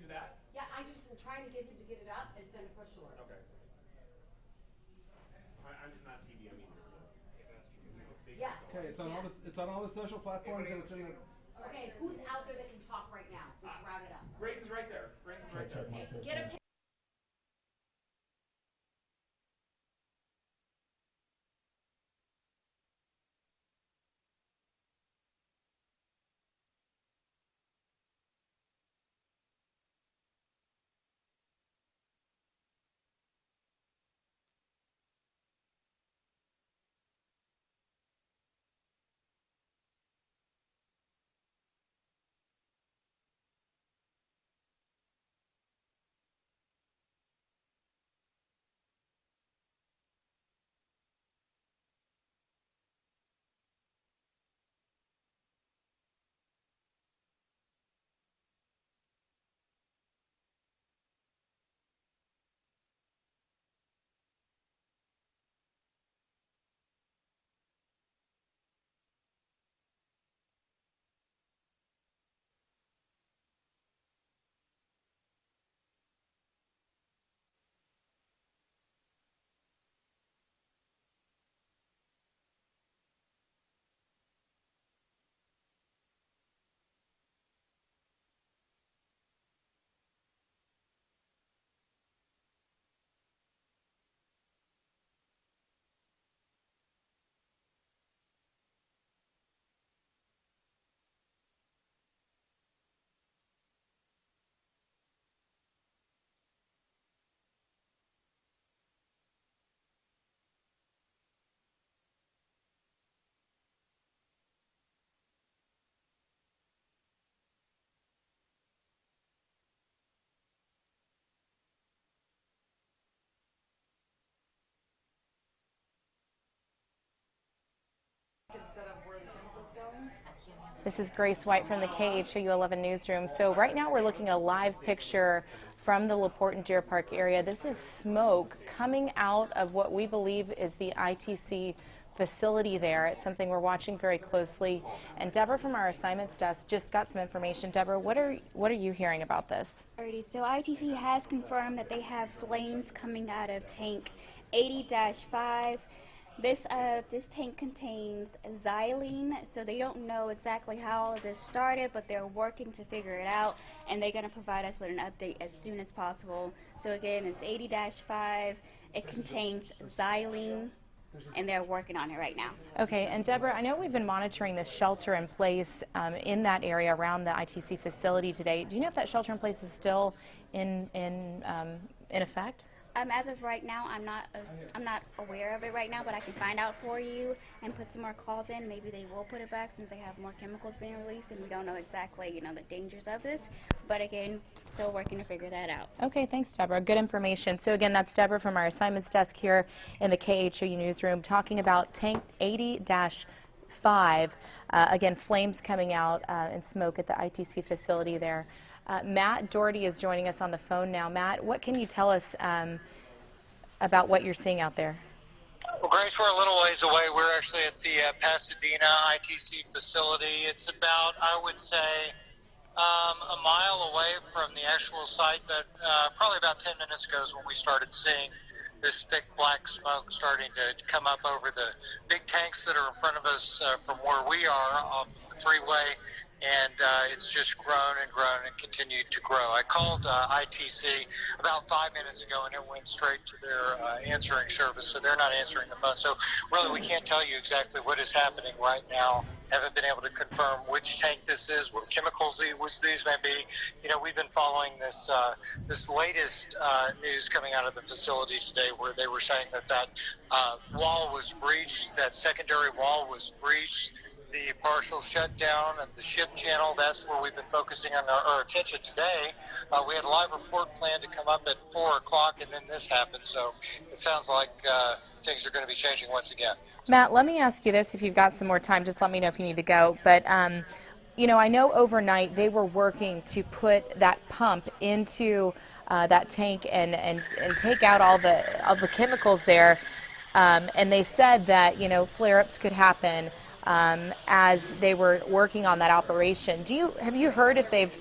do that? Yeah, I just am trying to get him to get it up and send a push alert. Okay. I'm not TV. I mean this. Yes. Okay, it's on all the social platforms and it's in the. Okay, who's out there that can talk right now? Let's round it up. Grace is right there. Grace is right there. Okay, get a. This is Grace White from the KHOU 11 Newsroom. So right now we're looking at a live picture from the LaPorte and Deer Park area. This is smoke coming out of what we believe is the ITC facility there. It's something we're watching very closely. And Deborah from our assignments desk just got some information. Deborah, what are you hearing about this? Alrighty, so ITC has confirmed that they have flames coming out of tank 80-5. This tank contains xylene, so they don't know exactly how all of this started, but they're working to figure it out, and they're going to provide us with an update as soon as possible. So again, it's 80-5. It contains xylene, and they're working on it right now. Okay, and Deborah, I know we've been monitoring this shelter in place in that area around the ITC facility today. Do you know if that shelter in place is still in effect? As of right now, I'm not aware of it right now, but I can find out for you and put some more calls in. Maybe they will put it back since they have more chemicals being released, and we don't know exactly, the dangers of this. But again, still working to figure that out. Okay, thanks, Deborah. Good information. So again, that's Deborah from our assignments desk here in the KHOU newsroom talking about tank 80-5. Again, flames coming out and smoke at the ITC facility there. Matt Doherty is joining us on the phone now. Matt, what can you tell us about what you're seeing out there? Well, Grace, we're a little ways away. We're actually at the Pasadena ITC facility. It's about, I would say, a mile away from the actual site, but probably about 10 minutes ago is when we started seeing this thick black smoke starting to come up over the big tanks that are in front of us from where we are off the freeway. And it's just grown and grown and continued to grow. I called ITC about 5 minutes ago, and it went straight to their answering service, so they're not answering the phone. So really, we can't tell you exactly what is happening right now. Haven't been able to confirm which tank this is, what chemicals these may be. We've been following this latest news coming out of the facility today, where they were saying that wall was breached, that secondary wall was breached. The partial shutdown of the ship channel, that's where we've been focusing on our attention today. We had a live report planned to come up at 4 o'clock, and then this happened. So it sounds like things are going to be changing once again. Matt, let me ask you this. If you've got some more time, just let me know if you need to go. But, I know overnight they were working to put that pump into that tank and take out all the chemicals there. And they said that, flare-ups could happen. as they were working on that operation. Have you heard if they've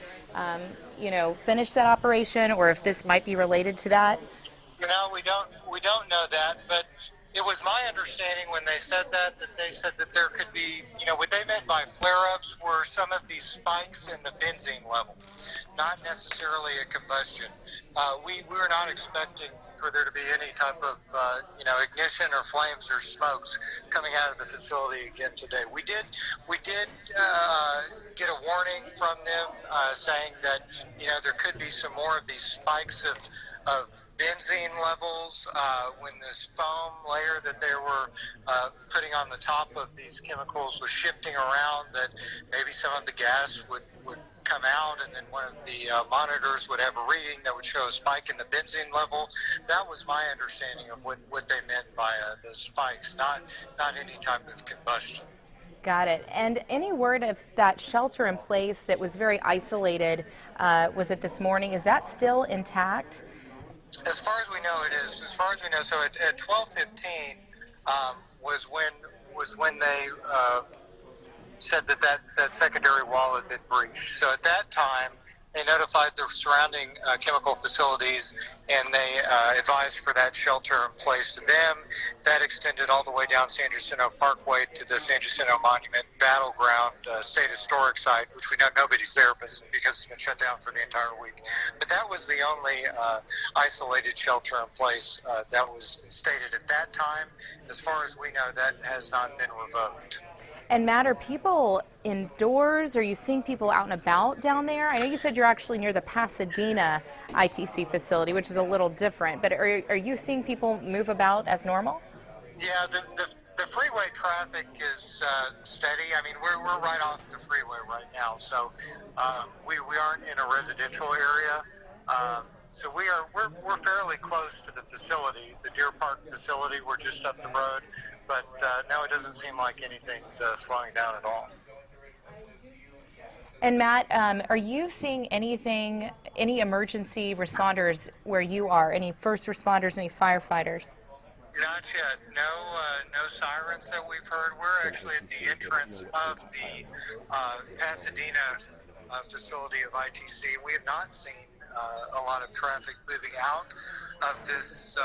finished that operation, or if this might be related to that? We don't know that, but it was my understanding when they said that they said that there could be, what they meant by flare-ups were some of these spikes in the benzene level, not necessarily a combustion. We were not expecting for there to be any type of, ignition or flames or smokes coming out of the facility again today. We did get a warning from them saying that, there could be some more of these spikes of benzene levels when this foam layer that they were putting on the top of these chemicals was shifting around, that maybe some of the gas would come out, and then one of the monitors would have a reading that would show a spike in the benzene level. That was my understanding of what they meant by the spikes, not any type of combustion. Got it. And any word of that shelter in place that was very isolated, was it this morning? Is that still intact? As far as we know, it is. As far as we know, so at 12:15 was when they said that secondary wall had been breached. So at that time, they notified the surrounding chemical facilities, and they advised for that shelter in place to them. That extended all the way down San Jacinto Parkway to the San Jacinto Monument Battleground State Historic Site, which we know nobody's there because it's been shut down for the entire week. But that was the only isolated shelter in place that was stated at that time. As far as we know, that has not been revoked. And Matt, are people indoors? Are you seeing people out and about down there? I know you said you're actually near the Pasadena ITC facility, which is a little different, but are you seeing people move about as normal? Yeah, the freeway traffic is steady. I mean, we're right off the freeway right now, so we aren't in a residential area. So we're fairly close to the facility, the Deer Park facility. We're just up the road, but no, it doesn't seem like anything's slowing down at all. And Matt, are you seeing any emergency responders where you are? Any first responders, any firefighters? Not yet. No sirens that we've heard. We're actually at the entrance of the Pasadena facility of ITC. We have not seen a lot of traffic moving out of this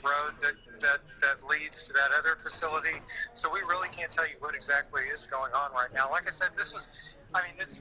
road that leads to that other facility. So we really can't tell you what exactly is going on right now. Like I said,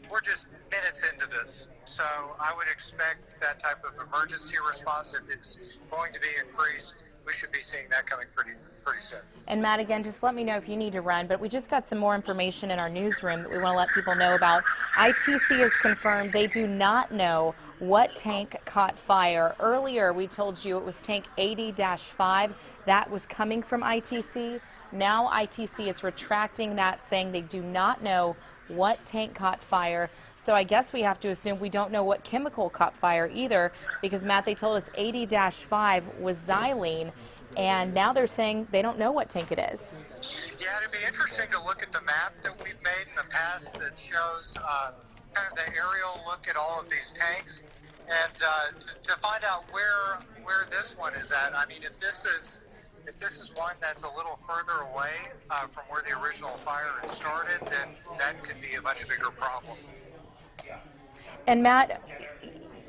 we're just minutes into this. So I would expect that type of emergency response, if it's going to be increased, we should be seeing that coming pretty soon. And Matt, again, just let me know if you need to run, but we just got some more information in our newsroom that we want to let people know about. ITC has confirmed they do not know what tank caught fire. Earlier, we told you it was tank 80-5. That was coming from ITC. Now ITC is retracting that, saying they do not know what tank caught fire. So I guess we have to assume we don't know what chemical caught fire either, because, Matt, they told us 80-5 was xylene, and now they're saying they don't know what tank it is. Yeah, it'd be interesting to look at the map that we've made in the past that shows kind of the aerial look at all of these tanks, and to find out where this one is at. I mean, if this is one that's a little further away from where the original fire had started, then that could be a much bigger problem. And Matt,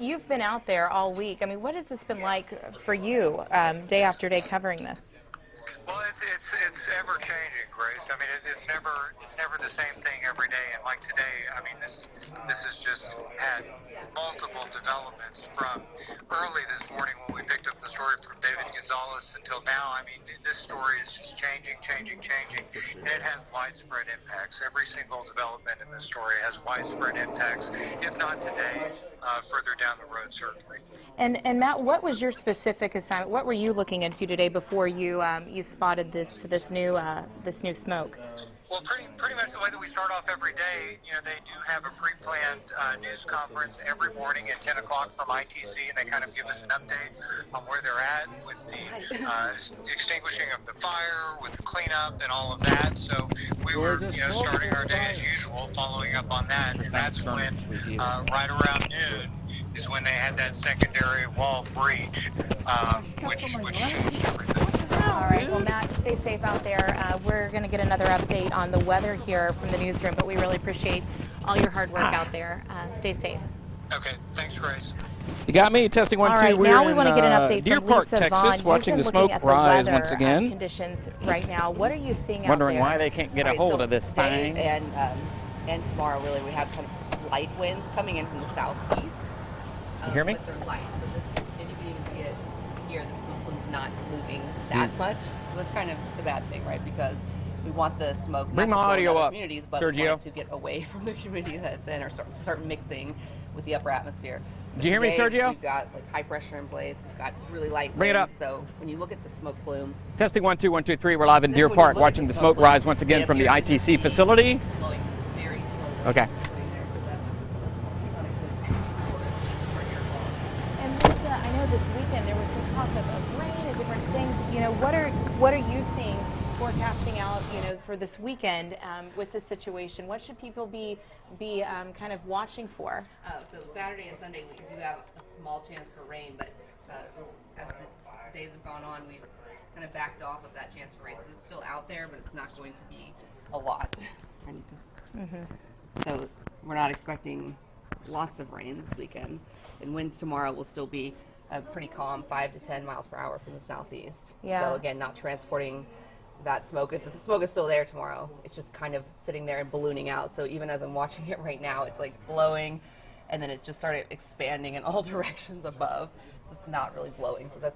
you've been out there all week. I mean, what has this been like for you, day after day covering this? Well, it's ever changing, Grace. I mean, it's never the same thing every day. And like today, I mean, this has just had multiple developments from early this morning when we picked up the story from David Gonzalez until now. I mean, this story is just changing, and it has widespread impacts. Every single development in this story has widespread impacts, if not today, further down the road, certainly. And Matt, what was your specific assignment? What were you looking into today before you you spotted this new smoke? Well, pretty much the way that we start off every day, they do have a pre-planned news conference every morning at 10 o'clock from ITC, and they kind of give us an update on where they're at with the extinguishing of the fire, with the cleanup, and all of that. So we were, starting our day as usual, following up on that, and that's when, right around noon, is when they had that secondary wall breach, which changed everything. All right, well, Matt, stay safe out there. We're going to get another update on the weather here from the newsroom, but we really appreciate all your hard work out there. Stay safe. Okay, thanks, Grace. You got me. Testing 1 2. All right, We're now we in want to get an update Deer from Park, Lisa Texas, Vaughn. You've watching been the looking smoke at the rise weather, once again. Conditions right now. What are you seeing Wondering out there? why they can't get a Right, hold so of this today thing. and tomorrow, really, we have kind of light winds coming in from the southeast. You hear me? But they're light, so this, and you can even see it here. The smoke plume's not moving that much, so that's kind of it's a bad thing, right? Because we want the smoke Bring not my to go audio in other up, communities, but we Sergio. want it to get away from the community that it's in, or start mixing with the upper atmosphere. Did you hear me, Today, Sergio? We've got like high pressure in place. We've got really light Bring it winds. up. So when you look at the smoke plume, Testing 1 2 1 2 3. We're live in Then Deer when you Park, look at watching the the smoke smoke rise plume, once again it from the appears to ITC be facility. blowing very slowly. Okay. Sitting there, so that's not a good for air quality. And Lisa, I know this weekend there was some talk of rain and different things. You know, what are you seeing forecasting out? You know, for this weekend with this situation, what should people be kind of watching for? So Saturday and Sunday we do have a small chance for rain, but as the days have gone on, we've kind of backed off of that chance for rain. So it's still out there, but it's not going to be a lot. I need this. So we're not expecting lots of rain this weekend, and winds tomorrow will still be pretty calm, 5 to 10 miles per hour from the southeast. Yeah. So again, not transporting that smoke. If the smoke is still there tomorrow, it's just kind of sitting there and ballooning out. So even as I'm watching it right now, it's like blowing, and then it just started expanding in all directions above. So it's not really blowing. So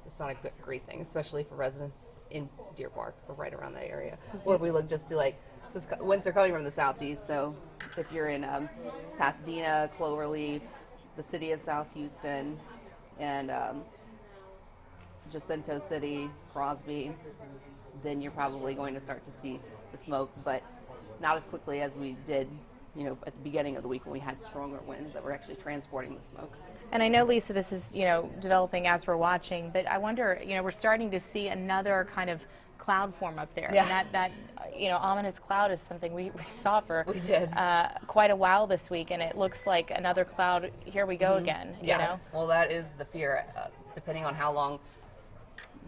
it's not a great thing, especially for residents in Deer Park or right around that area. Or if we look just to like, winds are coming from the southeast. So if you're in Pasadena, Cloverleaf, the city of South Houston, and Jacinto City, Crosby, then you're probably going to start to see the smoke, but not as quickly as we did, you know, at the beginning of the week when we had stronger winds that were actually transporting the smoke. And I know, Lisa, this is, you know, developing as we're watching, but I wonder, you know, we're starting to see another kind of cloud form up there. Yeah. And that you know, ominous cloud is something we saw for We did. Quite a while this week, and it looks like another cloud, here we go again, Yeah. you know? Well, that is the fear. Depending on how long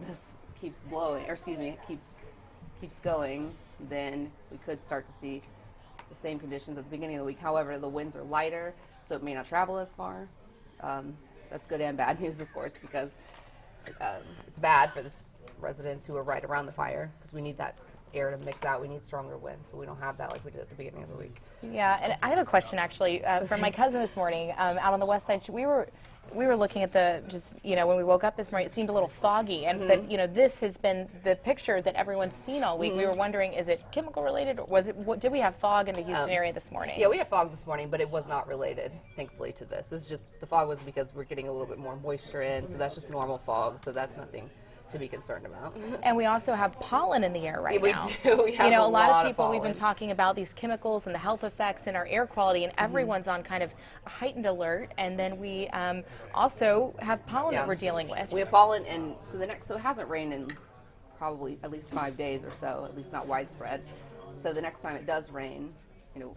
this keeps blowing, or excuse me, keeps going, then we could start to see the same conditions at the beginning of the week. However, the winds are lighter, so it may not travel as far. That's good and bad news, of course, because it's bad for the residents who are right around the fire, because we need that air to mix out. We need stronger winds, but we don't have that like we did at the beginning of the week. Yeah, and I have a question actually from my cousin this morning out on the west side. We were looking at the, just, you know, when we woke up this morning, it seemed a little foggy, and but you know, this has been the picture that everyone's seen all week. We were wondering, is it chemical related, or was it? Did we have fog in the Houston area this morning? Yeah, we had fog this morning, but it was not related, thankfully, to this. This is just, the fog was because we're getting a little bit more moisture in, so that's just normal fog, so that's nothing to be concerned about. And we also have pollen in the air right We now. do. We have you know, a lot of of people, we've been pollen. talking about these chemicals and the health effects and our air quality, and everyone's on kind of a heightened alert. And then we also have pollen that we're dealing with. We have pollen, and so it hasn't rained in probably at least 5 days or so, at least not widespread. So the next time it does rain, you know,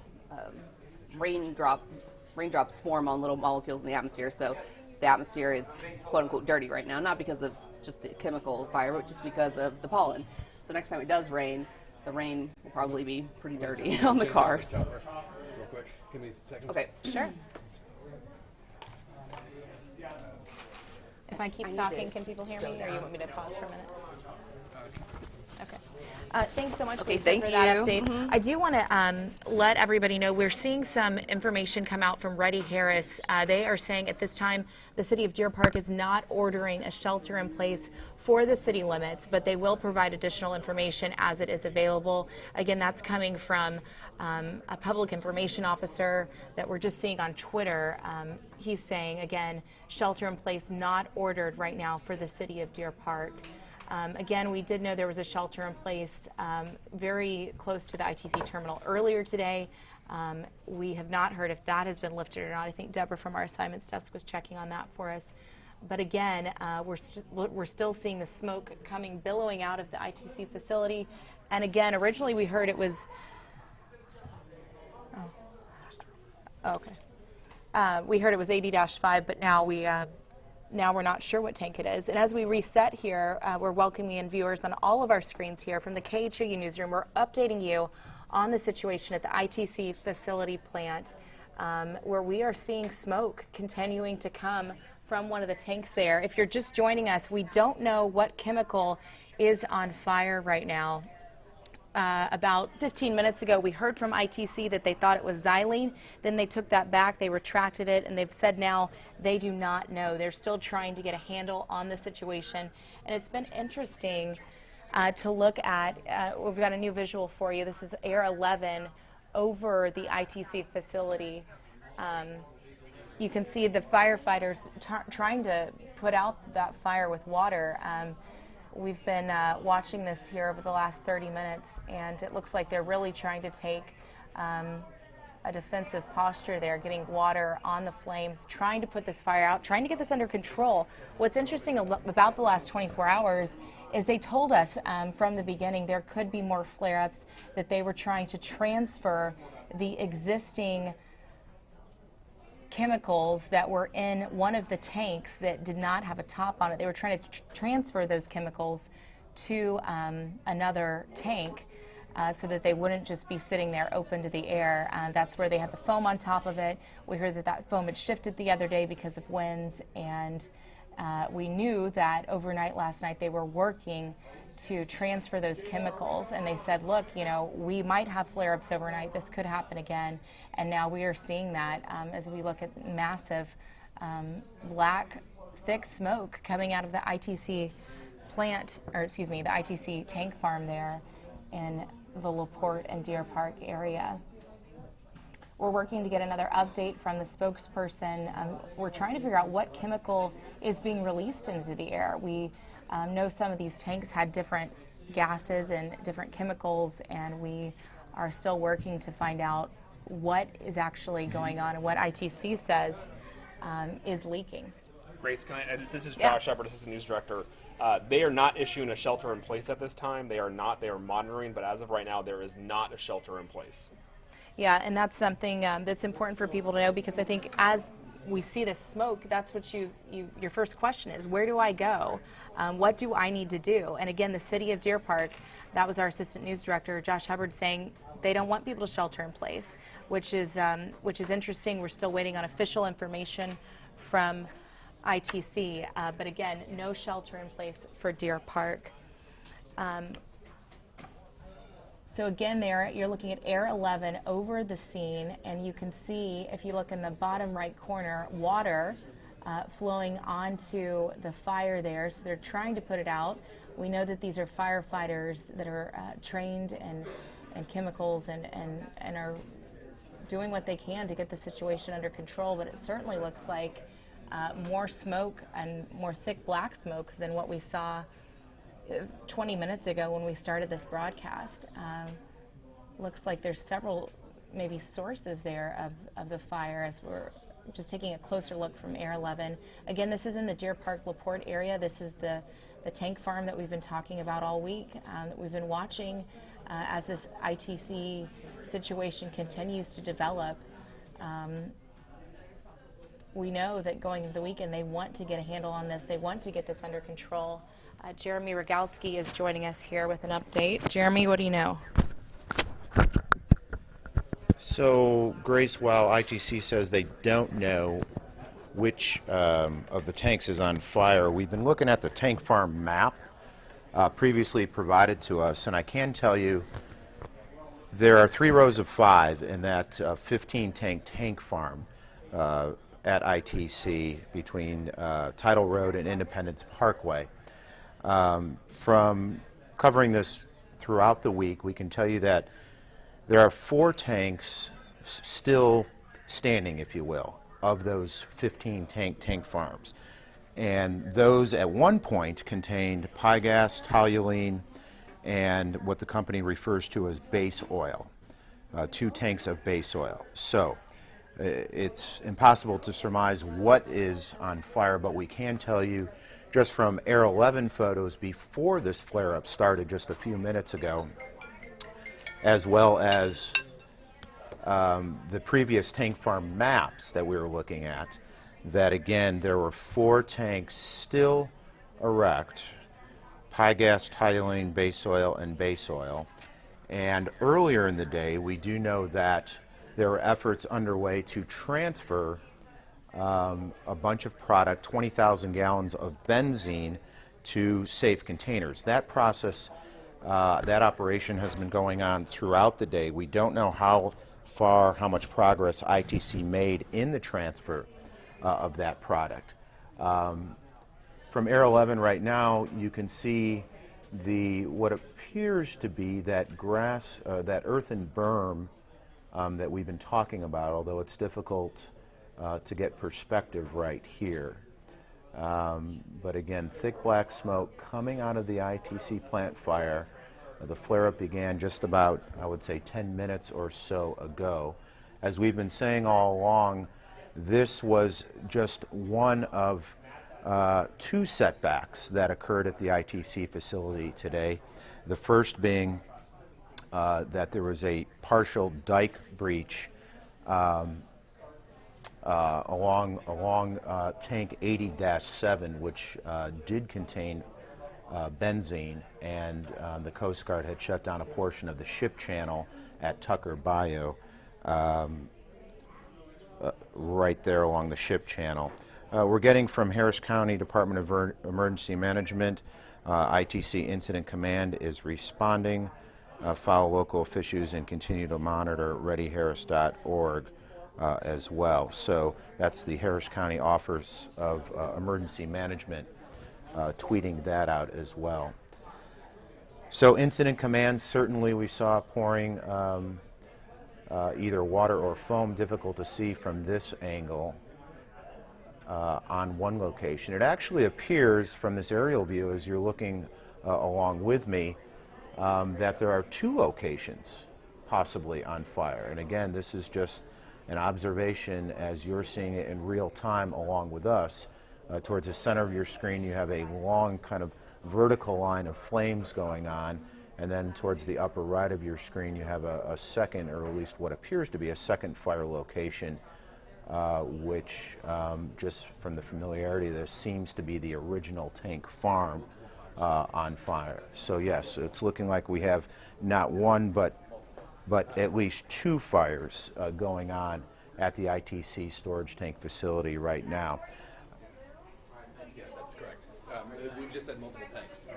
raindrops form on little molecules in the atmosphere. So the atmosphere is quote unquote dirty right now, not because of just the chemical fire, but just because of the pollen. So next time it does rain, the rain will probably be pretty dirty on the cars. Real quick, give me a second. Okay. Sure. If I keep I need talking, to can people hear go me, or you down. want me to pause for a minute? Okay. Thanks so much, Okay, Lisa, thank for that you. update. I do want to let everybody know we're seeing some information come out from Reddy Harris. They are saying at this time the city of Deer Park is not ordering a shelter in place for the city limits, but they will provide additional information as it is available. Again, that's coming from a public information officer that we're just seeing on Twitter. He's saying, again, shelter in place not ordered right now for the city of Deer Park. Again, we did know there was a shelter in place very close to the ITC terminal earlier today. We have not heard if that has been lifted or not. I think Deborah from our assignments desk was checking on that for us. But again, we're still seeing the smoke billowing out of the ITC facility. And again, originally we heard it was, we heard it was 80-5, but now we now we're not sure what tank it is. And as we reset here, we're welcoming in viewers on all of our screens here from the KHOU Newsroom. We're updating you on the situation at the ITC facility plant, where we are seeing smoke continuing to come from one of the tanks there. If you're just joining us, we don't know what chemical is on fire right now. About 15 minutes ago, we heard from ITC that they thought it was xylene. Then they took that back, they retracted it, and they've said now they do not know. They're still trying to get a handle on the situation. And it's been interesting to look at. We've got a new visual for you. This is Air 11 over the ITC facility. You can see the firefighters trying to put out that fire with water. We've been watching this here over the last 30 minutes, and it looks like they're really trying to take a defensive posture there, getting water on the flames, trying to put this fire out, trying to get this under control. What's interesting about the last 24 hours is they told us from the beginning there could be more flare-ups, that they were trying to transfer the existing chemicals that were in one of the tanks that did not have a top on it. They were trying to transfer those chemicals to another tank so that they wouldn't just be sitting there open to the air. That's where they had the foam on top of it. We heard that that foam had shifted the other day because of winds, and we knew that overnight last night they were working to transfer those chemicals, and they said, look, you know, we might have flare-ups overnight, this could happen again. And now we are seeing that as we look at massive black thick smoke coming out of the ITC plant, or excuse me, the ITC tank farm there in the LaPorte and Deer Park area. We're working to get another update from the spokesperson. We're trying to figure out what chemical is being released into the air. We know some of these tanks had different gases and different chemicals, and we are still working to find out what is actually going on and what ITC says is leaking. Grace, this is Josh Hubbard, Assistant News Director. They are not issuing a shelter in place at this time. They are monitoring, but as of right now, there is not a shelter in place. Yeah, and that's something that's important for people to know, because I think as we see this smoke, that's what your first question is, where do I go? What do I need to do? And again, the city of Deer Park, that was our Assistant News Director, Josh Hubbard, saying they don't want people to shelter in place, which is interesting. We're still waiting on official information from ITC, but again, no shelter in place for Deer Park. So again, there you're looking at Air 11 over the scene, and you can see, if you look in the bottom right corner, water flowing onto the fire there. So they're trying to put it out. We know that these are firefighters that are trained in chemicals and are doing what they can to get the situation under control, but it certainly looks like more smoke and more thick black smoke than what we saw 20 minutes ago when we started this broadcast. Looks like there's several maybe sources there of the fire, as we're just taking a closer look from Air 11. Again, this is in the Deer Park LaPorte area. This is the tank farm that we've been talking about all week, that we've been watching as this ITC situation continues to develop. We know that going into the weekend, they want to get a handle on this. They want to get this under control. Jeremy Rogowski is joining us here with an update. Jeremy, what do you know? So, Grace, while ITC says they don't know which of the tanks is on fire, we've been looking at the tank farm map previously provided to us, and I can tell you there are 3 rows of 5 in that 15-tank farm at ITC between Title Road and Independence Parkway. From covering this throughout the week, we can tell you that there are 4 tanks still standing, if you will, of those 15-tank farms. And those at one point contained pygas, toluene, and what the company refers to as base oil, 2 tanks of base oil. So it's impossible to surmise what is on fire, but we can tell you just from Air 11 photos before this flare-up started just a few minutes ago, as well as the previous tank farm maps that we were looking at, that, again, there were 4 tanks still erect, gas, toluene, base oil, and base oil. And earlier in the day, we do know that there were efforts underway to transfer a bunch of product, 20,000 gallons of benzene, to safe containers. That process, that operation has been going on throughout the day. We don't know how much progress ITC made in the transfer of that product. From Air 11 right now, you can see what appears to be that grass, that earthen berm that we've been talking about, although it's difficult to get perspective right here. But again, thick black smoke coming out of the ITC plant fire. The flare-up began just about, I would say, 10 minutes or so ago. As we've been saying all along, this was just one of 2 setbacks that occurred at the ITC facility today. The first being that there was a partial dike breach along tank 80-7, which did contain benzene, and the Coast Guard had shut down a portion of the ship channel at Tucker Bayou, right there along the ship channel. We're getting from Harris County Department of Emergency Management, ITC Incident Command is responding. Follow local officials and continue to monitor readyharris.org as well. So that's the Harris County Office of Emergency Management tweeting that out as well. So Incident Command, certainly we saw pouring either water or foam, difficult to see from this angle on one location. It actually appears from this aerial view as you're looking along with me that there are 2 locations possibly on fire. And again, this is just an observation as you're seeing it in real time along with us. Towards the center of your screen, you have a long kind of vertical line of flames going on, and then towards the upper right of your screen, you have a second, or at least what appears to be a second fire location, which just from the familiarity of this seems to be the original tank farm on fire. So yes, it's looking like we have not one but at least 2 fires going on at the ITC storage tank facility right now. Yeah, that's correct. We just had multiple tanks.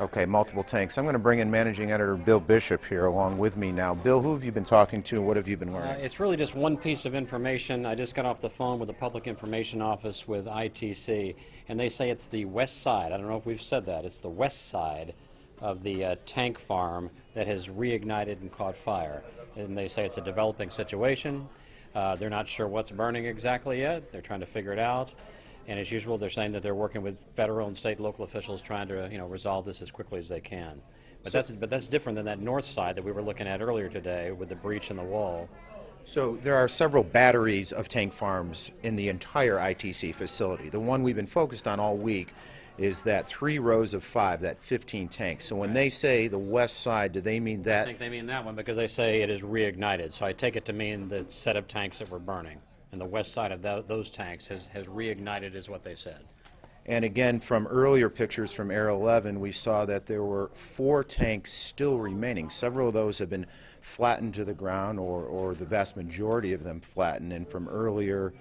Okay, multiple tanks. I'm going to bring in Managing Editor Bill Bishop here along with me now. Bill, who have you been talking to and what have you been learning? It's really just one piece of information. I just got off the phone with the Public Information Office with ITC, and they say it's the west side. I don't know if we've said that. It's the west side of the tank farm that has reignited and caught fire. And they say it's a developing situation. They're not sure what's burning exactly yet. They're trying to figure it out. And as usual, they're saying that they're working with federal and state local officials trying to, resolve this as quickly as they can. But that's different than that north side that we were looking at earlier today with the breach in the wall. So there are several batteries of tank farms in the entire ITC facility. The one we've been focused on all week is that 3 rows of 5, that 15 tanks. So when they say the west side, do they mean that? I think they mean that one because they say it is reignited. So I take it to mean the set of tanks that were burning. And the west side of those tanks has reignited is what they said. And again, from earlier pictures from Air 11, we saw that there were 4 tanks still remaining. Several of those have been flattened to the ground, or the vast majority of them flattened. And from earlier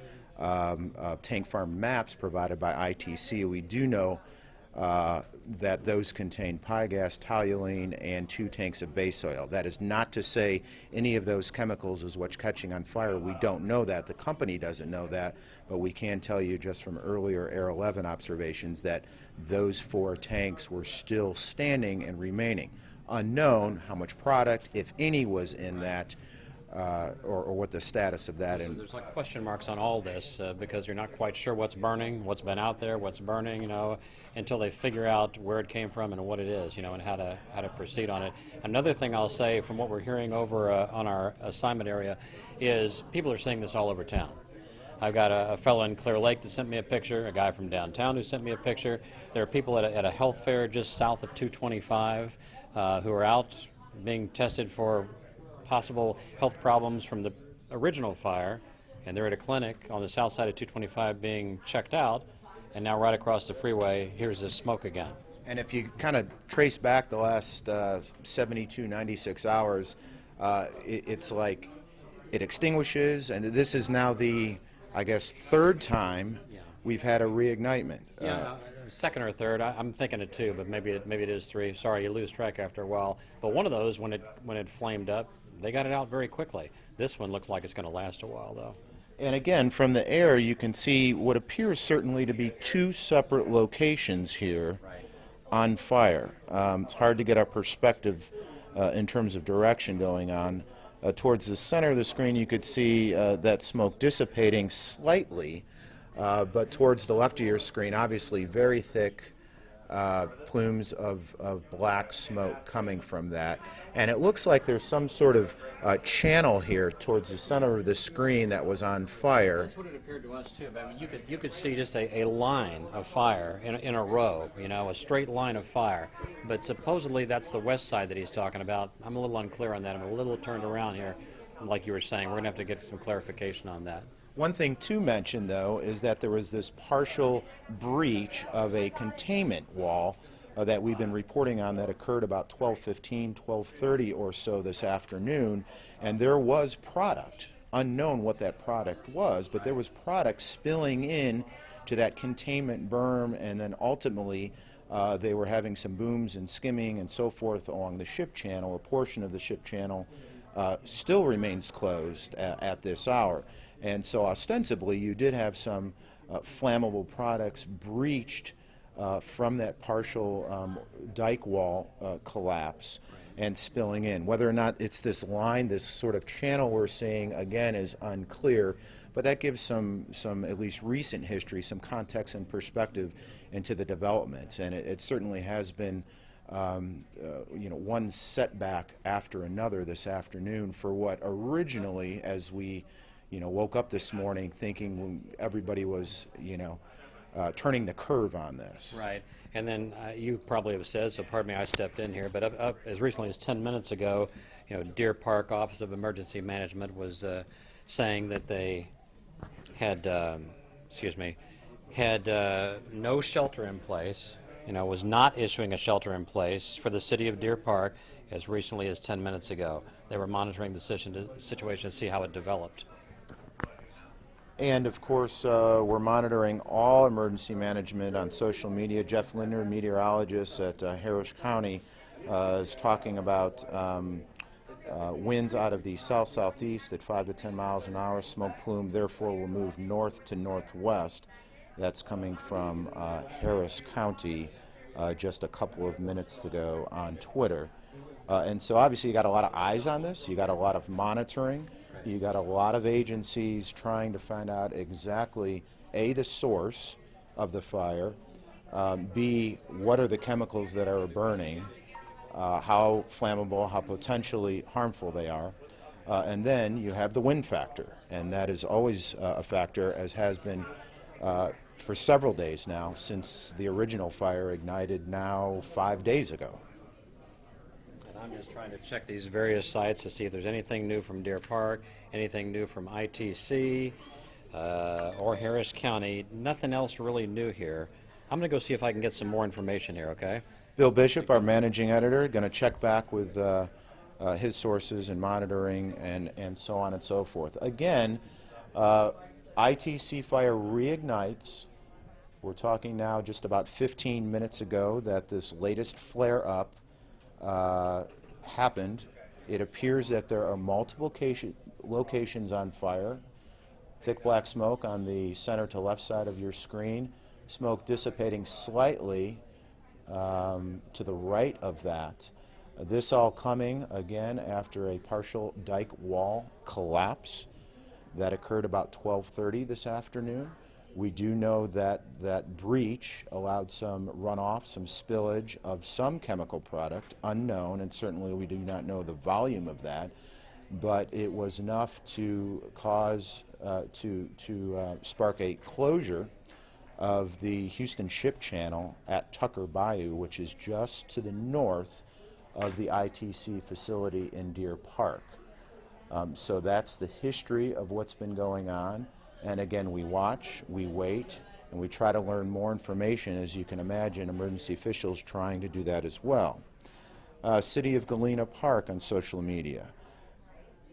tank farm maps provided by ITC, we do know that those contain gas, toluene, and 2 tanks of base oil. That is not to say any of those chemicals is what's catching on fire. We don't know that. The company doesn't know that, but we can tell you just from earlier Air 11 observations that those 4 tanks were still standing and remaining. Unknown how much product, if any, was in that, or what the status of that. There's like question marks on all this because you're not quite sure what's burning, what's been out there, what's burning, until they figure out where it came from and what it is, and how to proceed on it. Another thing I'll say from what we're hearing over on our assignment area is people are seeing this all over town. I've got a fellow in Clear Lake that sent me a picture, a guy from downtown who sent me a picture. There are people at a health fair just south of 225 who are out being tested for possible health problems from the original fire, and they're at a clinic on the south side of 225 being checked out, and now right across the freeway, here's this smoke again. And if you kind of trace back the last 72, 96 hours, it's like it extinguishes, and this is now the, I guess, third time we've had a reignitement. Second or third. I'm thinking of two, but maybe it is three. Sorry, you lose track after a while. But one of those, when it flamed up, they got it out very quickly. This one looks like it's going to last a while, though. And again, from the air, you can see what appears certainly to be two separate locations here on fire. It's hard to get our perspective in terms of direction going on. Towards the center of the screen, you could see that smoke dissipating slightly, but towards the left of your screen, obviously very thick plumes of black smoke coming from that. And it looks like there's some sort of channel here towards the center of the screen that was on fire. That's what it appeared to us too. But I mean, you could see just a line of fire in a row, a straight line of fire. But supposedly that's the west side that he's talking about. I'm a little unclear on that. I'm a little turned around here, like you were saying. We're going to have to get some clarification on that. One thing to mention, though, is that there was this partial breach of a containment wall that we've been reporting on that occurred about 12:15, 12:30 or so this afternoon, and there was product, unknown what that product was, but there was product spilling in to that containment berm, and then ultimately they were having some booms and skimming and so forth along the ship channel. A portion of the ship channel still remains closed at this hour. And so ostensibly you did have some flammable products breached from that partial dike wall collapse and spilling in. Whether or not it's this line, this sort of channel we're seeing, again, is unclear, but that gives some at least recent history, some context and perspective into the developments. And it certainly has been one setback after another this afternoon for what originally, as we woke up this morning thinking everybody was, turning the curve on this. Right. And then you probably have said, so pardon me, I stepped in here, but up as recently as 10 minutes ago, Deer Park Office of Emergency Management was saying that they had, no shelter in place, was not issuing a shelter in place for the city of Deer Park as recently as 10 minutes ago. They were monitoring the situation to see how it developed. And of course, we're monitoring all emergency management on social media. Jeff Linder, meteorologist at Harris County, is talking about winds out of the south-southeast at 5 to 10 miles an hour. Smoke plume, therefore, will move north to northwest. That's coming from Harris County just a couple of minutes ago on Twitter. And so obviously you got a lot of eyes on this. You got a lot of monitoring. You got a lot of agencies trying to find out exactly, A, the source of the fire, B, what are the chemicals that are burning, how flammable, how potentially harmful they are, and then you have the wind factor, and that is always a factor, as has been for several days now since the original fire ignited now 5 days ago. I'm just trying to check these various sites to see if there's anything new from Deer Park, anything new from ITC or Harris County. Nothing else really new here. I'm going to go see if I can get some more information here, okay? Bill Bishop, our managing editor, going to check back with his sources and monitoring and so on and so forth. Again, ITC fire reignites. We're talking now just about 15 minutes ago that this latest flare-up happened. It appears that there are multiple locations on fire. Thick black smoke on the center to left side of your screen. Smoke dissipating slightly to the right of that. This all coming again after a partial dike wall collapse that occurred about 12:30 this afternoon. We do know that that breach allowed some runoff, some spillage of some chemical product, unknown, and certainly we do not know the volume of that, but it was enough to cause, to spark a closure of the Houston Ship Channel at Tucker Bayou, which is just to the north of the ITC facility in Deer Park. So that's the history of what's been going on. And again, we watch, we wait, and we try to learn more information. As you can imagine, emergency officials trying to do that as well. City of Galena Park on social media.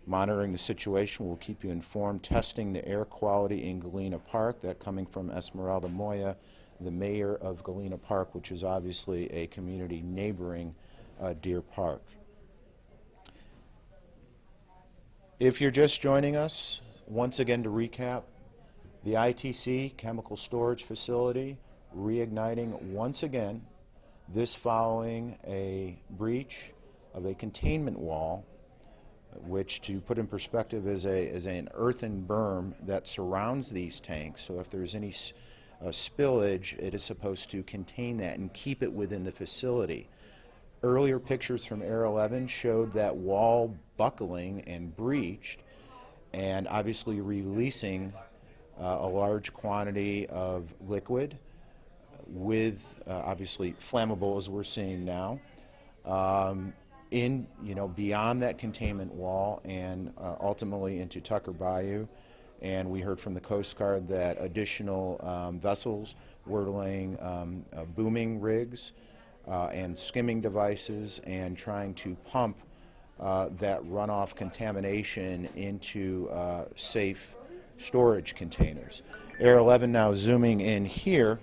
Monitoring the situation, we'll keep you informed. Testing the air quality in Galena Park, that coming from Esmeralda Moya, the mayor of Galena Park, which is obviously a community neighboring Deer Park. If you're just joining us, once again to recap, the ITC chemical storage facility reigniting once again, this following a breach of a containment wall, which, to put in perspective, is an earthen berm that surrounds these tanks. So if there's any spillage, it is supposed to contain that and keep it within the facility. Earlier pictures from Air 11 showed that wall buckling and breached, and obviously releasing a large quantity of liquid with obviously flammable, as we're seeing now. Beyond that containment wall and ultimately into Tucker Bayou. And we heard from the Coast Guard that additional vessels were laying booming rigs and skimming devices and trying to pump that runoff contamination into safe storage containers. Air 11 now zooming in here.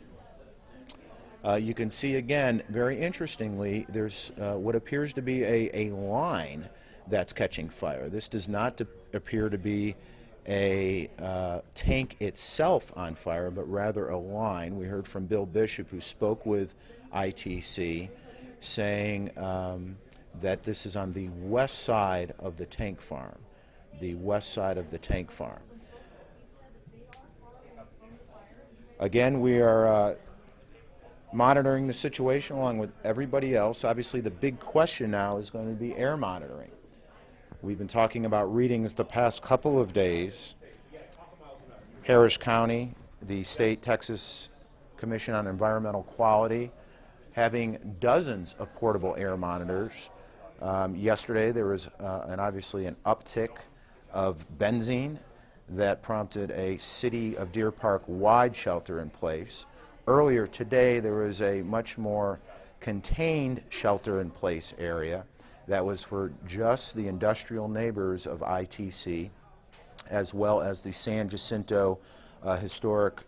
You can see again, very interestingly, there's what appears to be a line that's catching fire. This does not appear to be a tank itself on fire, but rather a line. We heard from Bill Bishop, who spoke with ITC, saying that this is on the west side of the tank farm. The west side of the tank farm. Again, we are monitoring the situation along with everybody else. Obviously, the big question now is going to be air monitoring. We've been talking about readings the past couple of days. Harris County, the state Texas Commission on Environmental Quality, having dozens of portable air monitors. Yesterday, there was obviously an uptick of benzene that prompted a City of Deer Park wide shelter in place. Earlier today, there was a much more contained shelter-in-place area that was for just the industrial neighbors of ITC, as well as the San Jacinto Historic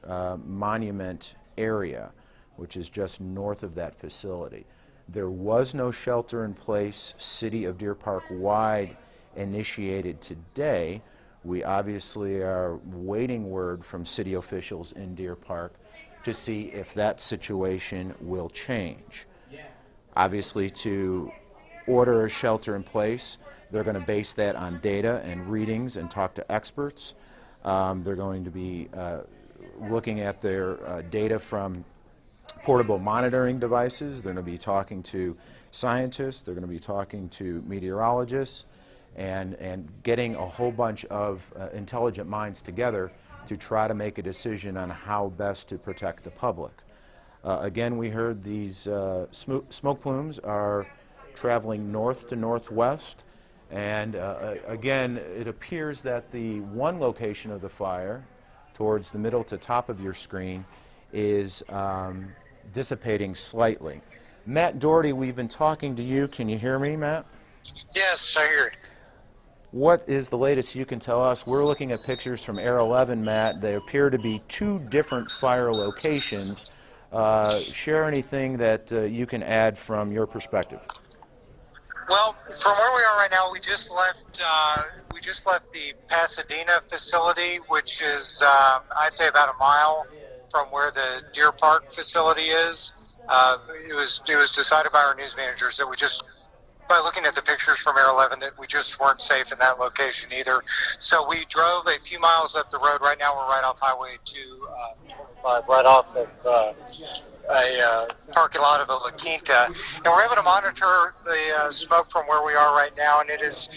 Monument area, which is just north of that facility. There was no shelter-in-place City of Deer Park wide initiated today. We obviously are waiting word from city officials in Deer Park to see if that situation will change. Obviously, to order a shelter in place, they're going to base that on data and readings and talk to experts. They're going to be looking at their data from portable monitoring devices. They're going to be talking to scientists. They're going to be talking to meteorologists and getting a whole bunch of intelligent minds together to try to make a decision on how best to protect the public. Again, we heard these smoke plumes are traveling north to northwest, and again, it appears that the one location of the fire, towards the middle to top of your screen, is dissipating slightly. Matt Doherty, we've been talking to you. Can you hear me, Matt? Yes, I hear you. What is the latest you can tell us? We're looking at pictures from Air 11, Matt. They appear to be two different fire locations. Share anything that you can add from your perspective. Well, from where we are right now, we just left the Pasadena facility, which is I'd say about a mile from where the Deer Park facility is. It was decided by our news managers that by looking at the pictures from Air 11, that we just weren't safe in that location either. So we drove a few miles up the road. Right now we're right off Highway 225, right off of a parking lot of a Laquinta. And we're able to monitor the smoke from where we are right now, and it is,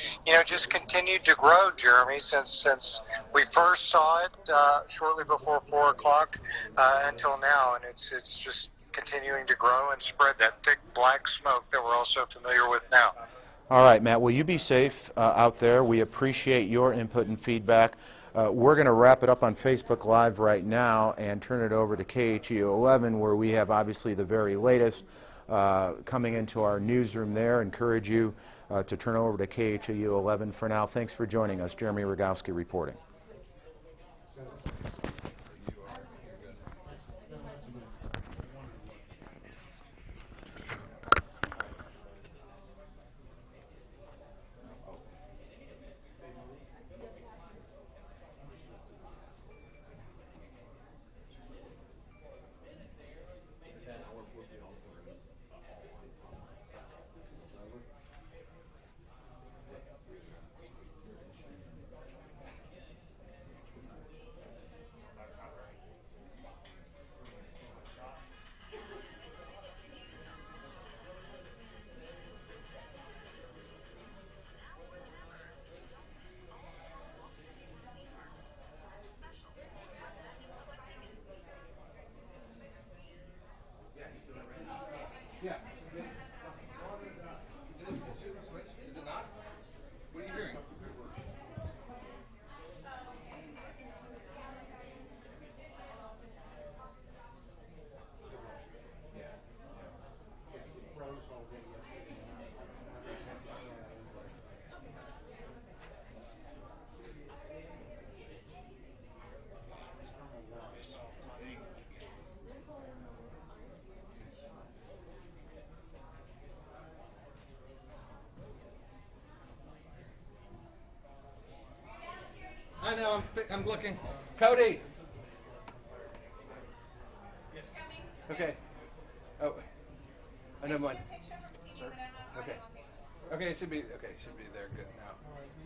just continued to grow, Jeremy, since we first saw it shortly before 4 o'clock until now, and it's just continuing to grow and spread that thick black smoke that we're all so familiar with now. All right, Matt, will you be safe out there? We appreciate your input and feedback. We're going to wrap it up on Facebook Live right now and turn it over to KHEU 11, where we have obviously the very latest coming into our newsroom there. Encourage you to turn over to KHEU 11 for now. Thanks for joining us. Jeremy Rogowski reporting. Yeah. Is it switch? Is it not? What are you hearing? I know, I'm looking. Cody! Yes. Okay. Oh, never mind. Okay. Okay, it should be there good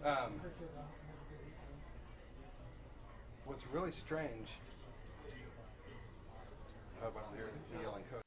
now. What's really strange, I hope I don't hear the yelling Cody.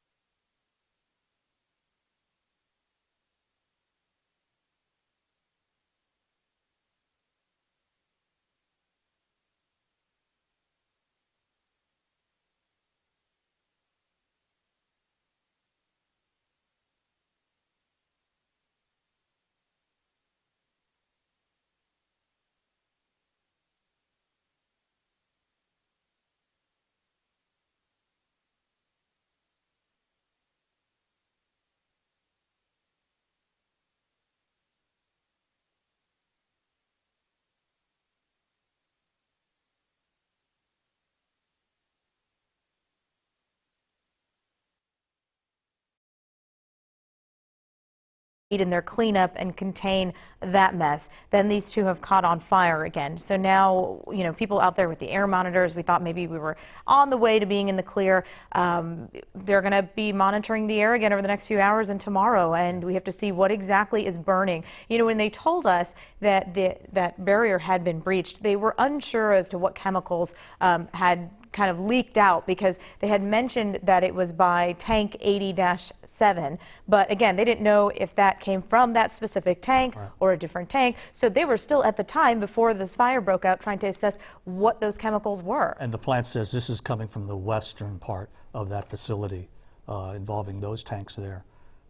in their cleanup and contain that mess. Then these two have caught on fire again. So now, you know, people out there with the air monitors, we thought maybe we were on the way to being in the clear. They're going to be monitoring the air again over the next few hours and tomorrow, and we have to see what exactly is burning. You know, when they told us that that barrier had been breached, they were unsure as to what chemicals had kind of leaked out, because they had mentioned that it was by tank 80-7, but again, they didn't know if that came from that specific tank or a different tank. So they were still, at the time before this fire broke out, trying to assess what those chemicals were. And the plant says this is coming from the western part of that facility, involving those tanks there.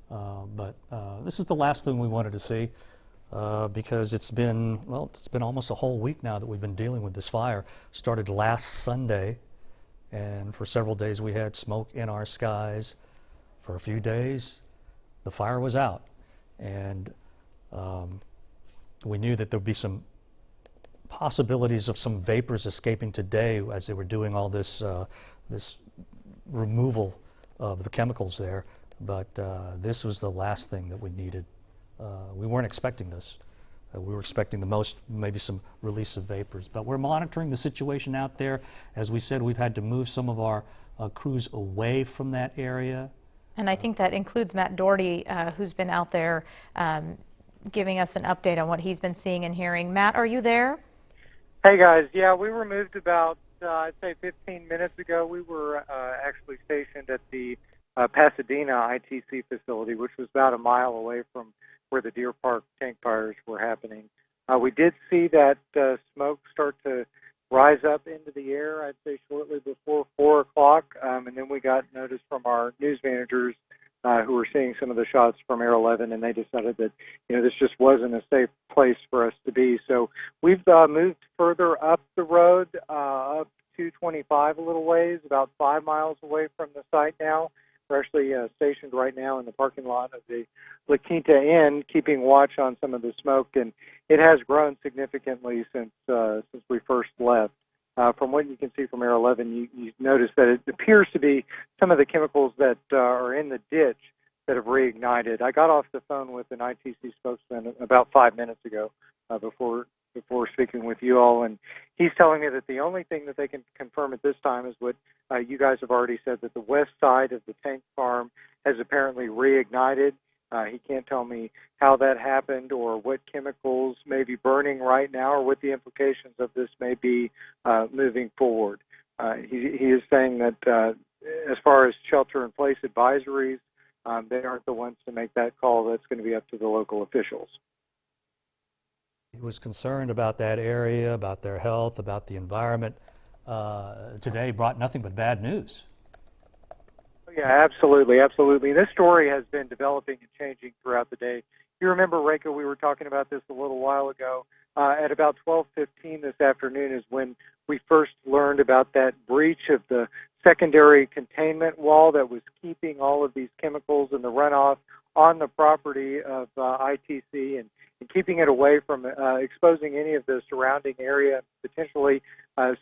But this is the last thing we wanted to see, because it's been almost a whole week now that we've been dealing with this fire. Started last Sunday, and for several days we had smoke in our skies. For a few days, the fire was out, and we knew that there would be some possibilities of some vapors escaping today as they were doing all this this removal of the chemicals there. But this was the last thing that we needed. We weren't expecting this. We were expecting the most, maybe some release of vapors. But we're monitoring the situation out there. As we said, we've had to move some of our crews away from that area. And I think that includes Matt Doherty, who's been out there giving us an update on what he's been seeing and hearing. Matt, are you there? Hey, guys. Yeah, we were moved about, I'd say 15 minutes ago. We were actually stationed at the Pasadena ITC facility, which was about a mile away from where the Deer Park tank fires were happening. We did see that smoke start to rise up into the air, I'd say shortly before 4 o'clock, and then we got notice from our news managers who were seeing some of the shots from Air 11, and they decided that, this just wasn't a safe place for us to be. So we've moved further up the road, up 225 a little ways, about 5 miles away from the site now. We're actually stationed right now in the parking lot of the Laquinta Inn, keeping watch on some of the smoke, and it has grown significantly since we first left. From what you can see from Air 11, you notice that it appears to be some of the chemicals that are in the ditch that have reignited. I got off the phone with an ITC spokesman about 5 minutes ago before speaking with you all, and he's telling me that the only thing that they can confirm at this time is what you guys have already said, that the west side of the tank farm has apparently reignited. He can't tell me how that happened or what chemicals may be burning right now or what the implications of this may be moving forward. He is saying that as far as shelter-in-place advisories, they aren't the ones to make that call. That's going to be up to the local officials. He was concerned about that area, about their health, about the environment. Today brought nothing but bad news. Yeah, absolutely. This story has been developing and changing throughout the day. You remember, Reiko, we were talking about this a little while ago. At about 12:15 this afternoon is when we first learned about that breach of the secondary containment wall that was keeping all of these chemicals and the runoff on the property of ITC and keeping it away from exposing any of the surrounding area, potentially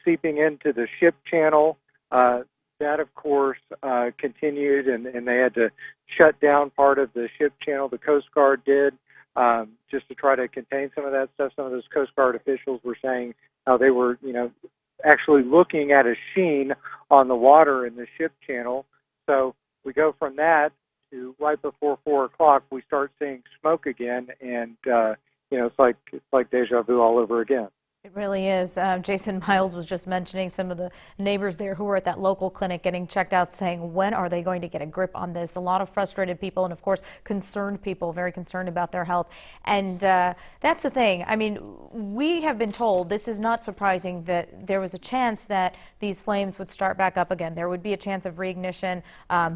seeping into the ship channel. That, of course, continued, and they had to shut down part of the ship channel. The Coast Guard did, just to try to contain some of that stuff. Some of those Coast Guard officials were saying how they were, actually looking at a sheen on the water in the ship channel. So we go from that to right before 4 o'clock, we start seeing smoke again, and it's like deja vu all over again. It really is. Jason Miles was just mentioning some of the neighbors there who were at that local clinic getting checked out, saying, when are they going to get a grip on this? A lot of frustrated people and, of course, concerned people, very concerned about their health. And that's the thing. I mean, we have been told, this is not surprising, that there was a chance that these flames would start back up again. There would be a chance of reignition.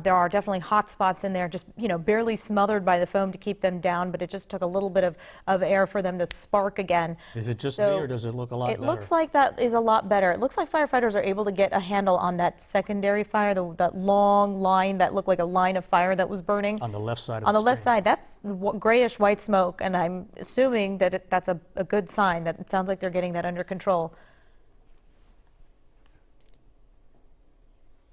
There are definitely hot spots in there, just, barely smothered by the foam to keep them down, but it just took a little bit of air for them to spark again. Is it just me, or does it look a lot better? It looks like that is a lot better. It looks like firefighters are able to get a handle on that secondary fire, that long line that looked like a line of fire that was burning. On the left side of On the the left side, that's grayish white smoke, and I'm assuming that that's a good sign, that it sounds like they're getting that under control.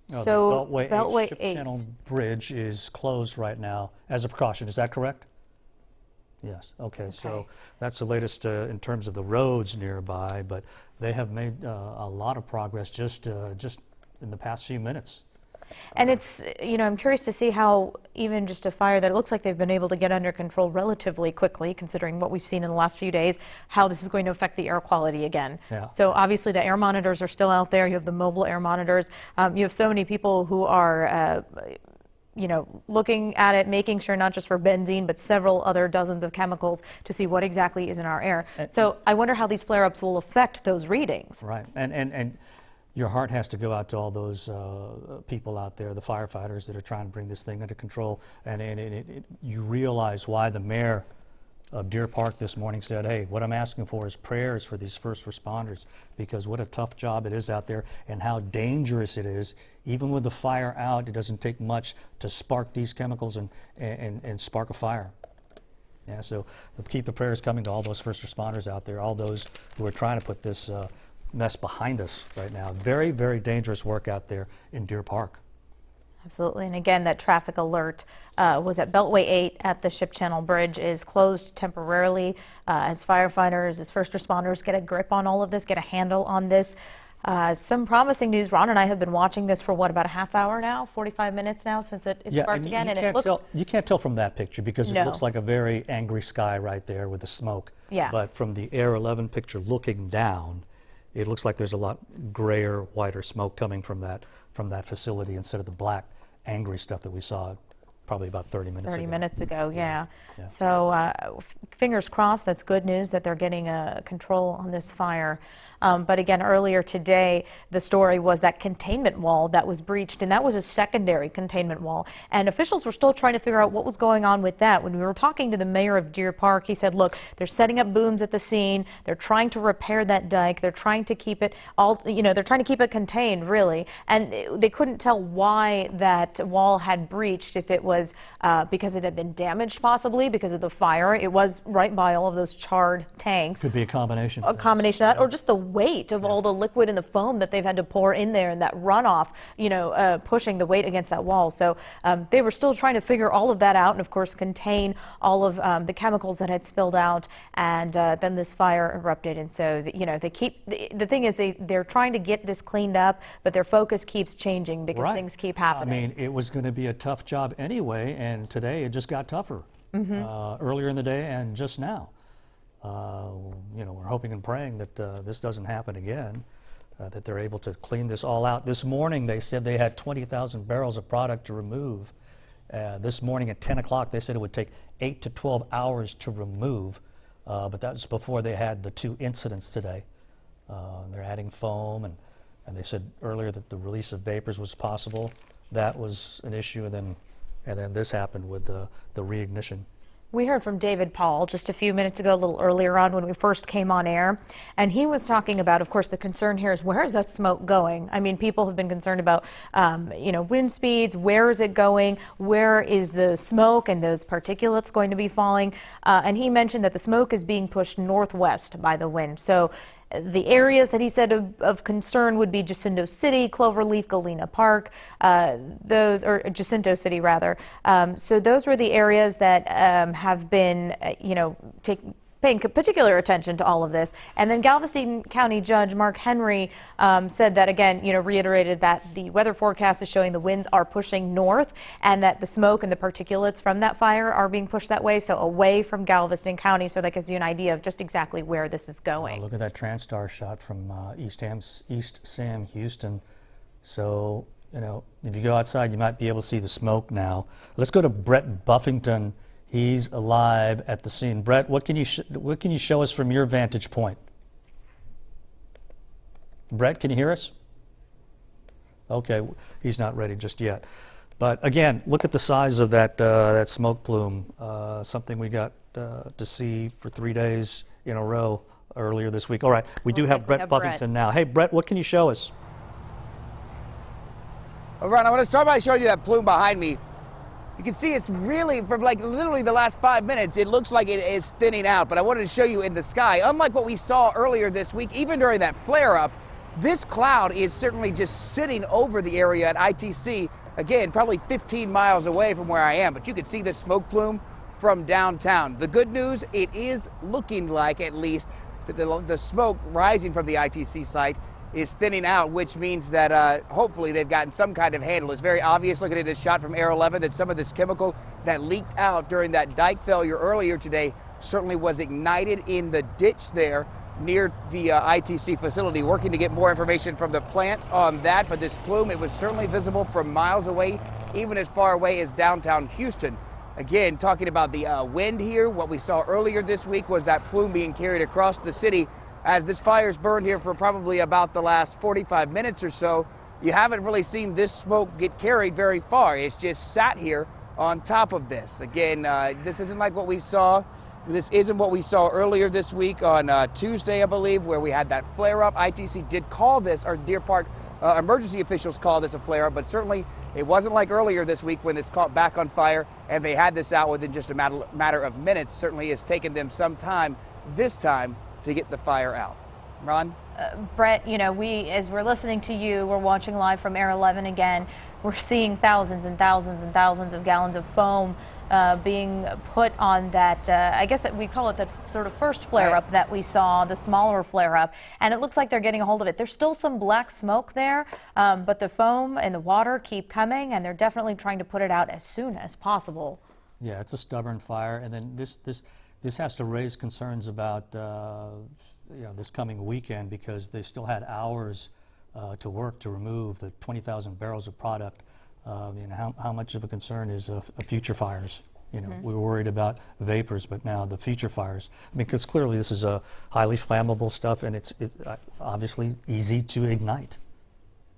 No, so the Beltway 8 Ship Channel Bridge is closed right now as a precaution. Is that correct? Yes. Okay. So that's the latest in terms of the roads nearby, but they have made a lot of progress just in the past few minutes. And it's, I'm curious to see how even just a fire that it looks like they've been able to get under control relatively quickly, considering what we've seen in the last few days, how this is going to affect the air quality again. Yeah. So obviously the air monitors are still out there. You have the mobile air monitors. You have so many people who are looking at it, making sure not just for benzene, but several other dozens of chemicals to see what exactly is in our air. So I wonder how these flare-ups will affect those readings. Right. And your heart has to go out to all those people out there, the firefighters that are trying to bring this thing under control. And you realize why the mayor of Deer Park this morning said, hey, what I'm asking for is prayers for these first responders, because what a tough job it is out there and how dangerous it is. Even with the fire out, it doesn't take much to spark these chemicals and spark a fire. Yeah, so keep the prayers coming to all those first responders out there, all those who are trying to put this mess behind us right now. Very, very dangerous work out there in Deer Park. Absolutely. And again, that traffic alert was at Beltway 8 at the Ship Channel Bridge is closed temporarily as firefighters, as first responders get a grip on all of this, get a handle on this. Some promising news. Ron and I have been watching this for about a half hour now, 45 minutes now since it sparked again. And it looks... You can't tell from that picture because it looks like a very angry sky right there with the smoke. Yeah. But from the Air 11 picture looking down, it looks like there's a lot grayer, whiter smoke coming from that facility instead of the black, angry stuff that we saw probably about 30 minutes 30 ago. minutes ago, yeah. Yeah. So fingers crossed, that's good news that they're getting control on this fire. But again, earlier today, the story was that containment wall that was breached, and that was a secondary containment wall. And officials were still trying to figure out what was going on with that. When we were talking to the mayor of Deer Park, he said, look, they're setting up booms at the scene. They're trying to repair that dike. They're trying to keep it all, they're trying to keep it contained, really. And they couldn't tell why that wall had breached, if it was because it had been damaged, possibly because of the fire. It was right by all of those charred tanks. Could be a combination. A combination of that, or just the weight of all the liquid and the foam that they've had to pour in there, and that runoff, pushing the weight against that wall. So they were still trying to figure all of that out, and of course contain all of the chemicals that had spilled out. And then this fire erupted, and so they keep. The thing is, they're trying to get this cleaned up, but their focus keeps changing because Right. things keep happening. I mean, it was going to be a tough job anyway, and today it just got tougher. Earlier in the day and just now. We're hoping and praying that this doesn't happen again, that they're able to clean this all out. This morning they said they had 20,000 barrels of product to remove. This morning at 10 o'clock they said it would take 8 to 12 hours to remove, but that was before they had the 2 incidents today. They're adding foam, and they said earlier that the release of vapors was possible. That was an issue, and then this happened with the reignition. We heard from David Paul just a few minutes ago, a little earlier on when we first came on air, and he was talking about, of course, the concern here is where is that smoke going? I mean, people have been concerned about, wind speeds. Where is it going? Where is the smoke and those particulates going to be falling? And he mentioned that the smoke is being pushed northwest by the wind. So the areas that he said of concern would be Jacinto City, Cloverleaf, Galena Park, Jacinto City rather. So those were the areas that have been, paying particular attention to all of this. And then Galveston County Judge Mark Henry said that again, reiterated that the weather forecast is showing the winds are pushing north, and that the smoke and the particulates from that fire are being pushed that way, so away from Galveston County. So that gives you an idea of just exactly where this is going. Look at that TransStar shot from East Sam, Houston. So, if you go outside, you might be able to see the smoke now. Let's go to Brett Buffington. He's alive at the scene. Brett, what can you show us from your vantage point? Brett, can you hear us? Okay, he's not ready just yet. But again, look at the size of that smoke plume. Something we got to see for 3 days in a row earlier this week. All right, we do have Brett Buffington now. Hey, Brett, what can you show us? All right, I'm going to start by showing you that plume behind me. You can see it's really, from literally the last 5 minutes, it looks like it is thinning out. But I wanted to show you in the sky, unlike what we saw earlier this week, even during that flare-up, this cloud is certainly just sitting over the area at ITC. Again, probably 15 miles away from where I am, but you can see the smoke plume from downtown. The good news, it is looking like, at least, that the smoke rising from the ITC site is thinning out, which means that hopefully they've gotten some kind of handle. It's very obvious looking at this shot from Air 11 that some of this chemical that leaked out during that dike failure earlier today certainly was ignited in the ditch there near the ITC facility. Working to get more information from the plant on that, but this plume, it was certainly visible from miles away, even as far away as downtown Houston. Again, talking about the wind here, what we saw earlier this week was that plume being carried across the city. As this fire's burned here for probably about the last 45 minutes or so, you haven't really seen this smoke get carried very far. It's just sat here on top of this. Again, this isn't like what we saw. This isn't what we saw earlier this week on Tuesday, I believe, where we had that flare-up. ITC did call this, or Deer Park emergency officials called this a flare-up, but certainly it wasn't like earlier this week when this caught back on fire and they had this out within just a matter of minutes. Certainly it's taken them some time this time to get the fire out. Ron? Brett, as we're listening to you, we're watching live from Air 11 again. We're seeing thousands and thousands and thousands of gallons of foam being put on that, I guess that we call it the sort of first flare-up that we saw, the smaller flare-up, and it looks like they're getting a hold of it. There's still some black smoke there, but the foam and the water keep coming, and they're definitely trying to put it out as soon as possible. Yeah, it's a stubborn fire, and then this has to raise concerns about this coming weekend, because they still had hours to work to remove the 20,000 barrels of product How much of a concern is future fires? We were worried about vapors, but now the future fires. Because clearly this is a highly flammable stuff, and it's obviously easy to ignite.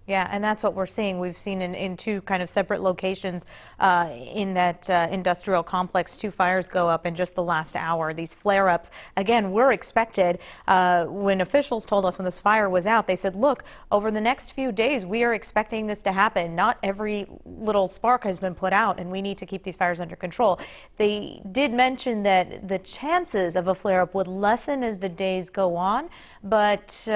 Yeah, and that's what we're seeing. We've seen in two kind of separate locations in that industrial complex, 2 fires go up in just the last hour. These flare-ups, again, were expected. When officials told us when this fire was out, they said, look, over the next few days, we are expecting this to happen. Not every little spark has been put out, and we need to keep these fires under control. They did mention that the chances of a flare-up would lessen as the days go on, but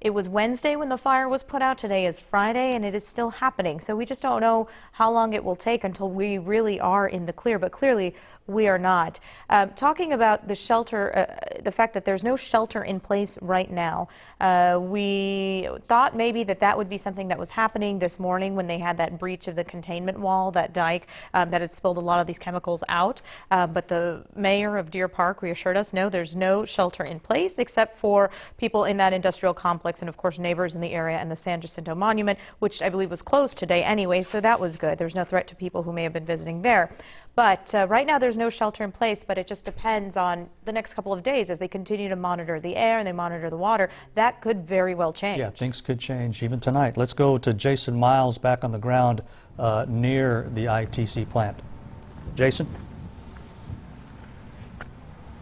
it was Wednesday when the fire was put out. Today is Friday, and it is still happening. So we just don't know how long it will take until we really are in the clear, but clearly we are not. Talking about the shelter, the fact that there's no shelter in place right now, we thought maybe that would be something that was happening this morning when they had that breach of the containment wall, that dike that had spilled a lot of these chemicals out. But the mayor of Deer Park reassured us, no, there's no shelter in place except for people in that industrial complex and, of course, neighbors in the area and the San Jacinto Monument, which I believe was closed today anyway, so that was good. There's no threat to people who may have been visiting there. But right now there's no shelter in place, but it just depends on the next couple of days as they continue to monitor the air and they monitor the water. That could very well change. Yeah, things could change even tonight. Let's go to Jason Miles back on the ground near the ITC plant. Jason?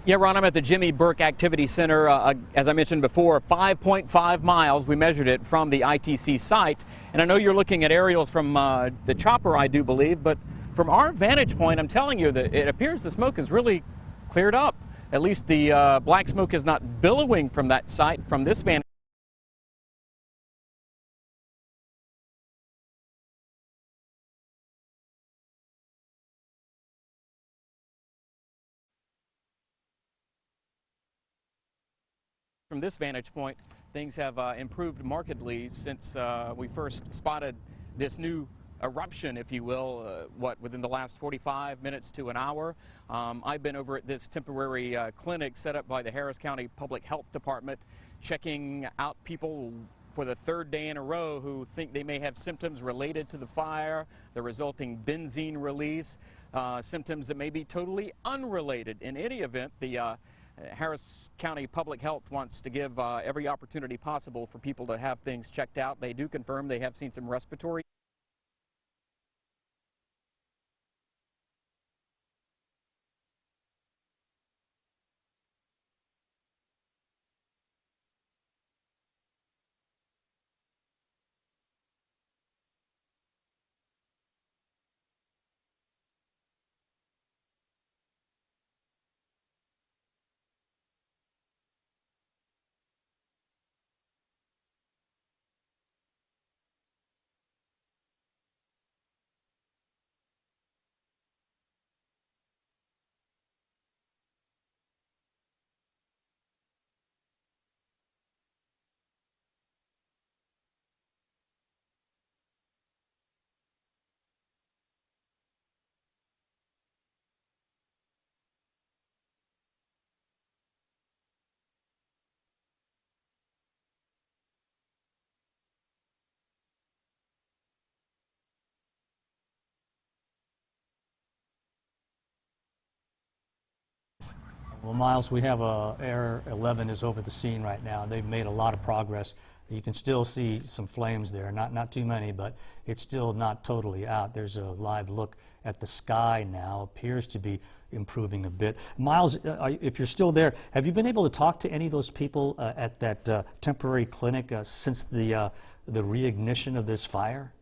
Yeah, Ron, I'm at the Jimmy Burke Activity Center. As I mentioned before, 5.5 miles, we measured it from the ITC site. And I know you're looking at aerials from the chopper, I do believe, but from our vantage point, I'm telling you that it appears the smoke is really cleared up. At least the black smoke is not billowing from that site from this vantage. From this vantage point, things have improved markedly since we first spotted this new eruption, if you will, within the last 45 minutes to an hour. I've been over at this temporary clinic set up by the Harris County Public Health Department, checking out people for the 3rd day in a row who think they may have symptoms related to the fire, the resulting benzene release, symptoms that may be totally unrelated. In any event, the Harris County Public Health wants to give every opportunity possible for people to have things checked out. They do confirm they have seen some respiratory. Well, Miles, we have Air 11 is over the scene right now. They've made a lot of progress. You can still see some flames there, not too many, but it's still not totally out. There's a live look at the sky now. Appears to be improving a bit. Miles, if you're still there, have you been able to talk to any of those people at that temporary clinic since the reignition of this fire?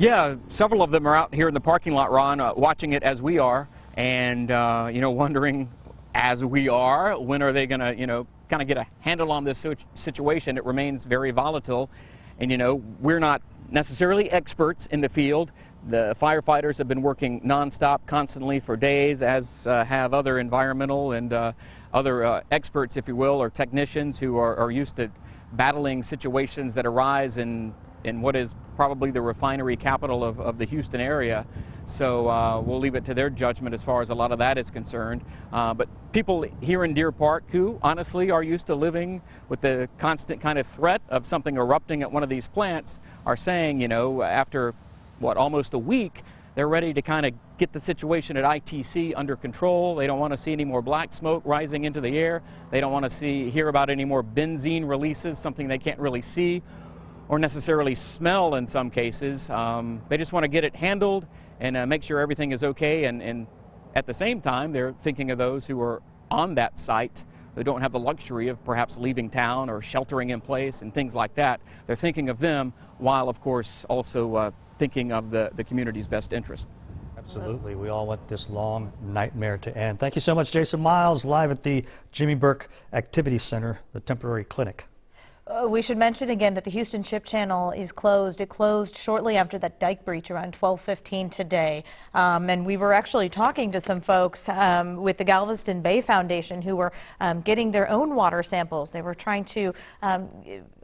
Yeah, several of them are out here in the parking lot, Ron, watching it as we are, and wondering, as we are, when are they going to, kind of get a handle on this situation. It remains very volatile, and we're not necessarily experts in the field. The firefighters have been working nonstop, constantly for days, as have other environmental and other experts, if you will, or technicians who are used to battling situations that arise in in what is probably the refinery capital of the Houston area. So we'll leave it to their judgment as far as a lot of that is concerned. But people here in Deer Park who honestly are used to living with the constant kind of threat of something erupting at one of these plants are saying, you know, after what, almost a week, they're ready to kind of get the situation at ITC under control. They don't want to see any more black smoke rising into the air. They don't want to hear about any more benzene releases, something they can't really see or necessarily smell in some cases. They just want to get it handled and make sure everything is okay. And at the same time, they're thinking of those who are on that site who don't have the luxury of perhaps leaving town or sheltering in place and things like that. They're thinking of them while, of course, also thinking of the community's best interest. Absolutely. We all want this long nightmare to end. Thank you so much, Jason Miles, live at the Jimmy Burke Activity Center, the temporary clinic. We should mention again that the Houston Ship Channel is closed. It closed shortly after that dike breach around 12:15 today. And we were actually talking to some folks with the Galveston Bay Foundation who were getting their own water samples. They were trying to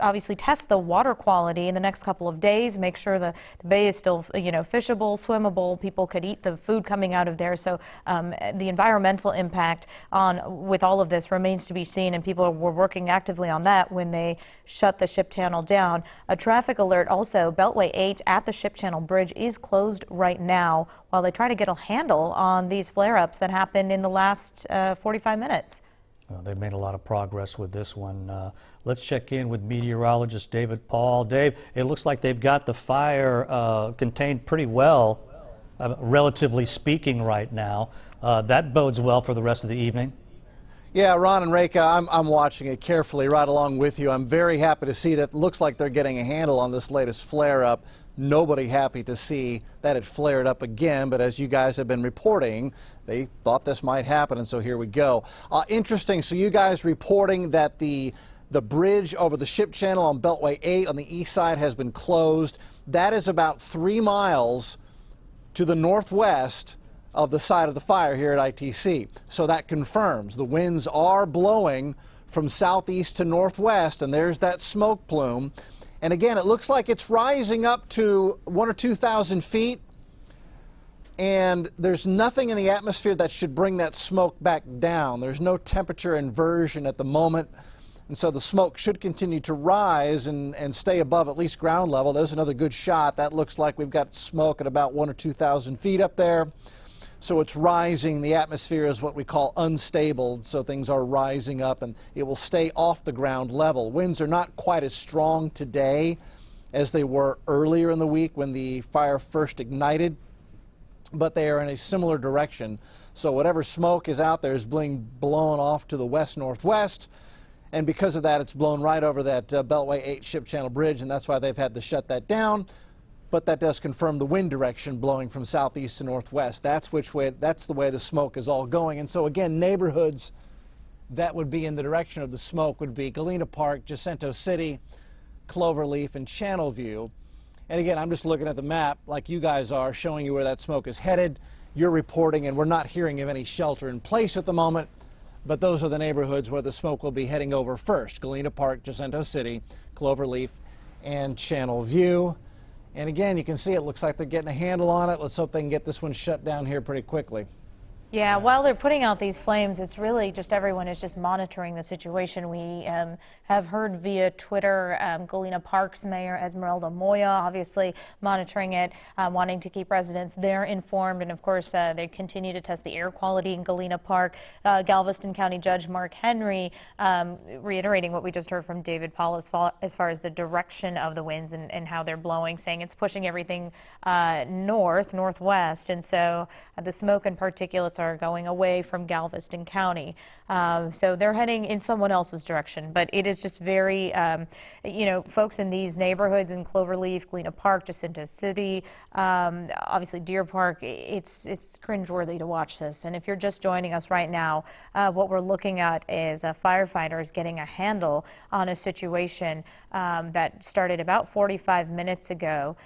obviously test the water quality in the next couple of days, make sure the bay is still, you know, fishable, swimmable, people could eat the food coming out of there. So the environmental impact with all of this remains to be seen, and people were working actively on that when they shut the ship channel down. A traffic alert also, Beltway 8 at the ship channel bridge is closed right now while they try to get a handle on these flare-ups that happened in the last 45 minutes. They've made a lot of progress with this one. Let's check in with meteorologist David Paul. Dave, it looks like they've got the fire contained pretty well, relatively speaking right now. That bodes well for the rest of the evening. Yeah, Ron and Reka, I'm watching it carefully right along with you. I'm very happy to see that it looks like they're getting a handle on this latest flare-up. Nobody happy to see that it flared up again, but as you guys have been reporting, they thought this might happen, and so here we go. Interesting, so you guys reporting that the bridge over the ship channel on Beltway 8 on the east side has been closed. That is about 3 miles to the northwest of the site of the fire here at ITC. So that confirms the winds are blowing from southeast to northwest, and there's that smoke plume. And again, it looks like it's rising up to 1,000 or 2,000 feet, and there's nothing in the atmosphere that should bring that smoke back down. There's no temperature inversion at the moment, and so the smoke should continue to rise and stay above at least ground level. There's another good shot. That looks like we've got smoke at about 1,000 or 2,000 feet up there. So it's rising. The atmosphere is what we call unstable, so things are rising up, and it will stay off the ground level. Winds are not quite as strong today as they were earlier in the week when the fire first ignited, but they are in a similar direction. So whatever smoke is out there is being blown off to the west-northwest, and because of that, it's blown right over that Beltway 8 ship channel bridge, and that's why they've had to shut that down. But that does confirm the wind direction blowing from southeast to northwest. That's the way the smoke is all going. And so again, neighborhoods that would be in the direction of the smoke would be Galena Park, Jacinto City, Cloverleaf, and Channelview. And again, I'm just looking at the map like you guys are, showing you where that smoke is headed. You're reporting, and we're not hearing of any shelter in place at the moment, but those are the neighborhoods where the smoke will be heading over first: Galena Park, Jacinto City, Cloverleaf, and Channelview. And again, you can see it looks like they're getting a handle on it. Let's hope they can get this one shut down here pretty quickly. Yeah, while they're putting out these flames, it's really just everyone is just monitoring the situation. We have heard via Twitter, Galena Park's Mayor Esmeralda Moya obviously monitoring it, wanting to keep residents there informed. And of course, they continue to test the air quality in Galena Park. Galveston County Judge Mark Henry reiterating what we just heard from David Paul as far as the direction of the winds and how they're blowing, saying it's pushing everything northwest. And so the smoke and particulates are going away from Galveston County. So they're heading in someone else's direction. But it is just very, you know, folks in these neighborhoods in Cloverleaf, Galena Park, Jacinto City, obviously Deer Park, it's cringeworthy to watch this. And if you're just joining us right now, what we're looking at is firefighters getting a handle on a situation that started about 45 minutes ago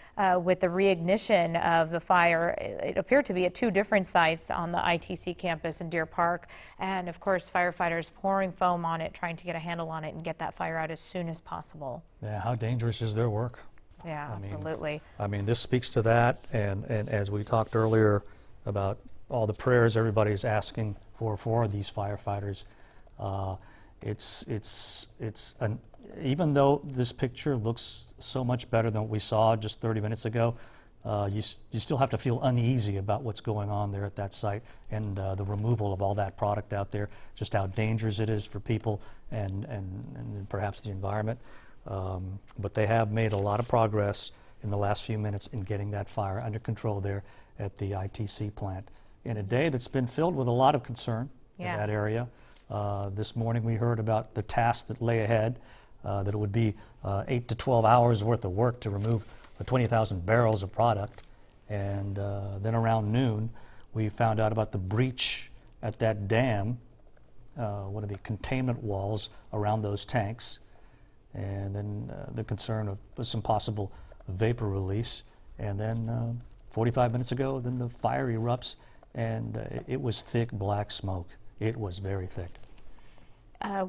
with the reignition of the fire. It appeared to be at 2 different sites on the ITC campus in Deer Park, and of course firefighters pouring foam on it, trying to get a handle on it and get that fire out as soon as possible. Yeah, how dangerous is their work? Yeah, absolutely. I mean, this speaks to that, and as we talked earlier about all the prayers everybody's asking for these firefighters, even though this picture looks so much better than what we saw just 30 minutes ago, you still have to feel uneasy about what's going on there at that site, and the removal of all that product out there, just how dangerous it is for people and perhaps the environment. But they have made a lot of progress in the last few minutes in getting that fire under control there at the ITC plant in a day that's been filled with a lot of concern in that area. This morning we heard about the tasks that lay ahead, that it would be 8 to 12 hours worth of work to remove 20,000 barrels of product. And then around noon we found out about the breach at that dam, one of the containment walls around those tanks, and then the concern of some possible vapor release. And then 45 minutes ago, then the fire erupts, and it was thick black smoke. It was very thick.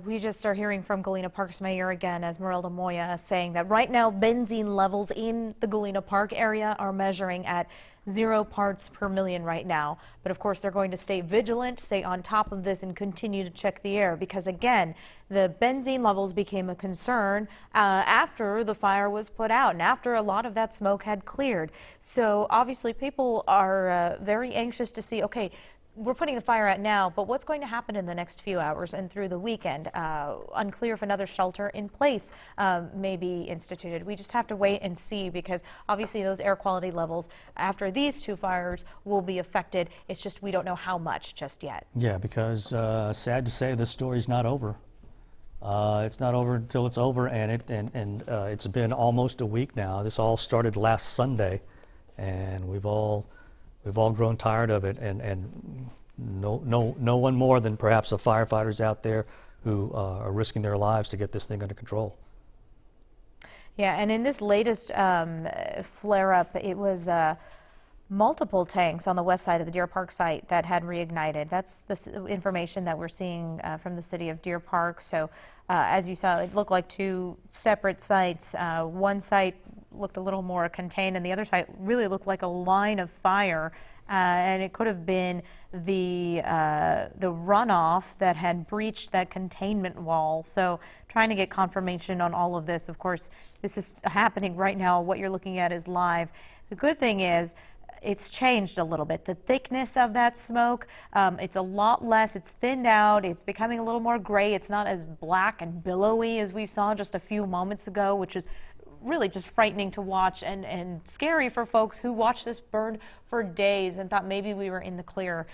We just are hearing from Galena Park's mayor again, Esmeralda Moya, saying that right now benzene levels in the Galena Park area are measuring at 0 parts per million right now. But of course, they're going to stay vigilant, stay on top of this, and continue to check the air, because again, the benzene levels became a concern after the fire was put out and after a lot of that smoke had cleared. So obviously people are very anxious to see, okay, we're putting the fire out now, but what's going to happen in the next few hours and through the weekend? Unclear if another shelter in place may be instituted. We just have to wait and see, because obviously those air quality levels after these two fires will be affected. It's just we don't know how much just yet. Yeah, because sad to say, this story's not over. It's not over until it's over, and it's been almost a week now. This all started last Sunday, and we've all grown tired of it, and no one more than perhaps the firefighters out there who are risking their lives to get this thing under control. Yeah, and in this latest flare-up, it was multiple tanks on the west side of the Deer Park site that had reignited. That's the information that we're seeing from the city of Deer Park. So as you saw, it looked like two separate sites. One site looked a little more contained, and the other site really looked like a line of fire. And it could have been the runoff that had breached that containment wall. So trying to get confirmation on all of this. Of course, this is happening right now. What you're looking at is live. The good thing is, it's changed a little bit. The thickness of that smoke, it's a lot less. It's thinned out. It's becoming a little more gray. It's not as black and billowy as we saw just a few moments ago, which is really just frightening to watch and scary for folks who watched this burn for days and thought maybe we were in the clear.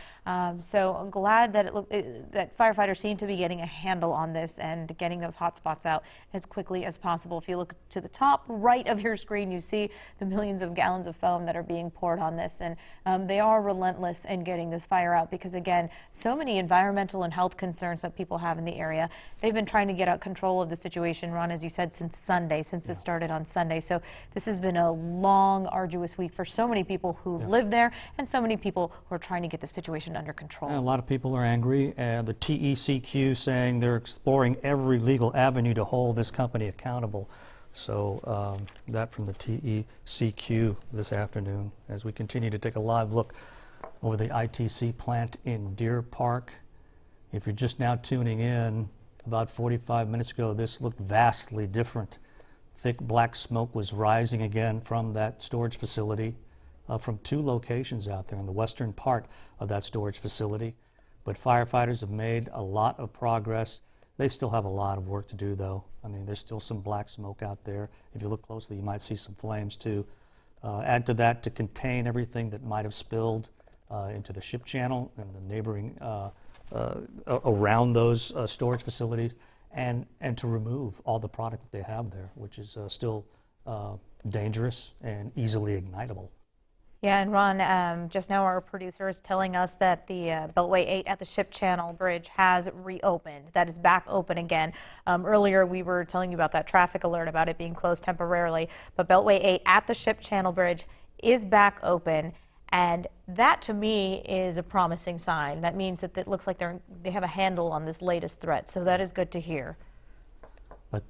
So I'm glad that that firefighters seem to be getting a handle on this and getting those hot spots out as quickly as possible. If you look to the top right of your screen, you see the millions of gallons of foam that are being poured on this, and they are relentless in getting this fire out, because again, so many environmental and health concerns that people have in the area. They've been trying to get out control of the situation, Ron, as you said, since Sunday, since it started on Sunday. So this has been a long, arduous week for so many people who live there, and so many people who are trying to get the situation under control. And a lot of people are angry, and the TECQ saying they're exploring every legal avenue to hold this company accountable. So that from the TECQ this afternoon, as we continue to take a live look over the ITC plant in Deer Park. If you're just now tuning in, about 45 minutes ago, this looked vastly different. Thick black smoke was rising again from that storage facility, from two locations out there in the western part of that storage facility. But firefighters have made a lot of progress. They still have a lot of work to do, though. I mean, there's still some black smoke out there. If you look closely, you might see some flames, too. Add to that, to contain everything that might have spilled into the ship channel and the neighboring around those storage facilities, and to remove all the product that they have there, which is still dangerous and easily ignitable. Yeah, and Ron, just now our producer is telling us that the Beltway 8 at the Ship Channel Bridge has reopened. That is back open again. Earlier we were telling you about that traffic alert about it being closed temporarily, but Beltway 8 at the Ship Channel Bridge is back open, and that to me is a promising sign. That means that it looks like they have a handle on this latest threat, so that is good to hear. But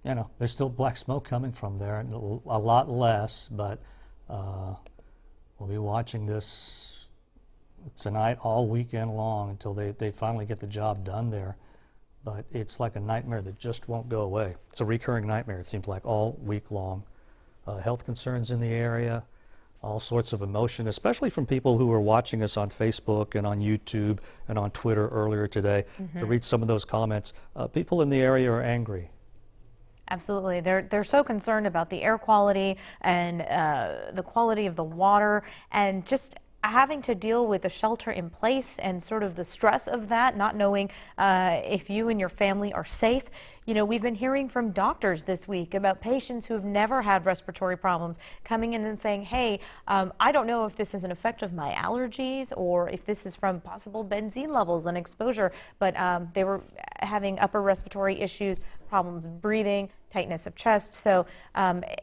you know, there's still black smoke coming from there, and a lot less, but we'll be watching this tonight all weekend long until they finally get the job done there. But it's like a nightmare that just won't go away. It's a recurring nightmare, it seems like, all week long. Health concerns in the area, all sorts of emotion, especially from people who are watching us on Facebook and on YouTube and on Twitter earlier today. To read some of those comments, people in the area are angry. Absolutely. They're so concerned about the air quality and the quality of the water, and just having to deal with the shelter in place and sort of the stress of that, not knowing if you and your family are safe. You know, we've been hearing from doctors this week about patients who have never had respiratory problems coming in and saying, hey, I don't know if this is an effect of my allergies or if this is from possible benzene levels and exposure, but they were having upper respiratory issues, problems breathing, tightness of chest. So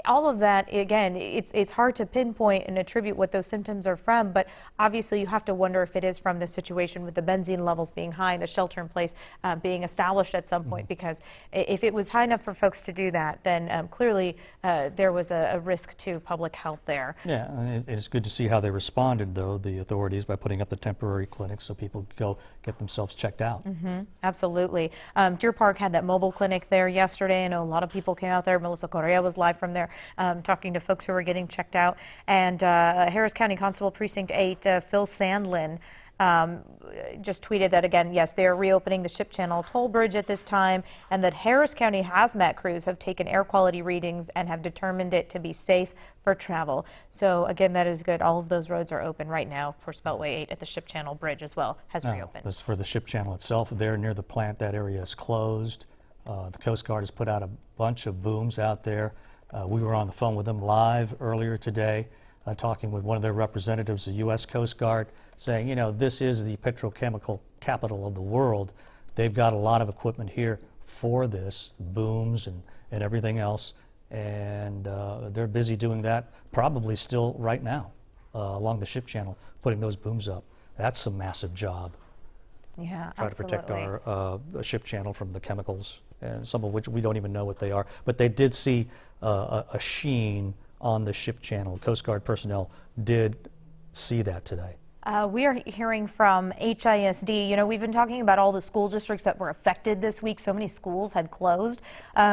all of that, again, it's hard to pinpoint and attribute what those symptoms are from, but obviously you have to wonder if it is from this situation with the benzene levels being high and the shelter in place being established at some point, because if it was high enough for folks to do that, then clearly there was a risk to public health there. Yeah, and it's good to see how they responded, though, the authorities, by putting up the temporary clinics so people could go get themselves checked out. Absolutely. Deer Park had that mobile clinic there yesterday. I know a lot of people came out there. Melissa Correa was live from there talking to folks who were getting checked out. And Harris County Constable Precinct 8, Phil Sandlin, just tweeted that, again, yes, they are reopening the Ship Channel toll bridge at this time, and that Harris County hazmat crews have taken air quality readings and have determined it to be safe for travel. So again, that is good. All of those roads are open right now for Beltway 8 at the Ship Channel bridge as well has reopened. This is for the Ship Channel itself. There near the plant, that area is closed. The Coast Guard has put out a bunch of booms out there. We were on the phone with them live earlier today, talking with one of their representatives, the U.S. Coast Guard, saying, you know, this is the petrochemical capital of the world. They've got a lot of equipment here for this, booms and everything else, and they're busy doing that probably still right now along the Ship Channel, putting those booms up. That's a massive job. Yeah, Try absolutely. to protect our Ship Channel from the chemicals, and some of which we don't even know what they are. But they did see a sheen on the Ship Channel. Coast Guard personnel did see that today. We are hearing from HISD. You know, we've been talking about all the school districts that were affected this week. So many schools had closed.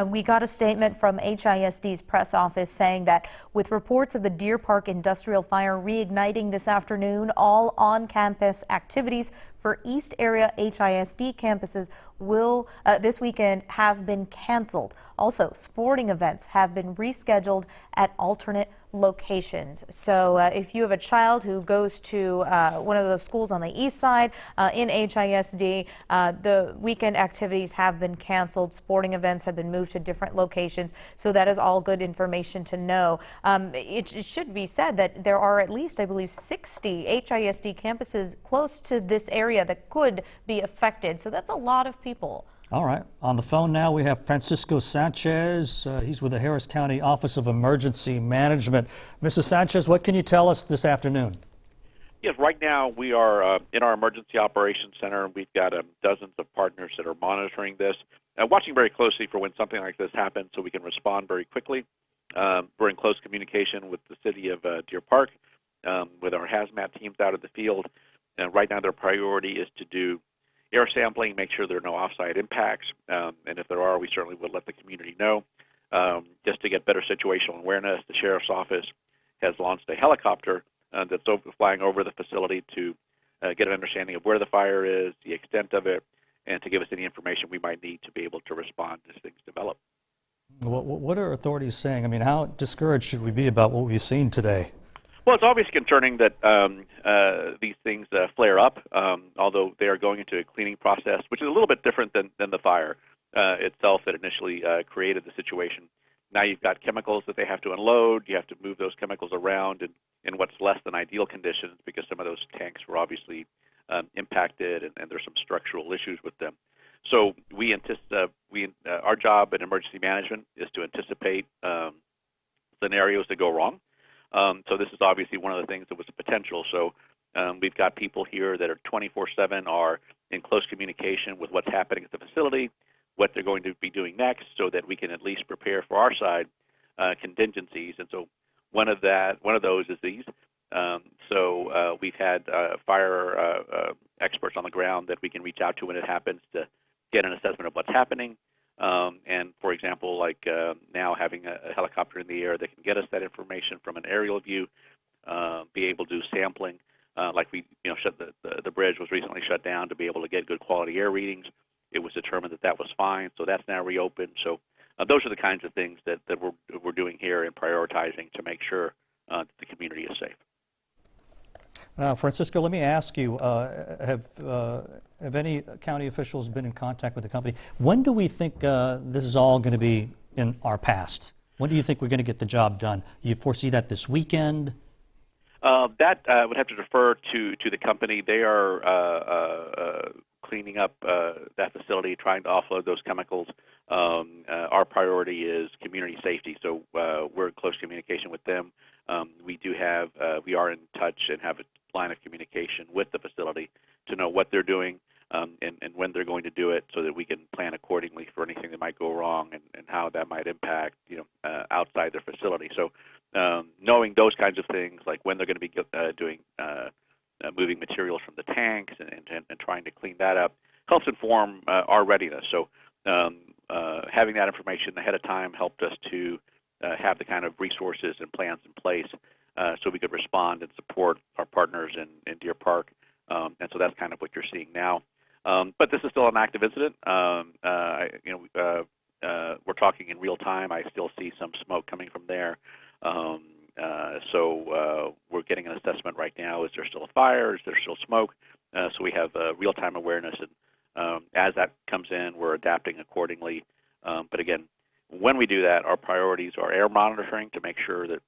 We got a statement from HISD's press office saying that with reports of the Deer Park industrial fire reigniting this afternoon, all on-campus activities for East Area HISD campuses will this weekend have been canceled. Also, sporting events have been rescheduled at alternate locations. So if you have a child who goes to one of those schools on the east side in HISD, the weekend activities have been canceled. Sporting events have been moved to different locations. So that is all good information to know. It should be said that there are at least, I believe, 60 HISD campuses close to this area that could be affected. So that's a lot of people. All right. On the phone now we have Francisco Sanchez. He's with the Harris County Office of Emergency Management. Mrs. Sanchez, what can you tell us this afternoon? Yes, right now we are in our Emergency Operations Center. We've got dozens of partners that are monitoring this, watching very closely for when something like this happens so we can respond very quickly. We're in close communication with the city of Deer Park, with our hazmat teams out in the field. Right now their priority is to do air sampling, make sure there are no offsite impacts, and if there are, we certainly would let the community know. Just to get better situational awareness, the Sheriff's Office has launched a helicopter that's flying over the facility to get an understanding of where the fire is, the extent of it, and to give us any information we might need to be able to respond as things develop. What are authorities saying? I mean, how discouraged should we be about what we've seen today? Well, it's obviously concerning that these things flare up, although they are going into a cleaning process, which is a little bit different than the fire itself that initially created the situation. Now you've got chemicals that they have to unload. You have to move those chemicals around in what's less than ideal conditions because some of those tanks were obviously impacted and there's some structural issues with them. So our job in emergency management is to anticipate scenarios that go wrong. So this is obviously one of the things that was a potential. So we've got people here that are 24/7 are in close communication with what's happening at the facility. what they're going to be doing next, so that we can at least prepare for our side contingencies. And so one of those is these. So we've had fire experts on the ground that we can reach out to when it happens to get an assessment of what's happening. And for example, like now having a helicopter in the air that can get us that information from an aerial view, be able to do sampling, like we, the bridge was recently shut down to be able to get good quality air readings. It was determined that that was fine, so that's now reopened. So those are the kinds of things that we're doing here and prioritizing to make sure that the community is safe. Francisco, let me ask you, have any county officials been in contact with the company? When do we think this is all going to be in our past? When do you think we're going to get the job done? Do you foresee that this weekend? That would have to defer to the company. They are cleaning up that facility, trying to offload those chemicals. Our priority is community safety, so we're in close communication with them. We are in touch and have a line of communication with the facility to know what they're doing and when they're going to do it, so that we can plan accordingly for anything that might go wrong and how that might impact outside their facility. So knowing those kinds of things, like when they're going to be doing moving materials from the tanks and trying to clean that up, helps inform our readiness. So having that information ahead of time helped us to have the kind of resources and plans in place so we could respond and support our partners in Deer Park. And so that's kind of what you're seeing now. But this is still an active incident. We're talking in real time. I still see some smoke coming from there. So we're getting an assessment right now. Is there still a fire? Is there still smoke? So we have real-time awareness. And as that comes in, we're adapting accordingly. But again, when we do that, our priorities are air monitoring to make sure that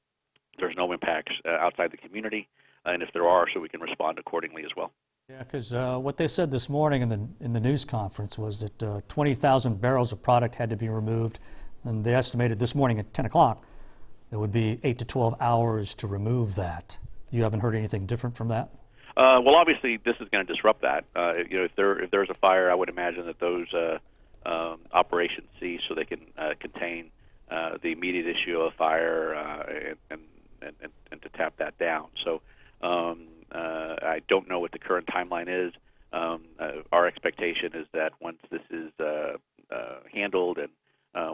there's no impacts outside the community, and if there are, so we can respond accordingly as well. Yeah, because what they said this morning in the news conference was that 20,000 barrels of product had to be removed, and they estimated this morning at 10 o'clock it would be 8 to 12 hours to remove that. You haven't heard anything different from that? Well, obviously, this is going to disrupt that. If there's a fire, I would imagine that those operations cease so they can contain the immediate issue of fire and to tap that down. So I don't know what the current timeline is. Our expectation is that once this is handled and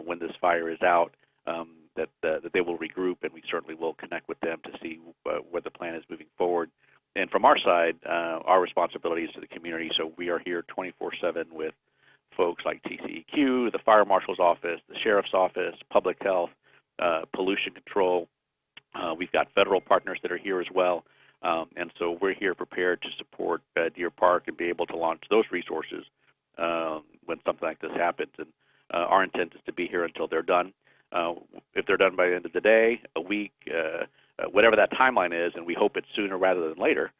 when this fire is out, that they will regroup, and we certainly will connect with them to see where the plan is moving forward. And from our side, our responsibility is to the community, so we are here 24/7 with folks like TCEQ, the Fire Marshal's Office, the Sheriff's Office, Public Health, Pollution Control. We've got federal partners that are here as well. And so we're here prepared to support Deer Park and be able to launch those resources when something like this happens. And our intent is to be here until they're done. If they're done by the end of the day, a week, whatever that timeline is, and we hope it's sooner rather than later,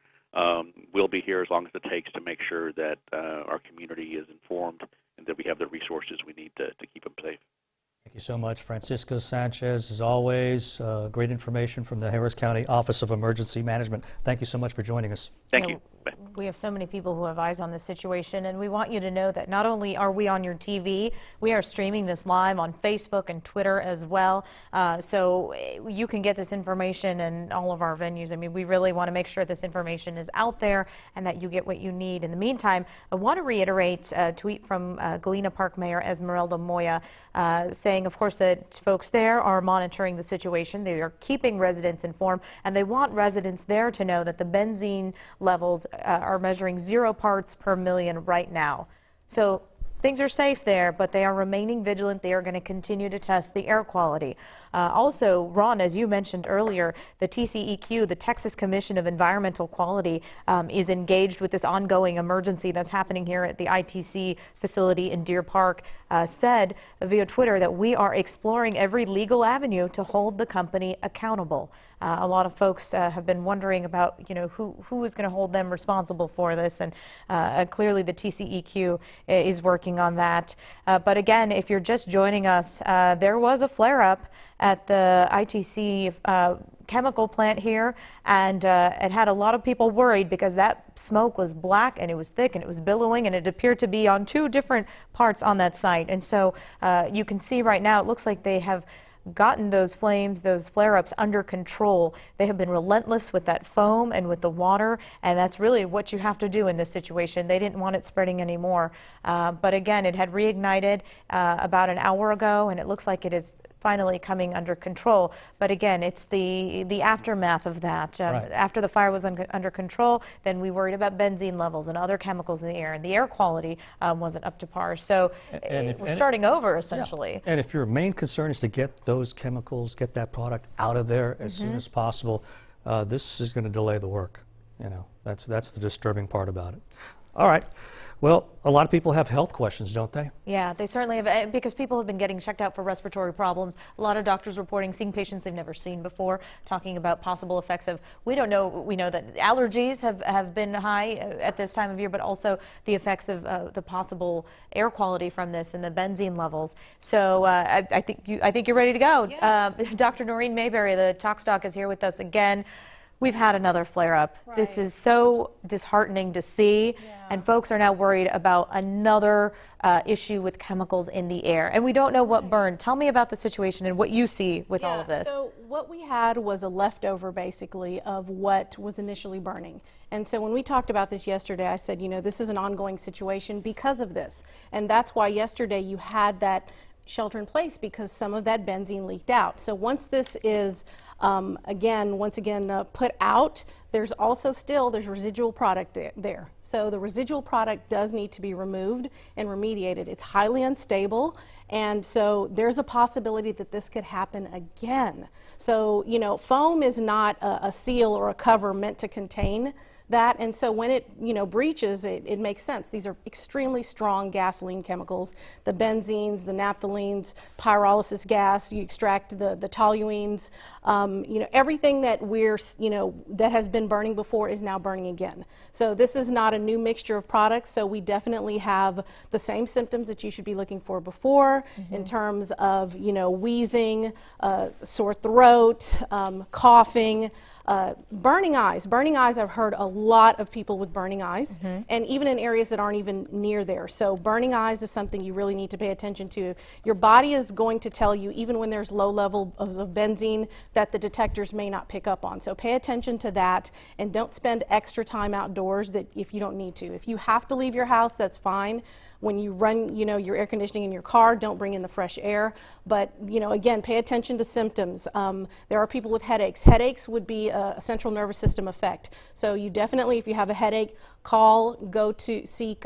we'll be here as long as it takes to make sure that our community is informed and that we have the resources we need to keep them safe. Thank you so much, Francisco Sanchez. As always, great information from the Harris County Office of Emergency Management. Thank you so much for joining us. Thank you. We have so many people who have eyes on this situation, and we want you to know that not only are we on your TV, we are streaming this live on Facebook and Twitter as well. So you can get this information in all of our venues. I mean, we really want to make sure this information is out there and that you get what you need. In the meantime, I want to reiterate a tweet from Galena Park Mayor Esmeralda Moya saying, of course, that folks there are monitoring the situation. They are keeping residents informed, and they want residents there to know that the benzene levels are measuring 0 parts per million right now. So things are safe there, but they are remaining vigilant. They are going to continue to test the air quality. Also, Ron, as you mentioned earlier, the TCEQ, the Texas Commission of Environmental Quality, is engaged with this ongoing emergency that's happening here at the ITC facility in Deer Park, said via Twitter that we are exploring every legal avenue to hold the company accountable. A lot of folks have been wondering about, who is going to hold them responsible for this, and clearly the TCEQ is working on that. But again, if you're just joining us, there was a flare-up at the ITC chemical plant here, and it had a lot of people worried because that smoke was black and it was thick and it was billowing, and it appeared to be on 2 different parts on that site. And so you can see right now it looks like they have gotten those flames, those flare-ups under control. They have been relentless with that foam and with the water, and that's really what you have to do in this situation. They didn't want it spreading anymore. But again, it had reignited about an hour ago, and it looks like it is finally coming under control. But again, it's the aftermath of that. Right. After the fire was under control, then we worried about benzene levels and other chemicals in the air, and the air quality wasn't up to par. So we're starting over, essentially. Yeah. And if your main concern is to get those chemicals, get that product out of there as soon as possible, this is going to delay the work. You know, that's the disturbing part about it. All right. Well, a lot of people have health questions, don't they? Yeah, they certainly have, because people have been getting checked out for respiratory problems. A lot of doctors reporting seeing patients they've never seen before, talking about possible effects of, we know that allergies have been high at this time of year, but also the effects of the possible air quality from this and the benzene levels. So I think you're ready to go. Yes. Dr. Noreen Mayberry, the Tox Doc, is here with us again. We've had another flare-up. Right. This is so disheartening to see, and folks are now worried about another issue with chemicals in the air. And we don't know what burned. Tell me about the situation and what you see with all of this. So what we had was a leftover, basically, of what was initially burning. And so when we talked about this yesterday, I said, this is an ongoing situation because of this. And that's why yesterday you had that shelter in place, because some of that benzene leaked out. So once this is once again put out, there's also there's residual product there. So the residual product does need to be removed and remediated. It's highly unstable, and so there's a possibility that this could happen again. So foam is not a seal or a cover meant to contain that, and so when it breaches, it makes sense. These are extremely strong gasoline chemicals, the benzenes, the naphthalines, pyrolysis gas. You extract the toluenes. Everything that that has been burning before is now burning again. So this is not a new mixture of products. So we definitely have the same symptoms that you should be looking for before, in terms of wheezing, sore throat, coughing. Burning eyes. Burning eyes, I've heard a lot of people with burning eyes, and even in areas that aren't even near there. So burning eyes is something you really need to pay attention to. Your body is going to tell you, even when there's low levels of benzene, that the detectors may not pick up on. So pay attention to that, and don't spend extra time outdoors if you don't need to. If you have to leave your house, that's fine. When you run, your air conditioning in your car, don't bring in the fresh air. But, again, pay attention to symptoms. There are people with headaches. Headaches would be a central nervous system effect. So you definitely, if you have a headache, go to seek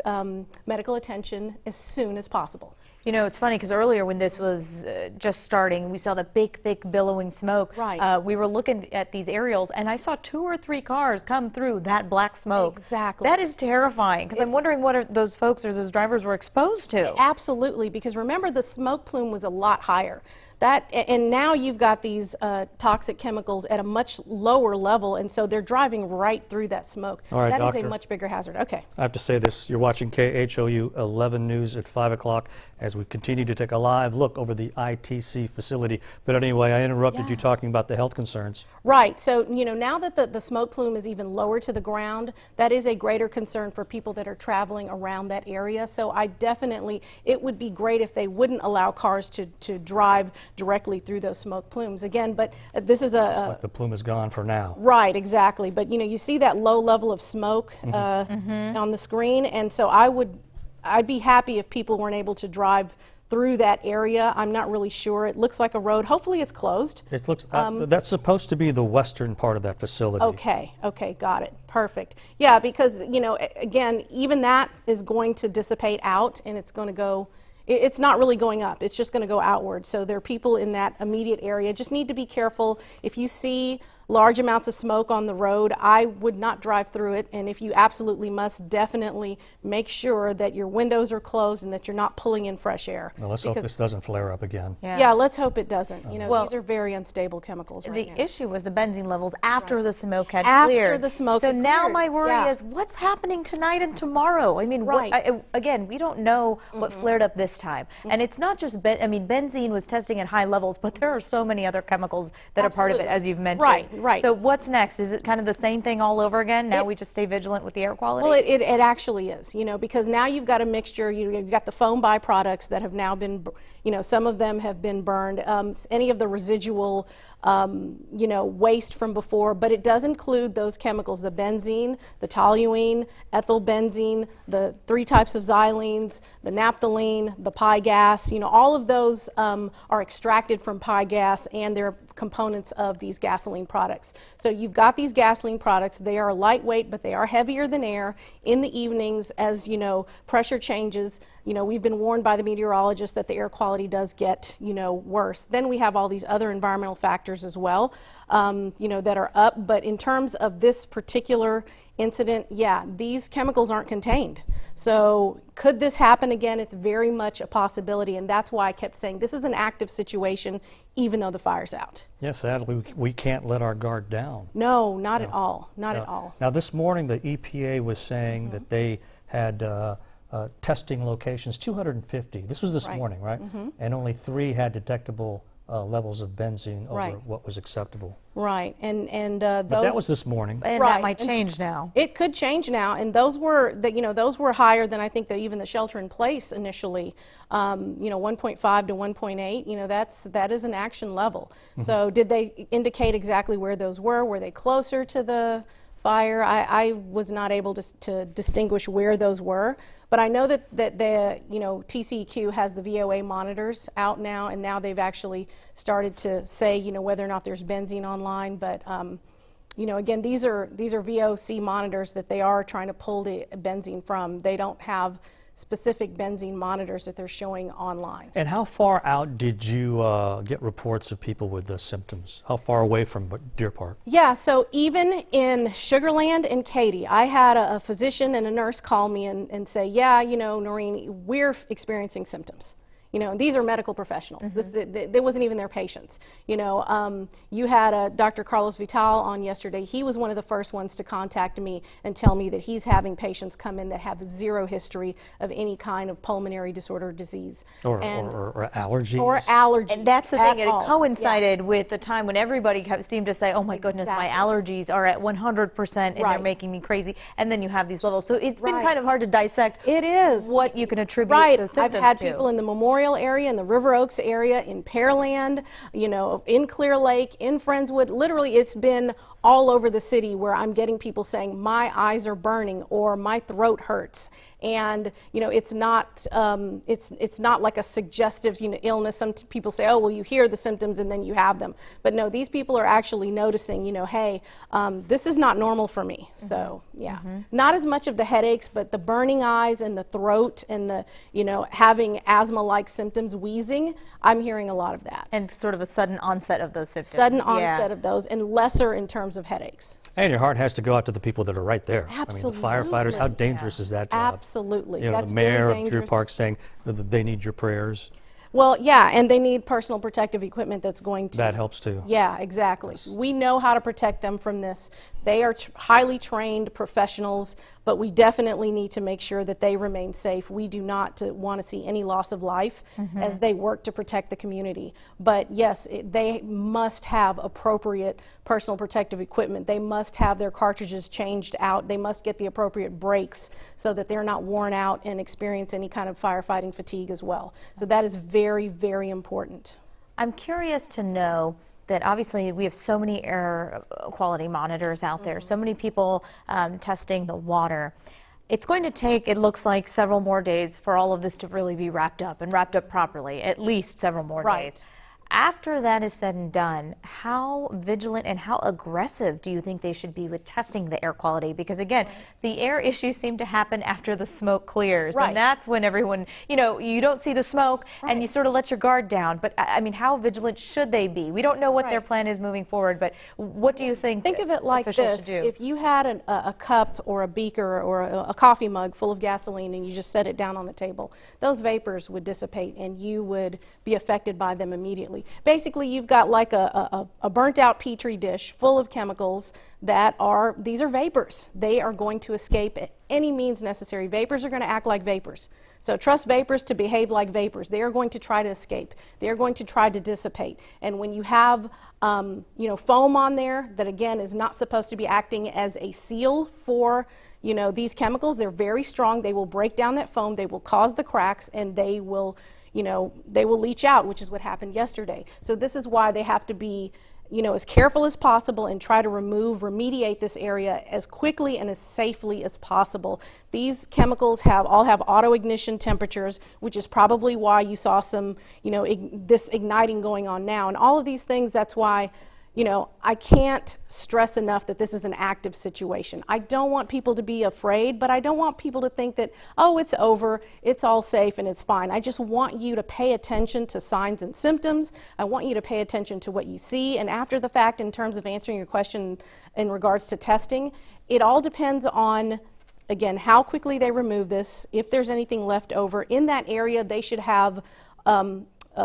medical attention as soon as possible. It's funny because earlier when this was just starting, we saw the big, thick, billowing smoke. Right. We were looking at these aerials, and I saw 2 or 3 cars come through that black smoke. Exactly. That is terrifying, because I'm wondering what those folks or those drivers were exposed to. Absolutely, because remember, the smoke plume was a lot higher. And now you've got these toxic chemicals at a much lower level, and so they're driving right through that smoke. All right, that Doctor, is a much bigger hazard. Okay. I have to say this. You're watching KHOU 11 News at 5 o'clock as we continue to take a live look over the ITC facility. But anyway, I interrupted you talking about the health concerns. Right. So, now that the smoke plume is even lower to the ground, that is a greater concern for people that are traveling around that area. So it would be great if they wouldn't allow cars to drive directly through those smoke plumes. Again, but this is like the plume is gone for now. Right, exactly. But you see that low level of smoke on the screen, and so I'd be happy if people weren't able to drive through that area. I'm not really sure. It looks like a road. Hopefully it's closed. It looks, that's supposed to be the western part of that facility. Okay, got it. Perfect. Yeah, because, again, even that is going to dissipate out, and it's going to go, it's not really going up. It's just going to go outward. So there are people in that immediate area. Just need to be careful. If you see large amounts of smoke on the road, I would not drive through it. And if you absolutely must, definitely make sure that your windows are closed and that you're not pulling in fresh air. Well, let's hope this doesn't flare up again. Yeah, let's hope it doesn't. These are very unstable chemicals right now. The issue was the benzene levels after the smoke had cleared. After the smoke had cleared. Now my worry is what's happening tonight and tomorrow? I mean, again, we don't know what flared up this this time. And it's not just, I mean, benzene was testing at high levels, but there are so many other chemicals that are part of it, as you've mentioned. Right, right. So what's next? Is it kind of the same thing all over again? Now we just stay vigilant with the air quality? Well, it actually is, you know, because now you've got a mixture. You've got the foam byproducts that have now been, you know, some of them have been burned. Any of the residual, you know, waste from before, but it does include those chemicals, the benzene, the toluene, ethyl benzene, the 3 types of xylenes, the naphthalene, the pi gas. You know, all of those are extracted from pi gas, and they're components of these gasoline products. So you've got these gasoline products. They are lightweight, but they are heavier than air. In the evenings, as you know, pressure changes. You know, we've been warned by the meteorologists that the air quality does get, you know, worse. Then we have all these other environmental factors as well, you know, that are up. But in terms of this particular incident, yeah, these chemicals aren't contained. So could this happen again? It's very much a possibility, and that's why I kept saying this is an active situation, even though the fire's out. Yes, sadly, we can't let our guard down. No, not at all. Not at all. Now, this morning, the EPA was saying that they had testing locations, 250. This was this morning, right? And only 3 had detectable levels of benzene over what was acceptable. Right, and but that was this morning. And that might change now. It could change now, and those were you know, those were higher than I think even the shelter in place initially. You know, 1.5 to 1.8. You know, that is an action level. So did they indicate exactly where those were? Were they closer to the fire? I was not able to distinguish where those were, but I know that the, you know, TCEQ has the VOA monitors out now, and now they've actually started to say, you know, whether or not there's benzene online. But you know, again, these are VOC monitors that they are trying to pull the benzene from. They don't have specific benzene monitors that they're showing online. And how far out did you get reports of people with the symptoms? How far away from Deer Park? Yeah, so even in Sugar Land and Cody, I had a physician and a nurse call me and say, yeah, you know, Noreen, we're experiencing symptoms. You know, these are medical professionals. They wasn't even their patients. You know, you had Dr. Carlos Vital on yesterday. He was one of the first ones to contact me and tell me that he's having patients come in that have 0 history of any kind of pulmonary disorder or disease. Or allergies. Or allergies. And that's the thing, it coincided with the time when everybody seemed to say, oh my goodness, my allergies are at 100% and they're making me crazy. And then you have these levels. So it's been kind of hard to dissect what you can attribute those symptoms to. I've had people in the Memorial area, in the River Oaks area, in Pearland, you know, in Clear Lake, in Friendswood. Literally, it's been all over the city where I'm getting people saying my eyes are burning or my throat hurts. And you know, it's not like a suggestive, you know, illness. Some people say, oh well, you hear the symptoms and then you have them, but no, these people are actually noticing, you know, hey, this is not normal for me. So yeah, not as much of the headaches, but the burning eyes and the throat and the, you know, having asthma-like symptoms, wheezing. I'm hearing a lot of that. And sort of a sudden onset of those symptoms. Sudden onset of those, and lesser in terms of headaches. And your heart has to go out to the people that are right there. Absolutely. I mean, the firefighters, how dangerous is that job? Absolutely. You know, That's the mayor very of Deer Park saying that they need your prayers. Well, yeah, and they need personal protective equipment that's going to... That helps too. Yeah, exactly. Yes. We know how to protect them from this. They are highly trained professionals, but we definitely need to make sure that they remain safe. We do not want to see any loss of life as they work to protect the community. But yes, they must have appropriate personal protective equipment. They must have their cartridges changed out. They must get the appropriate breaks so that they're not worn out and experience any kind of firefighting fatigue as well. So that is very, very important. I'm curious to know that obviously we have so many air quality monitors out there, so many people testing the water. It's going to take, it looks like, several more days for all of this to really be wrapped up and wrapped up properly, at least several more days. After that is said and done, how vigilant and how aggressive do you think they should be with testing the air quality? Because again, the air issues seem to happen after the smoke clears. And that's when everyone, you know, you don't see the smoke and you sort of let your guard down. But I mean, how vigilant should they be? We don't know what their plan is moving forward, but what do you think of it like this. If you had a cup or a beaker or a coffee mug full of gasoline and you just set it down on the table, those vapors would dissipate and you would be affected by them immediately. Exactly. Basically, you've got like a burnt out Petri dish full of chemicals that are, these are vapors. They are going to escape at any means necessary. Vapors are going to act like vapors. So trust vapors to behave like vapors. They are going to try to escape. They are going to try to dissipate. And when you have foam on there that, again, is not supposed to be acting as a seal for these chemicals, they're very strong. They will break down that foam. They will cause the cracks, and they will leach out, which is what happened yesterday. So this is why they have to be as careful as possible and try to remediate this area as quickly and as safely as possible. These chemicals all have auto ignition temperatures, which is probably why you saw some, this igniting going on now. And all of these things, that's why, I can't stress enough that this is an active situation. I don't want people to be afraid, but I don't want people to think that, oh, it's over, it's all safe, and it's fine. I just want you to pay attention to signs and symptoms. I want you to pay attention to what you see. And after the fact, in terms of answering your question in regards to testing, it all depends on, again, how quickly they remove this. If there's anything left over in that area, they should have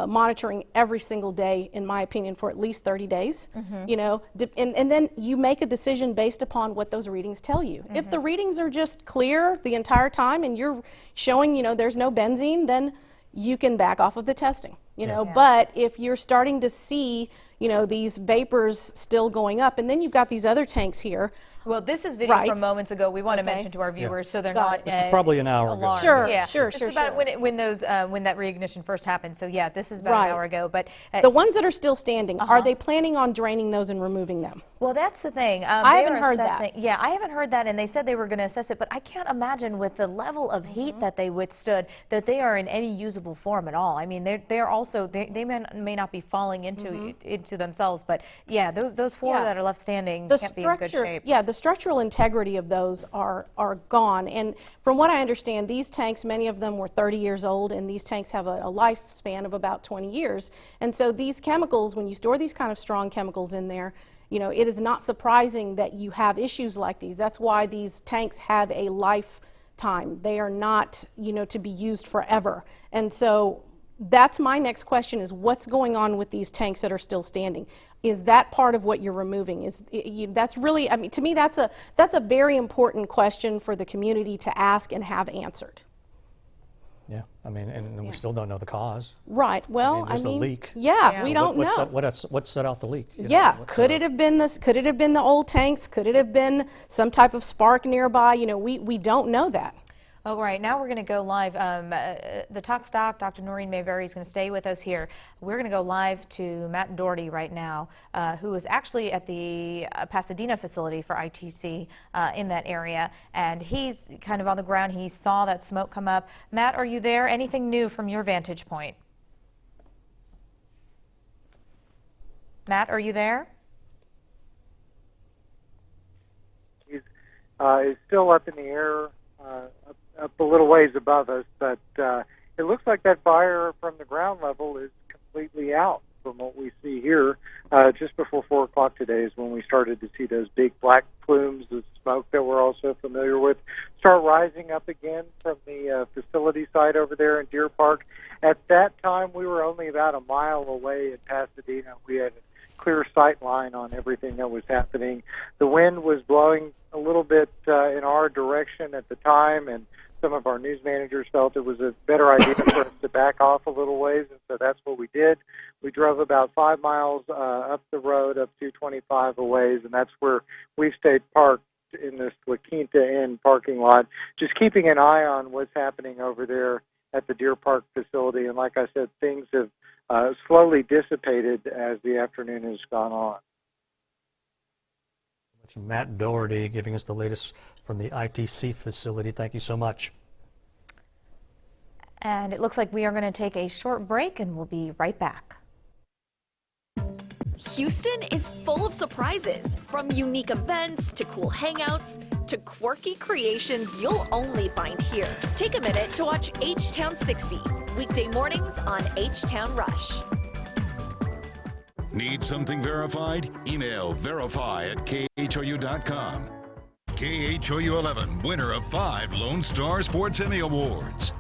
monitoring every single day, in my opinion, for at least 30 days. And then you make a decision based upon what those readings tell you. If the readings are just clear the entire time and you're showing, there's no benzene, then you can back off of the testing. But if you're starting to see, these vapors still going up, and then you've got these other tanks here. Well, this is video from moments ago. We want to mention to our viewers so they're not. This is probably an hour ago. Sure. This is about when that reignition first happened. So yeah, this is about an hour ago. But the ones that are still standing, are they planning on draining those and removing them? Well, that's the thing. I haven't heard that. Yeah, I haven't heard that, and they said they were going to assess it, but I can't imagine with the level of heat that they withstood that they are in any usable form at all. I mean, they're also they may not be falling into themselves, but yeah, those four that are left standing can't be in good shape. Yeah, the structural integrity of those are gone. And from what I understand, these tanks, many of them were 30 years old, and these tanks have a lifespan of about 20 years. And so these chemicals, when you store these kind of strong chemicals in there, it is not surprising that you have issues like these. That's why these tanks have a lifetime. They are not, to be used forever. And so that's my next question, is what's going on with these tanks that are still standing? Is that part of what you're removing? That's really, I mean, to me, that's a very important question for the community to ask and have answered. Yeah, I mean, and we still don't know the cause. Right. Well, there's a leak. Yeah, we don't know. What set out the leak? Could it have been this? Could it have been the old tanks? Could it have been some type of spark nearby? We don't know that. All right, now we're going to go live. The Talk Stock, Dr. Noreen Mayberry is going to stay with us here. We're going to go live to Matt Doherty right now, who is actually at the Pasadena facility for ITC in that area, and he's kind of on the ground. He saw that smoke come up. Matt, are you there? Anything new from your vantage point? Matt, are you there? He's still up in the air. Up a little ways above us, but it looks like that fire from the ground level is completely out from what we see here. Just before 4 o'clock today is when we started to see those big black plumes of smoke that we're also familiar with start rising up again from the facility site over there in Deer Park. At that time, we were only about a mile away in Pasadena. We had a clear sight line on everything that was happening. The wind was blowing a little bit in our direction at the time, and some of our news managers felt it was a better idea for us to back off a little ways, and so that's what we did. We drove about 5 miles up the road, up 225 a ways, and that's where we stayed parked in this Laquinta Inn parking lot, just keeping an eye on what's happening over there at the Deer Park facility. And like I said, things have slowly dissipated as the afternoon has gone on. Matt Doherty giving us the latest from the ITC facility. Thank you so much. And it looks like we are going to take a short break, and we'll be right back. Houston is full of surprises, from unique events to cool hangouts to quirky creations you'll only find here. Take a minute to watch H-Town 60, weekday mornings on H-Town Rush. Need something verified? Email verify@khou.com. KHOU 11, winner of 5 Lone Star Sports Emmy Awards.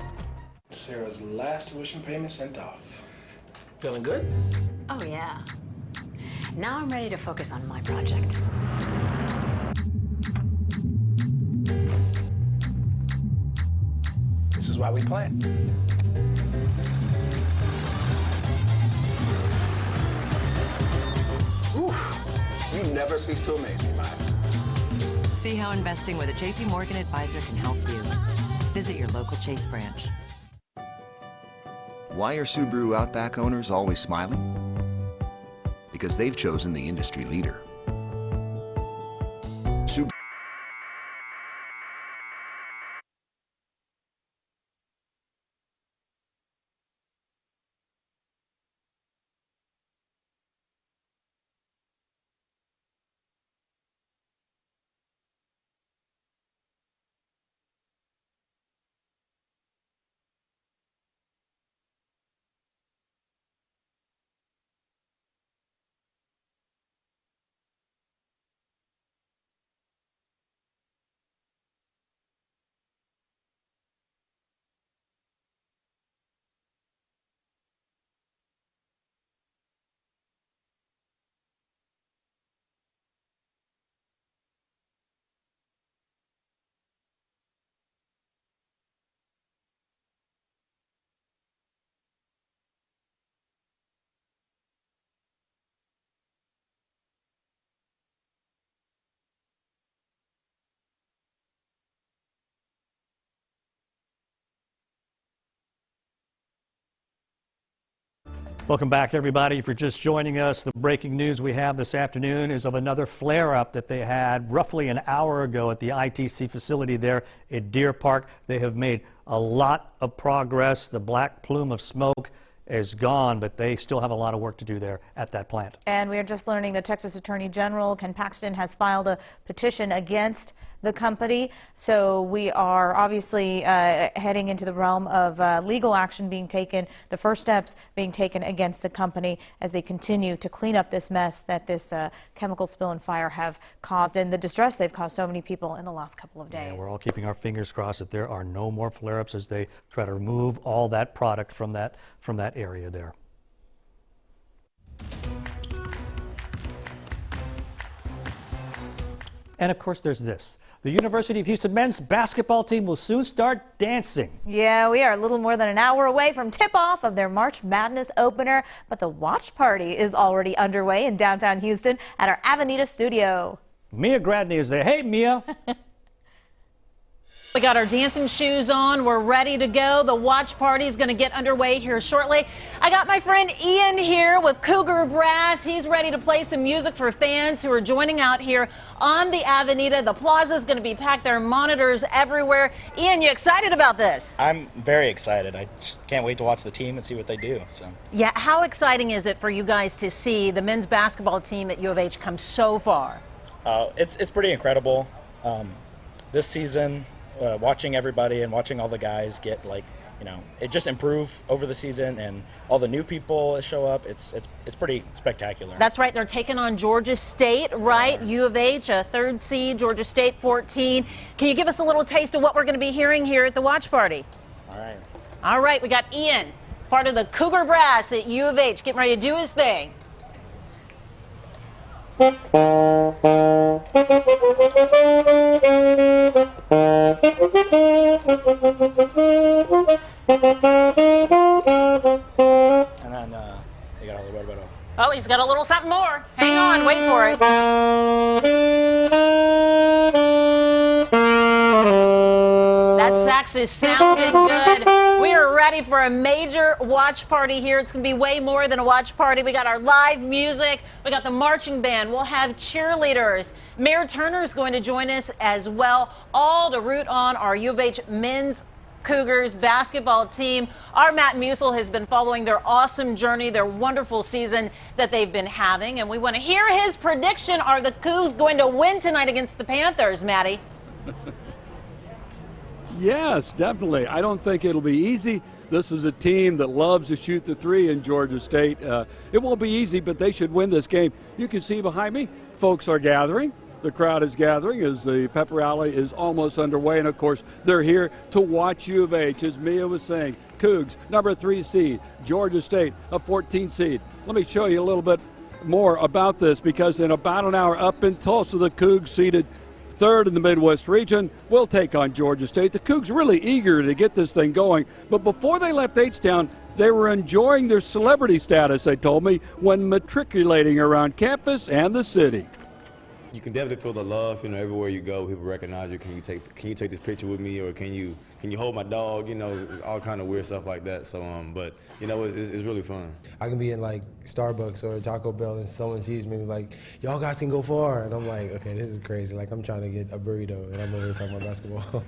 Sarah's last tuition payment sent off. Feeling good? Oh, yeah. Now I'm ready to focus on my project. This is why we play. Oof. You never cease to amaze me, Mike. See how investing with a JP Morgan advisor can help you. Visit your local Chase branch. Why are Subaru Outback owners always smiling? Because they've chosen the industry leader. Subaru. Welcome back, everybody. If you're just joining us, the breaking news we have this afternoon is of another flare-up that they had roughly an hour ago at the ITC facility there at Deer Park. They have made a lot of progress. The black plume of smoke is gone, but they still have a lot of work to do there at that plant. And we are just learning the Texas Attorney General, Ken Paxton, has filed a petition against the company. So we are obviously heading into the realm of legal action being taken, the first steps being taken against the company as they continue to clean up this mess that this chemical spill and fire have caused and the distress they've caused so many people in the last couple of days. And we're all keeping our fingers crossed that there are no more flare-ups as they try to remove all that product from that area there. And of course there's this. The University of Houston men's basketball team will soon start dancing. Yeah, we are a little more than an hour away from tip-off of their March Madness opener, but the watch party is already underway in downtown Houston at our Avenida studio. Mia Gradney is there. Hey, Mia. We got our dancing shoes on. We're ready to go. The watch party is going to get underway here shortly. I got my friend Ian here with Cougar Brass. He's ready to play some music for fans who are joining out here on the Avenida. The plaza is going to be packed. There are monitors everywhere. Ian, you excited about this? I'm very excited. I just can't wait to watch the team and see what they do. So. Yeah, how exciting is it for you guys to see the men's basketball team at U of H come so far? It's pretty incredible. This season, watching everybody and watching all the guys get it just improve over the season, and all the new people show up. It's pretty spectacular. That's right. They're taking on Georgia State, right? U of H, a 3rd seed, Georgia State 14. Can you give us a little taste of what we're going to be hearing here at the watch party? All right. All right. We got Ian, part of the Cougar Brass at U of H, getting ready to do his thing. And then you got a little bit of. Oh, he's got a little something more. Hang on, wait for it. That sax is sounding good. We are ready for a major watch party here. It's going to be way more than a watch party. We got our live music. We got the marching band. We'll have cheerleaders. Mayor Turner is going to join us as well, all to root on our U of H men's Cougars basketball team. Our Matt Musil has been following their awesome journey, their wonderful season that they've been having, and we want to hear his prediction. Are the Cougs going to win tonight against the Panthers, Matty? Yes, definitely. I don't think it'll be easy. This is a team that loves to shoot the three in Georgia State. It won't be easy, but they should win this game. You can see behind me, folks are gathering. the crowd is gathering as the pep rally is almost underway. And, of course, they're here to watch U of H, as Mia was saying. Cougs, number 3 seed. Georgia State, a 14 seed. Let me show you a little bit more about this, because in about an hour up in Tulsa, the Cougs seated third in the Midwest region will take on Georgia State. The Cougs really eager to get this thing going. But before they left H-Town, they were enjoying their celebrity status, they told me, when matriculating around campus and the city. You can definitely feel the love, everywhere you go. People recognize you. Can you take this picture with me, or can you hold my dog? All kind of weird stuff like that. So, but it's really fun. I can be in like Starbucks or Taco Bell, and someone sees me like, "Y'all guys can go far," and I'm like, "Okay, this is crazy." Like I'm trying to get a burrito, and I'm over here talking about basketball.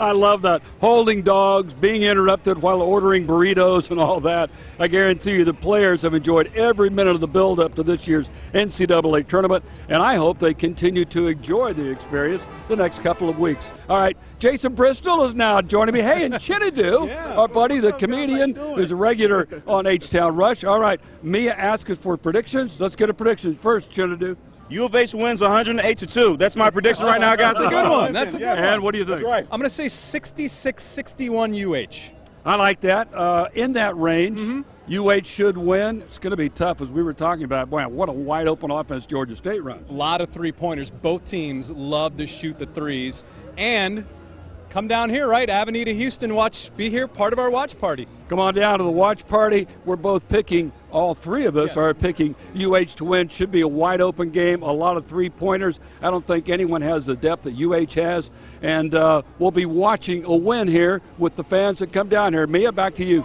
I love that. Holding dogs, being interrupted while ordering burritos and all that. I guarantee you the players have enjoyed every minute of the build-up to this year's NCAA tournament, and I hope they continue to enjoy the experience the next couple of weeks. All right, Jason Bristol is now joining me. Hey, and Chinadu, our buddy, the comedian, who's a regular on H-Town Rush. All right, Mia asked us for predictions. Let's get a prediction first, Chinadu. U of H wins 108-2. That's my prediction right now, guys. That's a good one. That's a good one. And what do you think? That's right. I'm going to say 66-61 UH. I like that. In that range, UH should win. It's going to be tough, as we were talking about. Wow, what a wide open offense Georgia State runs. A lot of three-pointers. Both teams love to shoot the threes. And come down here, right? Avenida, Houston, be here, part of our watch party. Come on down to the watch party. We're both picking, all three of us are picking UH to win. Should be a wide open game, a lot of three-pointers. I don't think anyone has the depth that UH has. And we'll be watching a win here with the fans that come down here. Mia, back to you.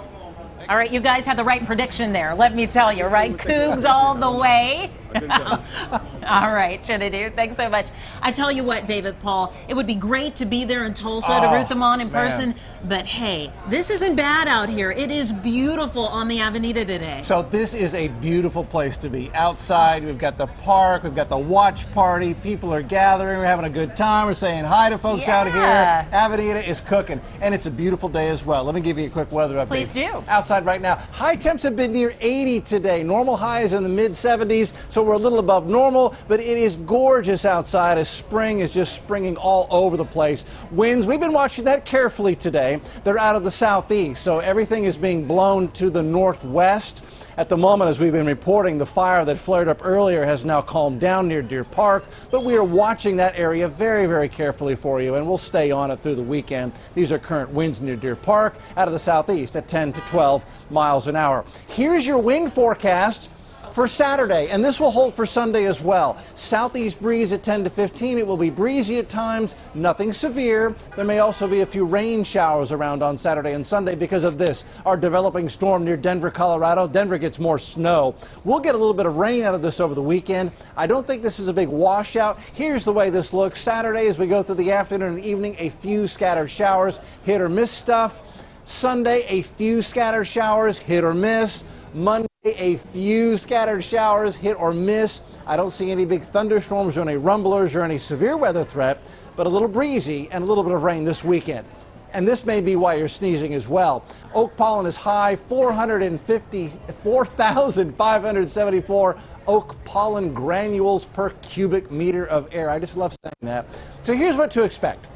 All right, you guys had the right prediction there, let me tell you, right? Cougs all the way. All right, Chinadu, thanks so much. I tell you what, David Paul, it would be great to be there in Tulsa to root them on in person, but hey, this isn't bad out here. It is beautiful on the Avenida today. So this is a beautiful place to be. Outside, we've got the park, we've got the watch party, people are gathering, we're having a good time, we're saying hi to folks out here. Avenida is cooking, and it's a beautiful day as well. Let me give you a quick weather update. Please do. Outside right now, high temps have been near 80 today. Normal high is in the mid-70s, so we're a little above normal, but it is gorgeous outside as spring is just springing all over the place. Winds, we've been watching that carefully today. They're out of the southeast, so everything is being blown to the northwest. At the moment, as we've been reporting, the fire that flared up earlier has now calmed down near Deer Park, but we are watching that area very, very carefully for you, and we'll stay on it through the weekend. These are current winds near Deer Park out of the southeast at 10 to 12 miles an hour. Here's your wind forecast for Saturday, and this will hold for Sunday as well. Southeast breeze at 10 to 15. It will be breezy at times, nothing severe. There may also be a few rain showers around on Saturday and Sunday because of this. Our developing storm near Denver, Colorado. Denver gets more snow. We'll get a little bit of rain out of this over the weekend. I don't think this is a big washout. Here's the way this looks. Saturday, as we go through the afternoon and evening, a few scattered showers, hit or miss stuff. Sunday, a few scattered showers, hit or miss. Monday, a few scattered showers, hit or miss. I don't see any big thunderstorms or any rumblers or any severe weather threat, but a little breezy and a little bit of rain this weekend. And this may be why you're sneezing as well. Oak pollen is high, 4,574 oak pollen granules per cubic meter of air. I just love saying that. So here's what to expect.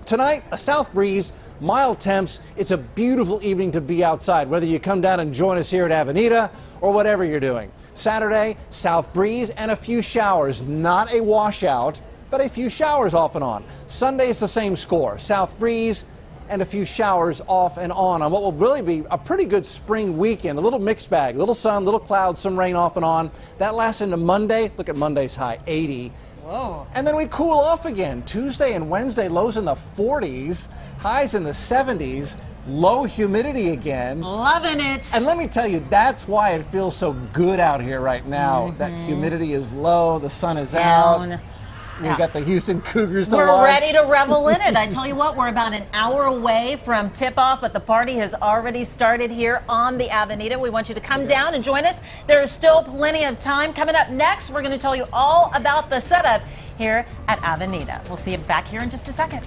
Tonight, a south breeze, mild temps. It's a beautiful evening to be outside, whether you come down and join us here at Avenida or whatever you're doing. Saturday, south breeze and a few showers. Not a washout, but a few showers off and on. Sunday is the same score. South breeze and a few showers off and on what will really be a pretty good spring weekend. A little mixed bag, little sun, little clouds, some rain off and on. That lasts into Monday. Look at Monday's high, 80. Whoa. And then we cool off again. Tuesday and Wednesday, lows in the 40s, highs in the 70s, low humidity again. Loving it. And let me tell you, that's why it feels so good out here right now. That humidity is low, the sun is out. We've got the Houston Cougars to watch. We're ready to revel in it. I tell you what, we're about an hour away from tip-off, but the party has already started here on the Avenida. We want you to come down and join us. There is still plenty of time. Coming up next, we're going to tell you all about the setup here at Avenida. We'll see you back here in just a second.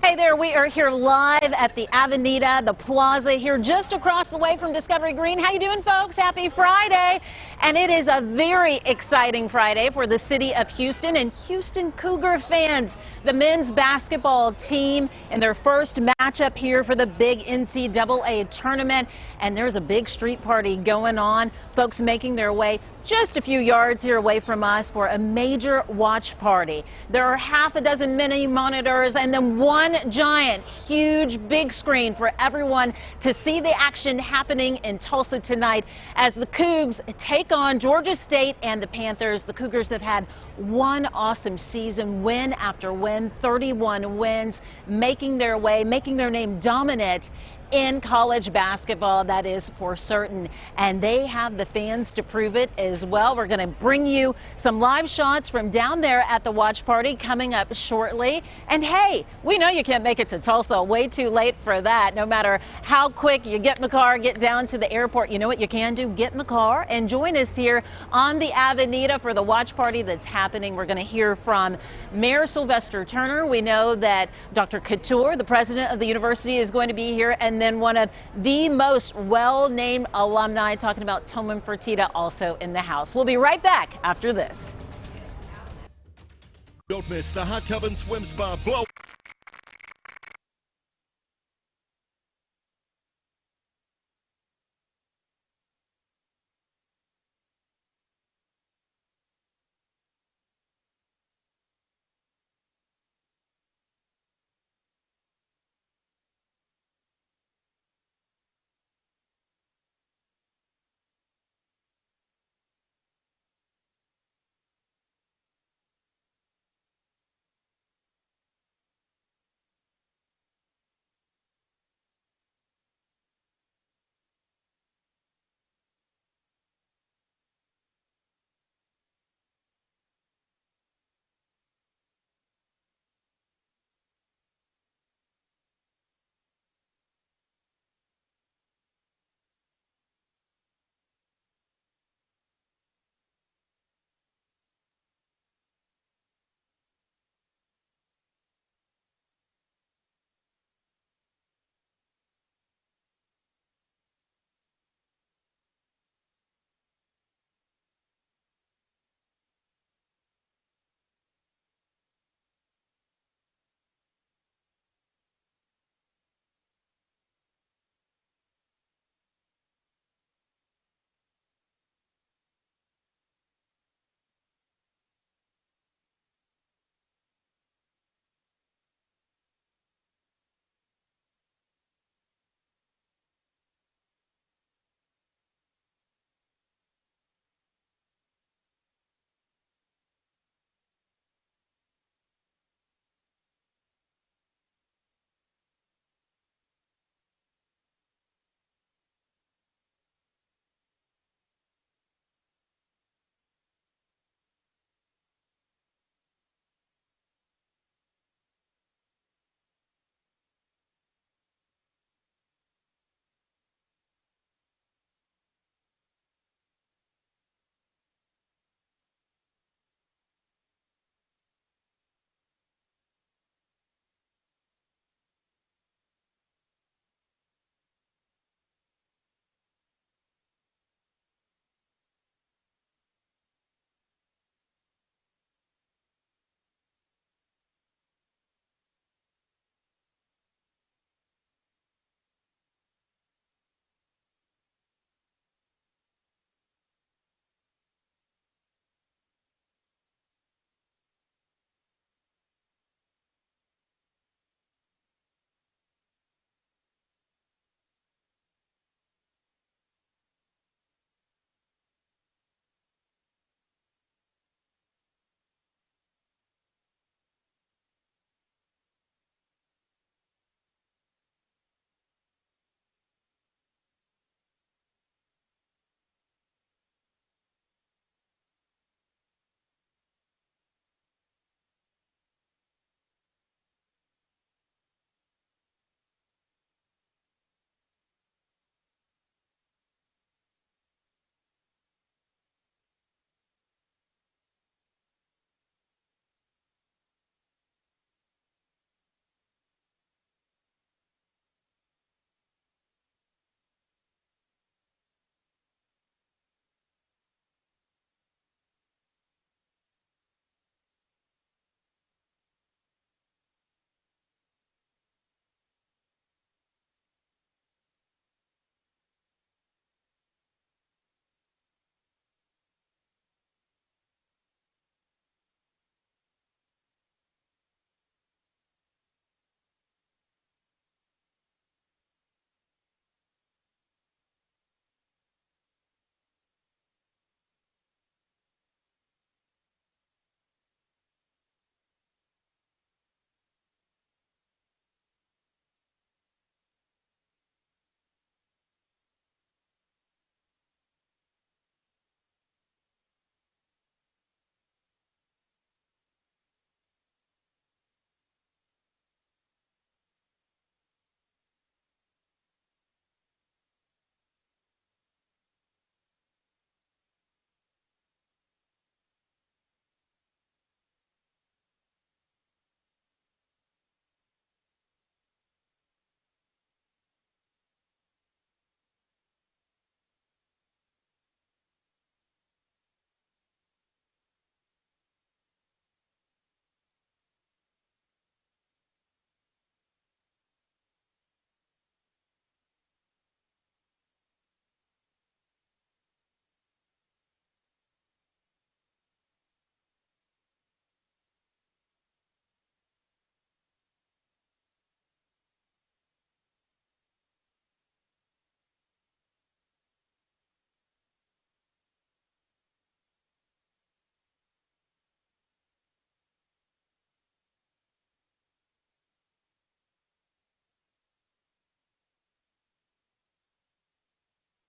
Hey there, we are here live at the Avenida, the Plaza here just across the way from Discovery Green. How you doing, folks? Happy Friday. And it is a very exciting Friday for the city of Houston and Houston Cougar fans. The men's basketball team in their first matchup here for the big NCAA tournament. And there's a big street party going on. Folks making their way just a few yards here away from us for a major watch party. There are half a dozen mini monitors and then one giant, huge, big screen for everyone to see the action happening in Tulsa tonight as the Cougs take on Georgia State and the Panthers. The Cougars have had one awesome season, win after win, 31 wins, making their way, making their name dominant in college basketball, that is for certain. And they have the fans to prove it as well. We're going to bring you some live shots from down there at the watch party coming up shortly. And hey, we know you can't make it to Tulsa. Way too late for that. No matter how quick you get in the car, get down to the airport, you know what you can do? Get in the car and join us here on the Avenida for the watch party that's happening. We're going to hear from Mayor Sylvester Turner. We know that Dr. Couture, the president of the university, is going to be here, and then one of the most well-named alumni, talking about Tillman Fertitta, also in the house. We'll be right back after this. Don't miss the Hot Tub and Swim Spa Blow.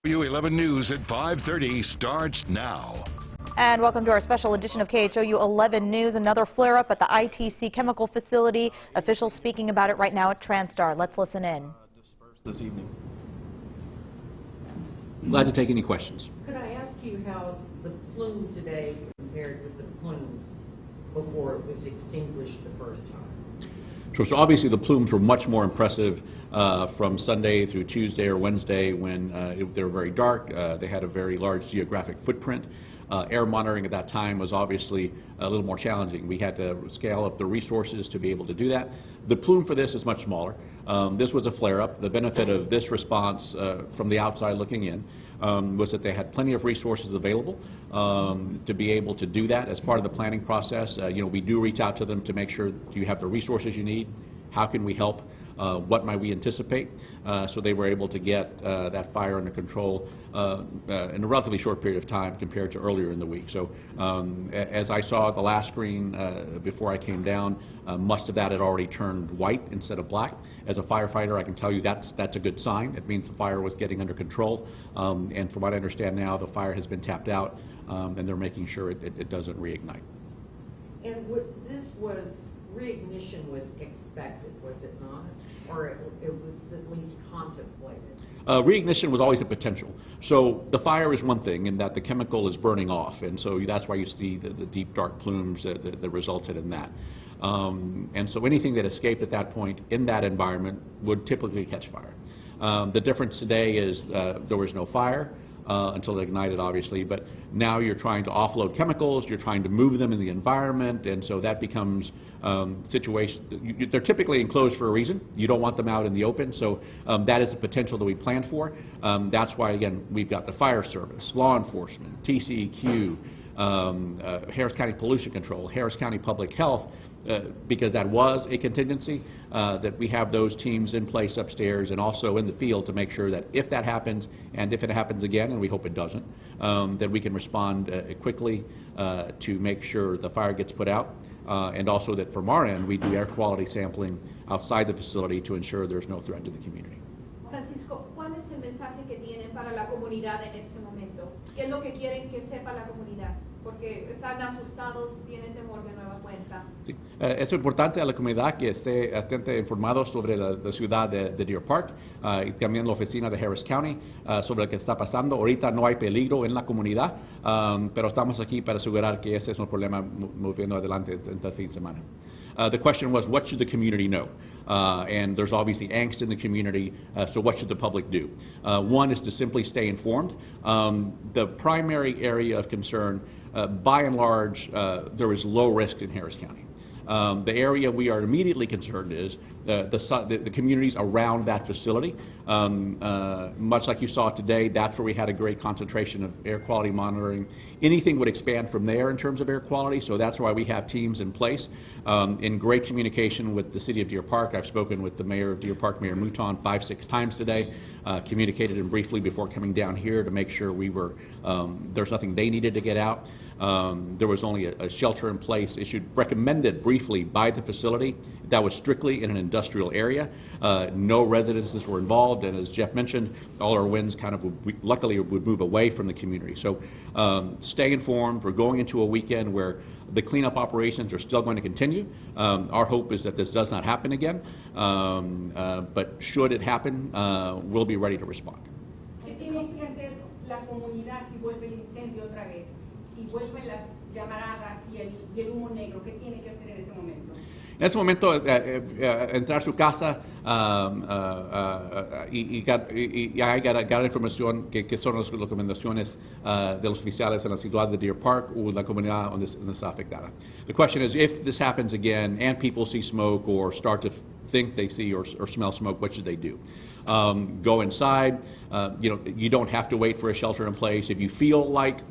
KHOU 11 News at 5:30 starts now. And welcome to our special edition of KHOU 11 News. Another flare-up at the ITC chemical facility. Officials speaking about it right now at Transtar. Let's listen in. This evening. Glad to take any questions. Could I ask you how the plume today compared with the plumes before it was extinguished the first time? Sure. So obviously the plumes were much more impressive from Sunday through Tuesday or Wednesday when they were very dark. They had a very large geographic footprint. Air monitoring at that time was obviously a little more challenging. We had to scale up the resources to be able to do that. The plume for this is much smaller. This was a flare-up. The benefit of this response from the outside looking in was that they had plenty of resources available to be able to do that as part of the planning process. We do reach out to them to make sure you have the resources you need. How can we help? What might we anticipate? So they were able to get that fire under control in a relatively short period of time compared to earlier in the week. So as I saw at the last screen before I came down, much of that had already turned white instead of black. As a firefighter, I can tell you that's a good sign. It means the fire was getting under control. And from what I understand now, the fire has been tapped out, and they're making sure it doesn't reignite. And this was, reignition was expected, was it not? Or it was at least contemplated? Reignition was always a potential. So the fire is one thing in that the chemical is burning off, and so that's why you see the deep dark plumes that resulted in that. And so anything that escaped at that point in that environment would typically catch fire. The difference today is there was no fire until it ignited, obviously, but now you're trying to offload chemicals, you're trying to move them in the environment, and so that becomes situation. They're typically enclosed for a reason. You don't want them out in the open, so that is the potential that we planned for. That's why, again, we've got the fire service, law enforcement, TCEQ, Harris County Pollution Control, Harris County Public Health, because that was a contingency, that we have those teams in place upstairs and also in the field to make sure that if that happens, and if it happens again, and we hope it doesn't, that we can respond quickly to make sure the fire gets put out, and also that from our end, we do air quality sampling outside the facility to ensure there's no threat to the community. Francisco, ¿cuál es el mensaje que tienen para la comunidad en este momento? ¿Qué es lo que quieren que sepa la comunidad? Porque están asustados, tienen temor de nueva cuenta. Sí. Es importante a la comunidad que esté atenta e informado sobre la ciudad de Deer Park y también la oficina de Harris County sobre lo que está pasando. Ahorita no hay peligro en la comunidad, pero estamos aquí para asegurar que ese es un problema moviendo adelante este fin de semana. The question was, what should the community know? And there's obviously angst in the community, so what should the public do? One is to simply stay informed. The primary area of concern, by and large, there is low risk in Harris County. The area we are immediately concerned is the communities around that facility. Much like you saw today, that's where we had a great concentration of air quality monitoring. Anything would expand from there in terms of air quality, so that's why we have teams in place. In great communication with the city of Deer Park. I've spoken with the mayor of Deer Park, Mayor Mouton, 5-6 times today, communicated him briefly before coming down here to make sure we were, there's nothing they needed to get out. There was only a shelter in place issued, recommended briefly by the facility. That was strictly in an industrial area. No residences were involved, and as Jeff mentioned, all our winds kind of luckily would move away from the community. So stay informed. We're going into a weekend where the cleanup operations are still going to continue. Our hope is that this does not happen again, but should it happen, we'll be ready to respond. ¿Qué tiene que hacer la comunidad si vuelve el incendio otra vez? Si vuelven las llamaradas y el humo negro, ¿qué tiene que hacer en ese momento? En ese momento, entrar a su casa y dar información que son las recomendaciones de los oficiales en la ciudad de Deer Park o la comunidad donde está afectada. The question is, if this happens again and people see smoke or start to think they see or smell smoke, what should they do? Go inside. You don't have to wait for a shelter in place. If you feel like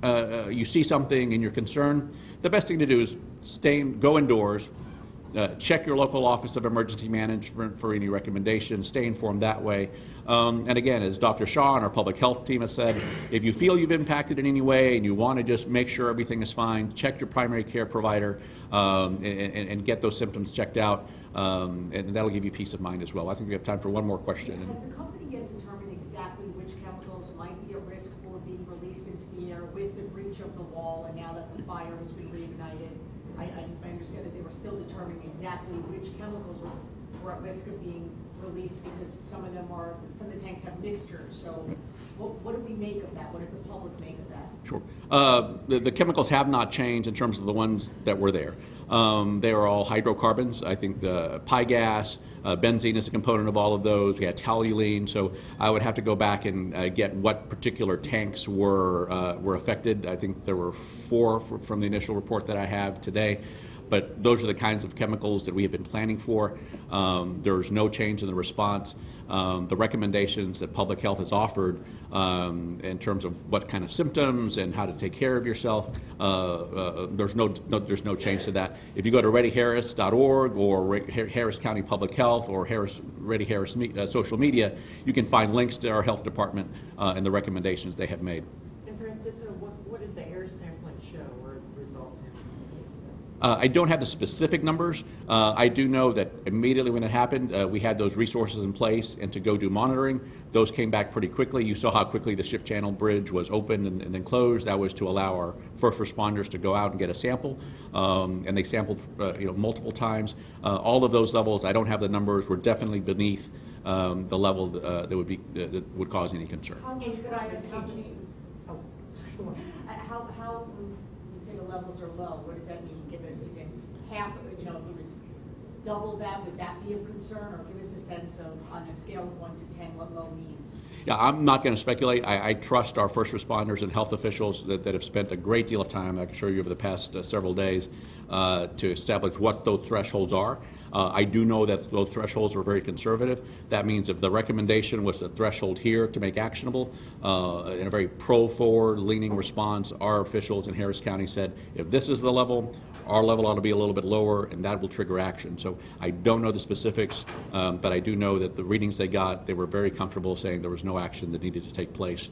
you see something and you're concerned, the best thing to do is go indoors. Check your local Office of Emergency Management for any recommendations. Stay informed that way. And again, as Dr. Shaw and our public health team has said, if you feel you've impacted in any way and you want to just make sure everything is fine, check your primary care provider and get those symptoms checked out, and that'll give you peace of mind as well. I think we have time for one more question. Has the company yet determined exactly which chemicals we're still determining exactly which chemicals were at risk of being released because some of the tanks have mixtures. So what do we make of that? What does the public make of that? Sure. The chemicals have not changed in terms of the ones that were there. They are all hydrocarbons. I think the gas, benzene is a component of all of those. We had toluene. So I would have to go back and get what particular tanks were affected. I think there were 4 from the initial report that I have today. But those are the kinds of chemicals that we have been planning for. There's no change in the response. The recommendations that public health has offered in terms of what kind of symptoms and how to take care of yourself, there's no change to that. If you go to readyharris.org or Harris County Public Health or Ready Harris social media, you can find links to our health department and the recommendations they have made. And Francisco, what did the air sampling show or results in? I don't have the specific numbers. I do know that immediately when it happened, we had those resources in place and to go do monitoring. Those came back pretty quickly. You saw how quickly the Ship Channel Bridge was opened and then closed. That was to allow our first responders to go out and get a sample. And they sampled multiple times. All of those levels, I don't have the numbers, were definitely beneath the level that would cause any concern. How many, could I ask how many, how you say the levels are low, what does that mean? Give us, is it half, if it was double that, would that be of concern? Or give us a sense of, on a scale of 1 to 10, what low means? Yeah, I'm not going to speculate. I trust our first responders and health officials that have spent a great deal of time, I can assure you, over the past several days to establish what those thresholds are. I do know that those thresholds are very conservative. That means if the recommendation was the threshold here to make actionable, in a very pro-forward leaning response, our officials in Harris County said, if this is the level, our level ought to be a little bit lower, and that will trigger action. So I don't know the specifics, but I do know that the readings they got, they were very comfortable saying there was no action that needed to take place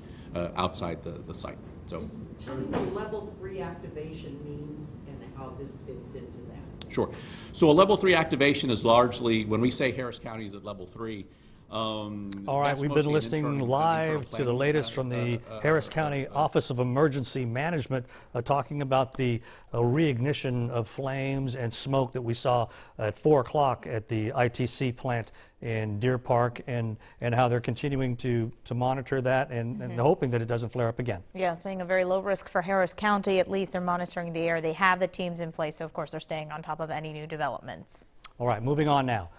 outside the site. So, tell me what level 3 activation means and how this fits into that. Sure. So a level 3 activation is largely, when we say Harris County is at level 3, all right, we've been listening live to the latest from the Harris County Office of Emergency Management talking about the reignition of flames and smoke that we saw at 4 o'clock at the ITC plant in Deer Park and how they're continuing to monitor that and hoping that it doesn't flare up again. Yeah, saying a very low risk for Harris County. At least they're monitoring the air. They have the teams in place, so of course they're staying on top of any new developments. All right, moving on now.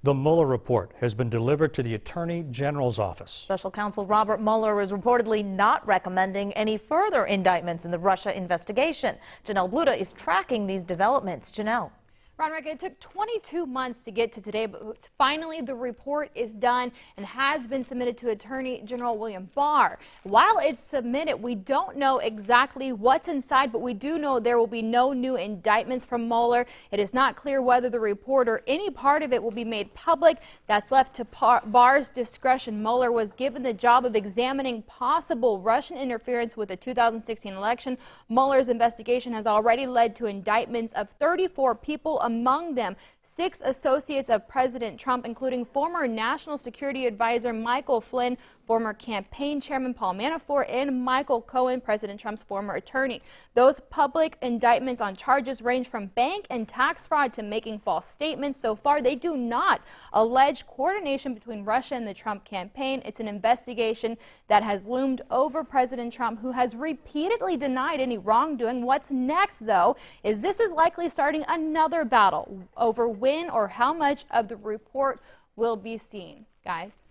The Mueller report has been delivered to the Attorney General's office. Special counsel Robert Mueller is reportedly not recommending any further indictments in the Russia investigation. Janelle Bluda is tracking these developments. Janelle. Ron Rick, it took 22 months to get to today, but finally the report is done and has been submitted to Attorney General William Barr. While it's submitted, we don't know exactly what's inside, but we do know there will be no new indictments from Mueller. It is not clear whether the report or any part of it will be made public. That's left to Barr's discretion. Mueller was given the job of examining possible Russian interference with the 2016 election. Mueller's investigation has already led to indictments of 34 people, among them 6 associates of President Trump, including former National Security Advisor Michael Flynn, former campaign chairman Paul Manafort, and Michael Cohen, President Trump's former attorney. Those public indictments on charges range from bank and tax fraud to making false statements. So far, they do not allege coordination between Russia and the Trump campaign. It's an investigation that has loomed over President Trump, who has repeatedly denied any wrongdoing. What's next, though, is this is likely starting another battle over when or how much of the report will be seen. Guys.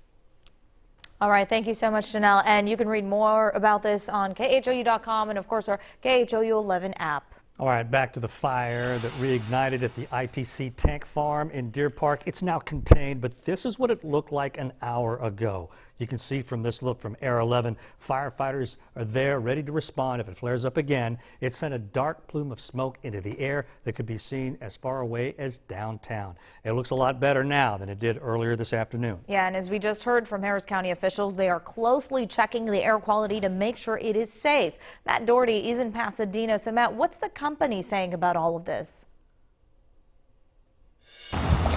All right, thank you so much, Janelle. And you can read more about this on KHOU.com and, of course, our KHOU 11 app. All right, back to the fire that reignited at the ITC tank farm in Deer Park. It's now contained, but this is what it looked like an hour ago. You can see from this look from Air 11, firefighters are there ready to respond if it flares up again. It sent a dark plume of smoke into the air that could be seen as far away as downtown. It looks a lot better now than it did earlier this afternoon. Yeah, and as we just heard from Harris County officials, they are closely checking the air quality to make sure it is safe. Matt Doherty is in Pasadena. So, Matt, what's the company saying about all of this?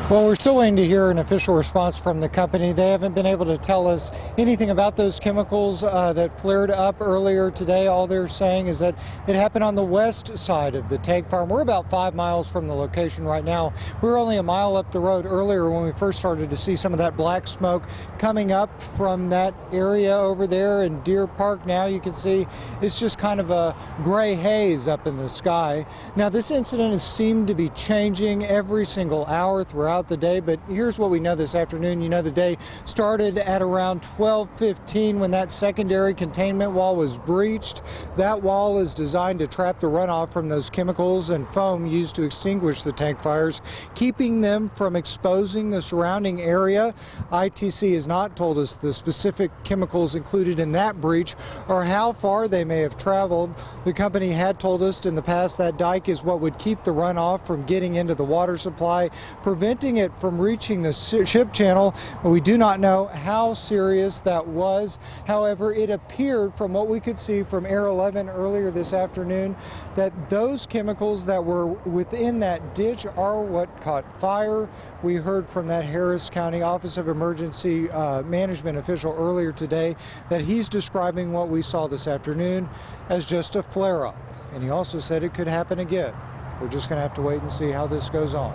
Well, we're still waiting to hear an official response from the company. They haven't been able to tell us anything about those chemicals that flared up earlier today. All they're saying is that it happened on the west side of the tank farm. We're about 5 miles from the location right now. We were only a mile up the road earlier when we first started to see some of that black smoke coming up from that area over there in Deer Park. Now you can see it's just kind of a gray haze up in the sky. Now this incident has seemed to be changing every single hour throughout the day, but here's what we know this afternoon. You know, the day started at around 12:15 when that secondary containment wall was breached. That wall is designed to trap the runoff from those chemicals and foam used to extinguish the tank fires, keeping them from exposing the surrounding area. ITC has not told us the specific chemicals included in that breach or how far they may have traveled. The company had told us in the past that dike is what would keep the runoff from getting into the water supply, preventing it from reaching the ship channel. We do not know how serious that was. However, it appeared from what we could see from Air 11 earlier this afternoon that those chemicals that were within that ditch are what caught fire. We heard from that Harris County Office of Emergency Management official earlier today that he's describing what we saw this afternoon as just a flare-up. And he also said it could happen again. We're just going to have to wait and see how this goes on.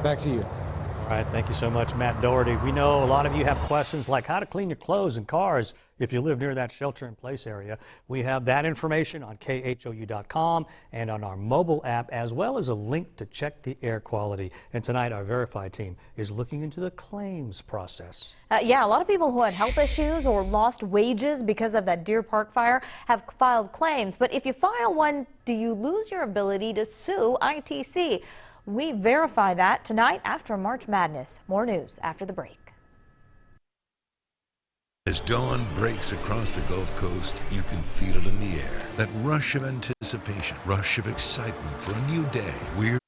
Back to you. All right, thank you so much, Matt Doherty. We know a lot of you have questions like how to clean your clothes and cars if you live near that shelter-in-place area. We have that information on khou.com and on our mobile app, as well as a link to check the air quality. And tonight, our Verify team is looking into the claims process. Yeah, a lot of people who had health issues or lost wages because of that Deer Park fire have filed claims. But if you file one, do you lose your ability to sue ITC? We verify that tonight after March Madness. More news after the break. As dawn breaks across the Gulf Coast, you can feel it in the air. That rush of anticipation, rush of excitement for a new day. We're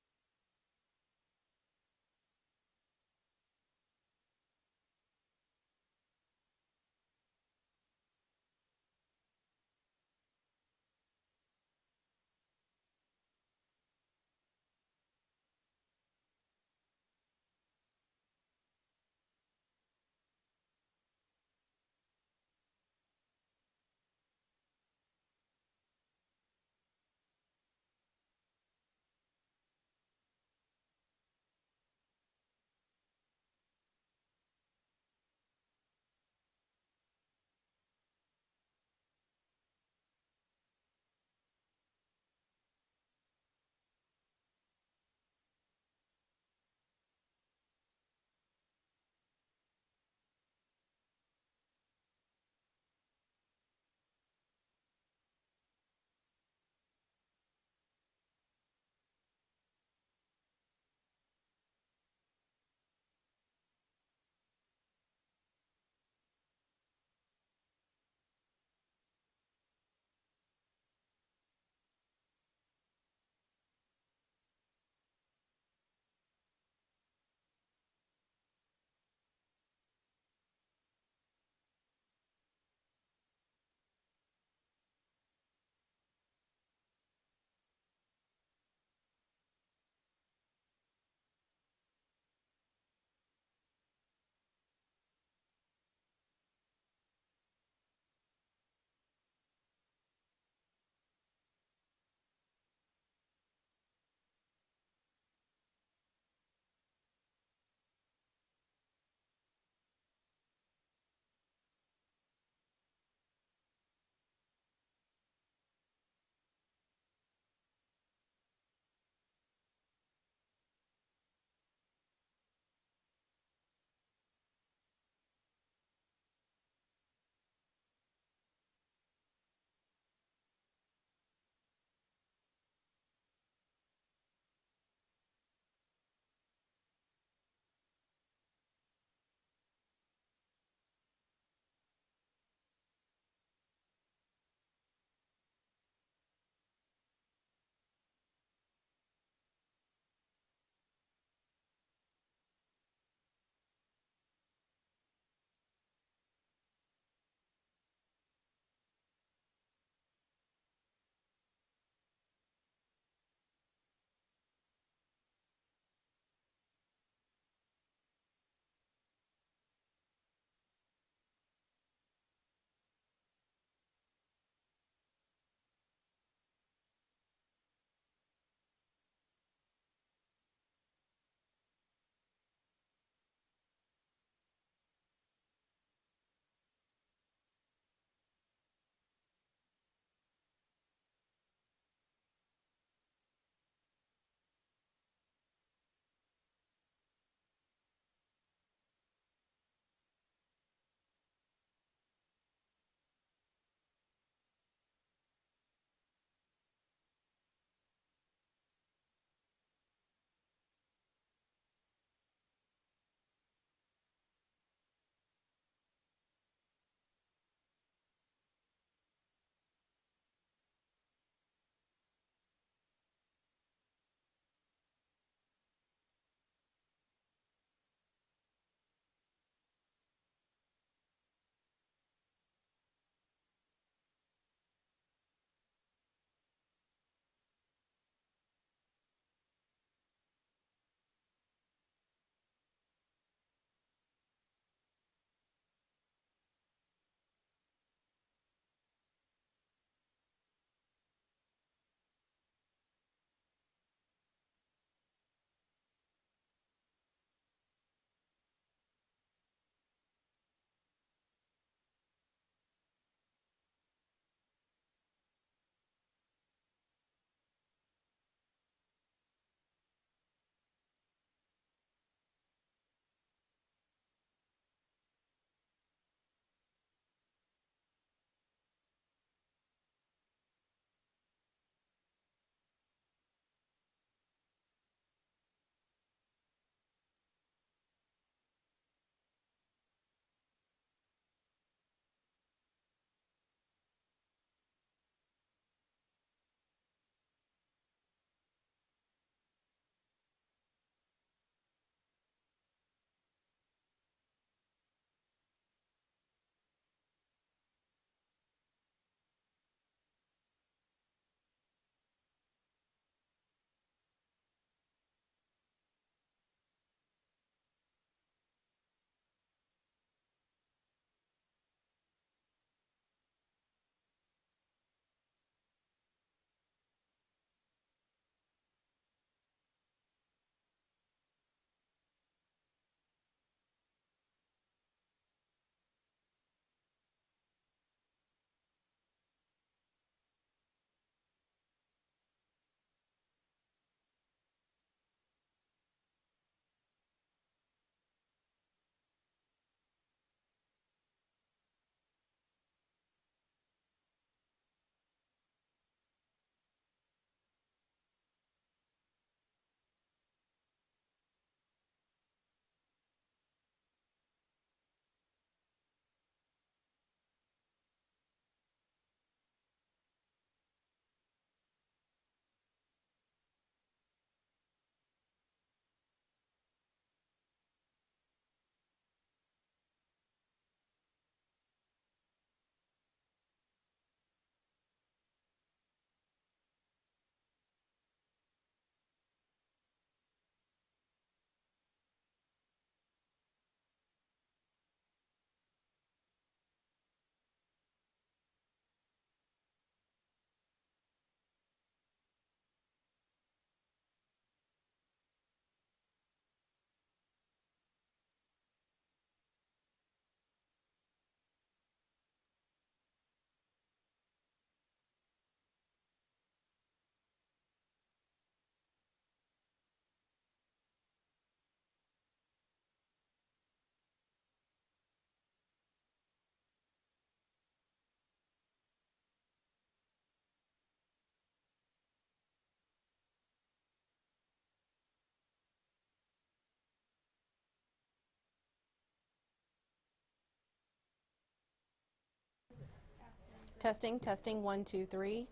Testing, testing, 1, 2, 3.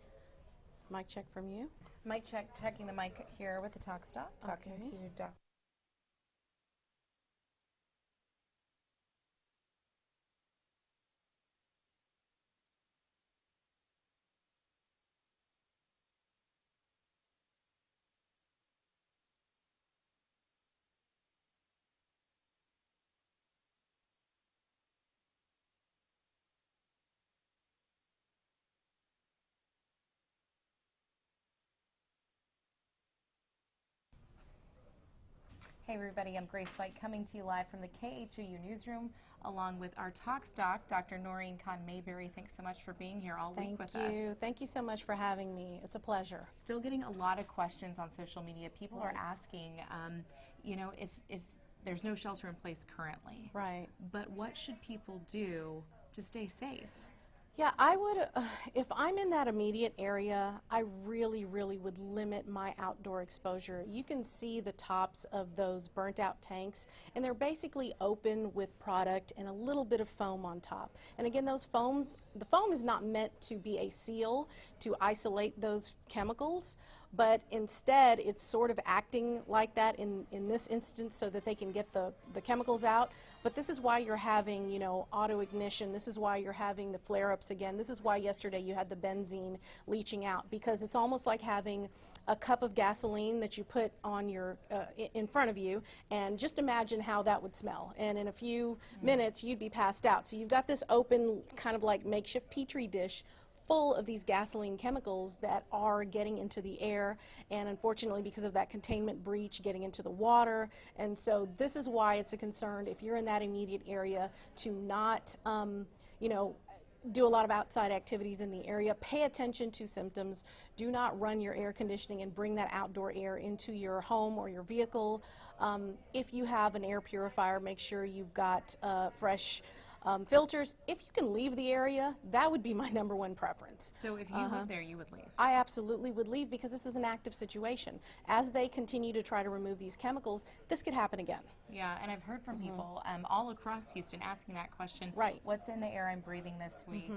Mic check from you. Mic check, checking the mic here with the talk stop, talking Okay. to Dr. Hey everybody, I'm Grace White coming to you live from the KHOU Newsroom along with our talk stock, Dr. Noreen Khan-Mayberry. Thanks so much for being here all week with us. Thank you. Thank you so much for having me. It's a pleasure. Still getting a lot of questions on social media. People are Right. asking, you know, if there's no shelter in place currently. Right. But what should people do to stay safe? Yeah, I would, if I'm in that immediate area, I really would limit my outdoor exposure. You can see the tops of those burnt out tanks, and they're basically open with product and a little bit of foam on top. And again, those foams, the foam is not meant to be a seal to isolate those chemicals, but instead it's sort of acting like that in this instance so that they can get the chemicals out. But this is why you're having, you know, auto ignition. This is why you're having the flare-ups again. This is why yesterday you had the benzene leaching out, because it's almost like having a cup of gasoline that you put on your in front of you, and just imagine how that would smell. And in a few minutes you'd be passed out. So you've got this open kind of like makeshift petri dish full of these gasoline chemicals that are getting into the air, and unfortunately because of that containment breach, getting into the water. And so this is why it's a concern if you're in that immediate area to not, you know, do a lot of outside activities in the area. Pay attention to symptoms. Do not run your air conditioning and bring that outdoor air into your home or your vehicle. If you have an air purifier, make sure you've got fresh filters. If you can leave the area, that would be my #1 preference. So if you live there, you would leave? I absolutely would leave, because this is an active situation. As they continue to try to remove these chemicals, this could happen again. Yeah, and I've heard from people all across Houston asking that question. Right. What's in the air I'm breathing this week?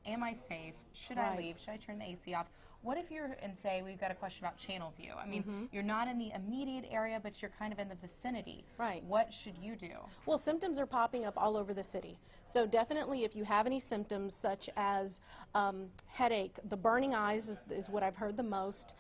Am I safe? Should I Right. leave? Should I turn the AC off? What if you're, and say we've got a question about channel view. I mean, you're not in the immediate area, but you're kind of in the vicinity. Right. What should you do? Well, symptoms are popping up all over the city. So definitely if you have any symptoms such as headache, the burning eyes is what I've heard the most,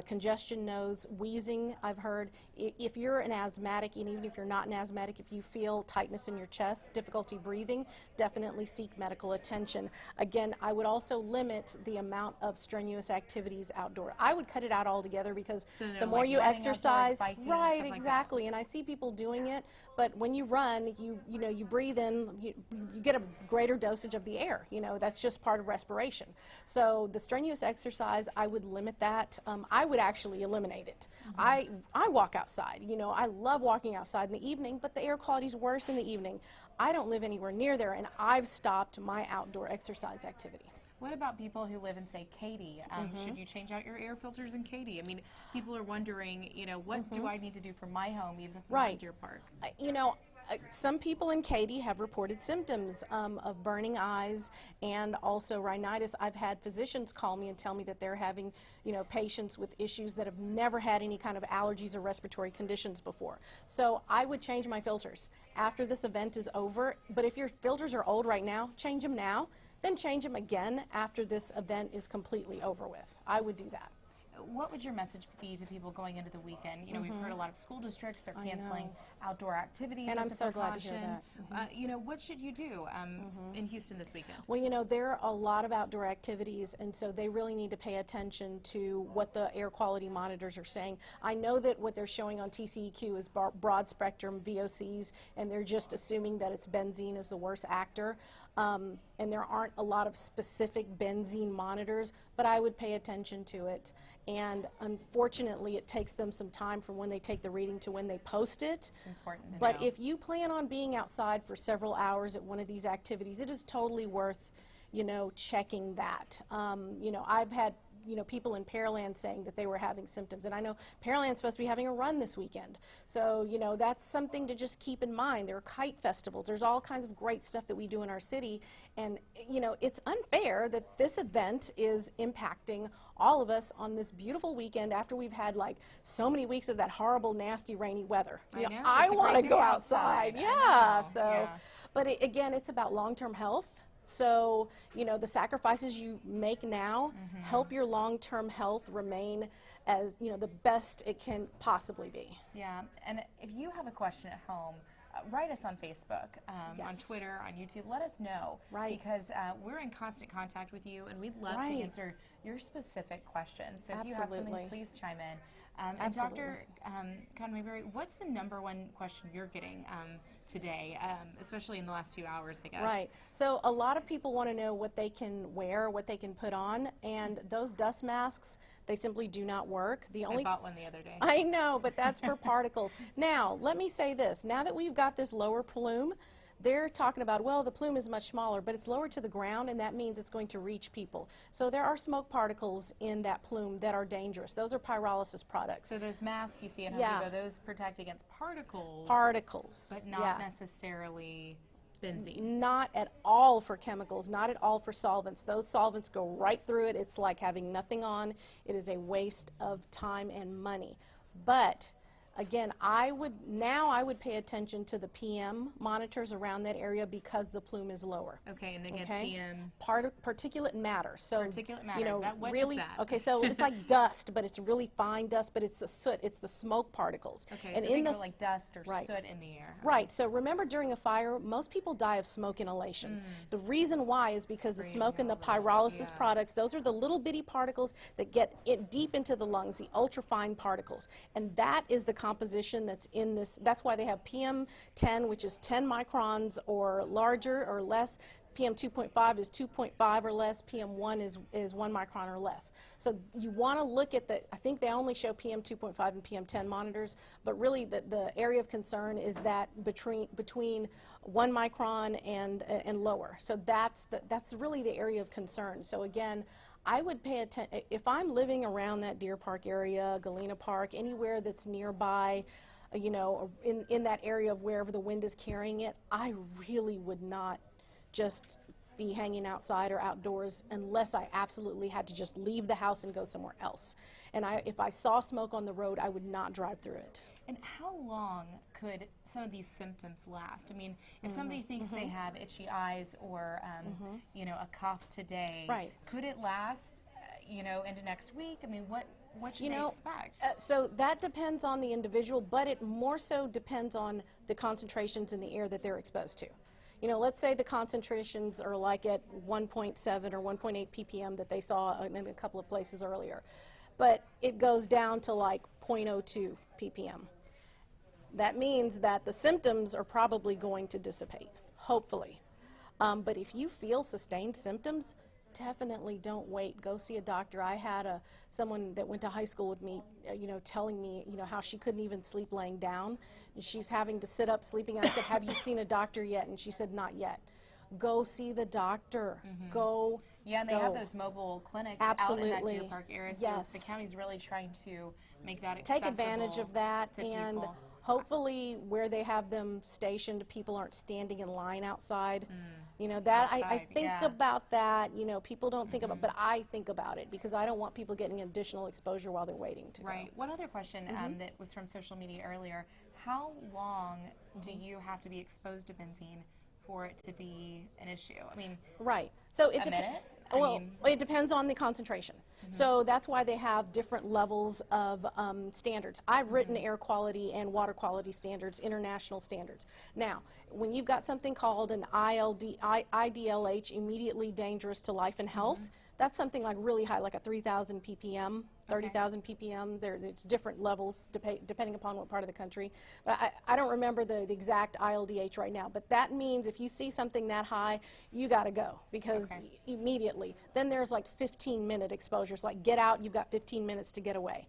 congestion nose, wheezing I've heard. If you're an asthmatic, and even if you're not an asthmatic, if you feel tightness in your chest, difficulty breathing, definitely seek medical attention. Again, I would also limit the amount of strenuous activities outdoor. I would cut it out altogether, because So no, the more like you running exercise, outdoors, biking, right, stuff like that. exactly. And I see people doing it, but when you run, you know, you breathe in, you get a greater dosage of the air. You know, that's just part of respiration. So the strenuous exercise, I would limit that. I would actually eliminate it. I walk outside. You know, I love walking outside in the evening, but the air quality is worse in the evening. I don't live anywhere near there, and I've stopped my outdoor exercise activity. What about people who live in, say, Cody? Should you change out your air filters in Cody? I mean, people are wondering, you know, what do I need to do for my home, even if I'm not in Deer Park? You know, some people in Cady have reported symptoms of burning eyes and also rhinitis. I've had physicians call me and tell me that they're having, you know, patients with issues that have never had any kind of allergies or respiratory conditions before. So I would change my filters after this event is over. But if your filters are old right now, change them now, then change them again after this event is completely over with. I would do that. What would your message be to people going into the weekend? You know, we've heard a lot of school districts are I canceling know. outdoor activities. And as I'm a so glad to hear precaution. that. You know, what should you do in Houston this weekend? Well, you know, there are a lot of outdoor activities, and so they really need to pay attention to what the air quality monitors are saying. I know that what they're showing on TCEQ is broad spectrum VOCs, and they're just assuming that it's benzene is the worst actor. And there aren't a lot of specific benzene monitors, but I would pay attention to it. And unfortunately, it takes them some time from when they take the reading to when they post it. It's important to But know. if you plan on being outside for several hours at one of these activities, it is totally worth, you know, checking that. You know, I've had people in Pearland saying that they were having symptoms. And I know Pearland's supposed to be having a run this weekend. So, that's something to just keep in mind. There are kite festivals. There's all kinds of great stuff that we do in our city. And, it's unfair that this event is impacting all of us on this beautiful weekend after we've had like so many weeks of that horrible, nasty, rainy weather. I want to go outside. Yeah. But again, it's about long-term health. So, the sacrifices you make now help your long-term health remain as, the best it can possibly be. Yeah, and if you have a question at home, write us on Facebook, on Twitter, on YouTube. Let us know. Right. Because we're in constant contact with you, and we'd love to answer your specific questions. So if you have something, please chime in. And Dr. Conway, what's the #1 question you're getting today, especially in the last few hours, I guess? Right. So a lot of people want to know what they can wear, what they can put on, and those dust masks, they simply do not work. I bought one the other day. I know, but that's for particles. Now, let me say this. Now that we've got this lower plume, they're talking about, well, the plume is much smaller, but it's lower to the ground, and that means it's going to reach people. So there are smoke particles in that plume that are dangerous. Those are pyrolysis products. So those masks you see at Home Depot, those protect against particles. But not necessarily benzene. Not at all for chemicals, not at all for solvents. Those solvents go right through it. It's like having nothing on. It is a waste of time and money. But again, I would pay attention to the PM monitors around that area because the plume is lower. Okay, and again, PM? Particulate matter. So, particulate matter. What really, is that? Okay, so it's like dust, but it's really fine dust, but it's the soot, it's the smoke particles. Okay, and so think of like dust or soot in the air. Right, so remember during a fire, most people die of smoke inhalation. The reason why is because the smoke and the pyrolysis products, those are the little bitty particles that get deep into the lungs, the ultrafine particles. And that is the composition that's in this. That's why they have PM10, which is 10 microns or larger or less. PM 2.5 is 2.5 or less. PM1 is 1 micron or less. So you want to look at I think they only show PM 2.5 and PM10 monitors, but really the area of concern is that between 1 micron and lower. So that's really the area of concern. So again, I would pay attention, if I'm living around that Deer Park area, Galena Park, anywhere that's nearby, in that area of wherever the wind is carrying it, I really would not just be hanging outside or outdoors unless I absolutely had to just leave the house and go somewhere else. And if I saw smoke on the road, I would not drive through it. And how long could some of these symptoms last? I mean, if somebody thinks they have itchy eyes or, a cough today, could it last, into next week? I mean, what should they expect? So that depends on the individual, but it more so depends on the concentrations in the air that they're exposed to. Let's say the concentrations are like at 1.7 or 1.8 ppm that they saw in a couple of places earlier, but it goes down to like 0.02 ppm. That means that the symptoms are probably going to dissipate, hopefully. But if you feel sustained symptoms, definitely don't wait. Go see a doctor. I had someone that went to high school with me, telling me, how she couldn't even sleep laying down, and she's having to sit up sleeping. And I said, "Have you seen a doctor yet?" And she said, "Not yet." Go see the doctor. Go. Yeah, and they have those mobile clinics out in that Deer Park area. So the county's really trying to make that accessible. Take advantage of that, and people. Hopefully where they have them stationed, people aren't standing in line outside. I think about that. People don't think about, but I think about it because I don't want people getting additional exposure while they're waiting to go. One other question that was from social media earlier: how long do you have to be exposed to benzene for it to be an issue? I mean, So a minute? It depends on the concentration. So that's why they have different levels of standards. I've written air quality and water quality standards, international standards. Now, when you've got something called an IDLH, immediately dangerous to life and health, that's something like really high, like a 3,000 ppm, 30,000 ppm. There's different levels depending upon what part of the country. But I don't remember the exact ILDH right now. But that means if you see something that high, you got to go because immediately. Then there's like 15-minute exposures. Like get out, you've got 15 minutes to get away.